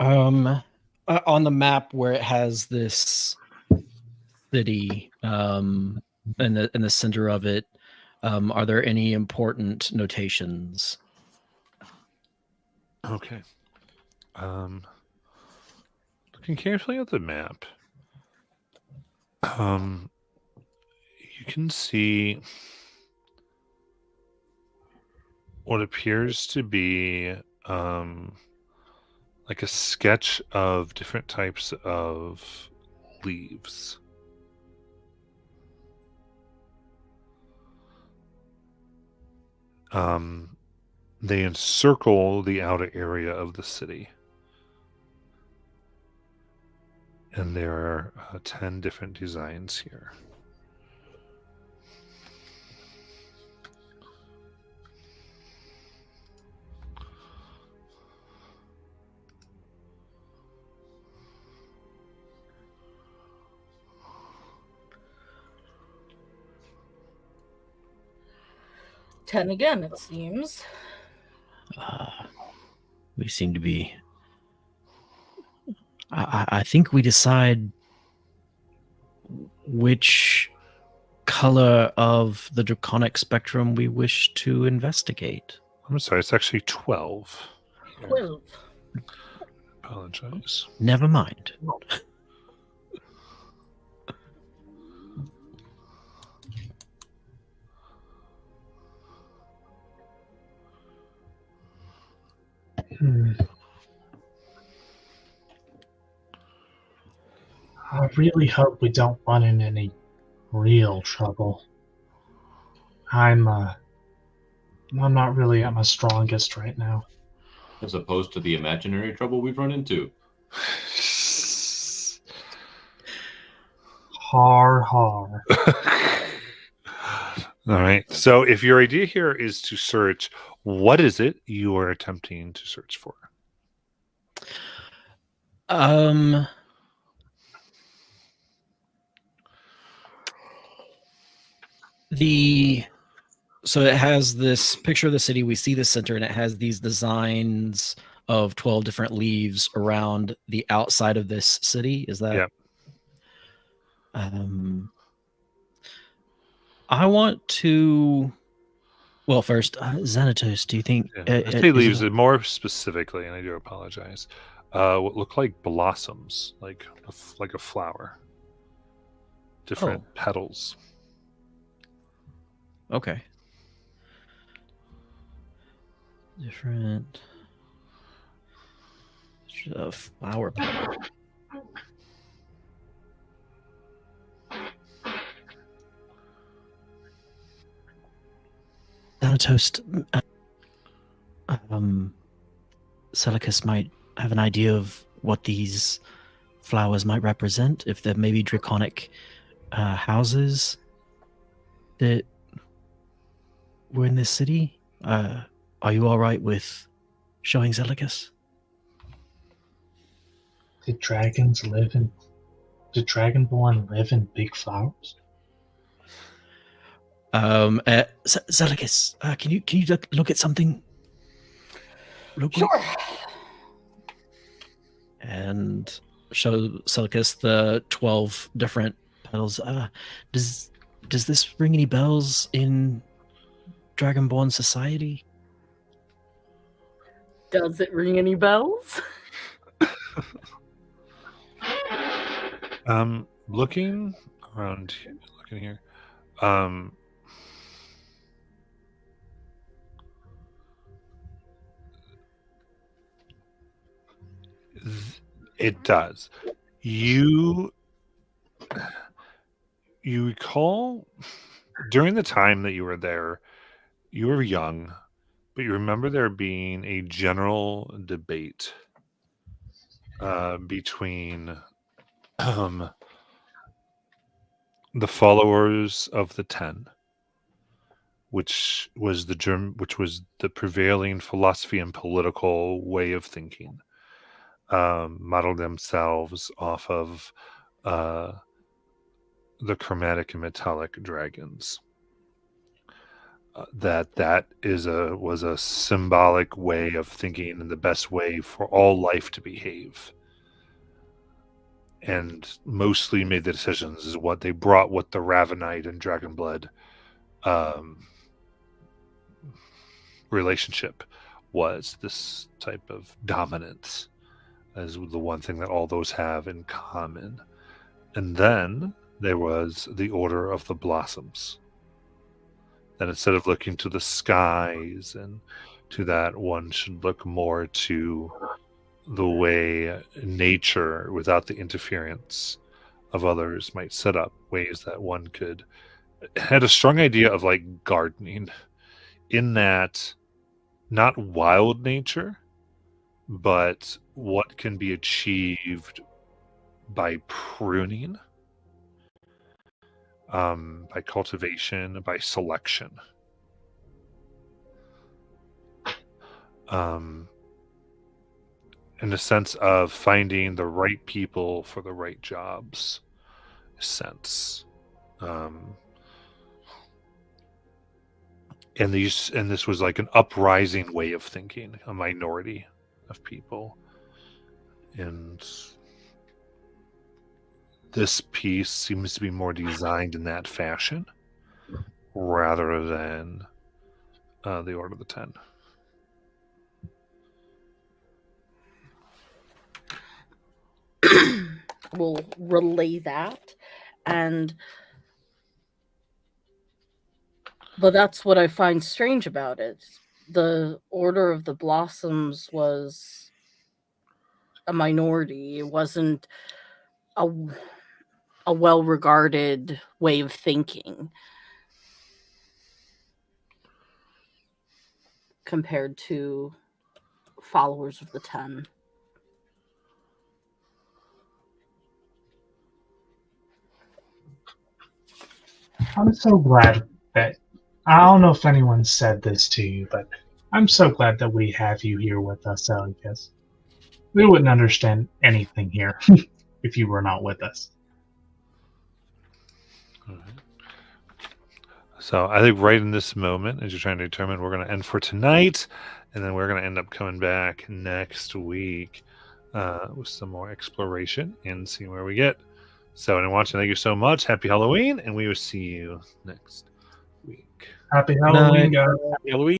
On the map where it has this city in the center of it, are there any important notations? Okay. Looking carefully at the map, you can see what appears to be like a sketch of different types of leaves. They encircle the outer area of the city. And there are 10 different designs here. Ten again, it seems. We seem to be. I think we decide which color of the draconic spectrum we wish to investigate. I'm sorry, it's actually 12. 12. Apologize. Never mind. I really hope we don't run into any real trouble. I'm not really at my strongest right now. As opposed to the imaginary trouble we've run into. Har. All right. So if your idea here is to search, what is it you are attempting to search for? So it has this picture of the city. We see the center, and it has these designs of 12 different leaves around the outside of this city. Is that? Yep. I want to. Well, first, Xanatos, do you think? I say leaves more specifically, and I do apologize. What look like blossoms, like a flower. Different petals. Okay. Different flower petal. Thanatos, Celicus might have an idea of what these flowers might represent, if they're maybe draconic houses that were in this city. Are you all right with showing Zelicus? Did Dragonborn live in big flowers? Zelicus, can you look at something? Sure. And show Zelicus the 12 different petals. Does this ring any bells in Dragonborn society? Does it ring any bells? Looking around, looking here. It does. You recall during the time that you were there, you were young, but you remember there being a general debate between the followers of the Ten, which was the prevailing philosophy and political way of thinking, modeled themselves off of the chromatic and metallic dragons. That was a symbolic way of thinking and the best way for all life to behave. And mostly made the decisions is what they brought, what the Ravenite and Dragonblood relationship was. This type of dominance as the one thing that all those have in common. And then there was the Order of the Blossoms. That instead of looking to the skies and to that, one should look more to the way nature, without the interference of others, might set up ways that one had a strong idea of like gardening in that not wild nature, but what can be achieved by pruning, by cultivation, by selection. In the sense of finding the right people for the right jobs sense. And this was like an uprising way of thinking, a minority of people. And this piece seems to be more designed in that fashion rather than the Order of the Ten. We'll relay that, but that's what I find strange about it. The Order of the Blossoms was a minority. It wasn't a well-regarded way of thinking compared to followers of the Ten. I'm so glad that, I don't know if anyone said this to you, but I'm so glad that we have you here with us, because we wouldn't understand anything here if you were not with us. All right. So I think right in this moment, as you're trying to determine, we're going to end for tonight, and then we're going to end up coming back next week with some more exploration and seeing where we get. So, anyone watching, thank you so much. Happy Halloween, and we will see you next week. Happy Halloween, guys. Happy Halloween.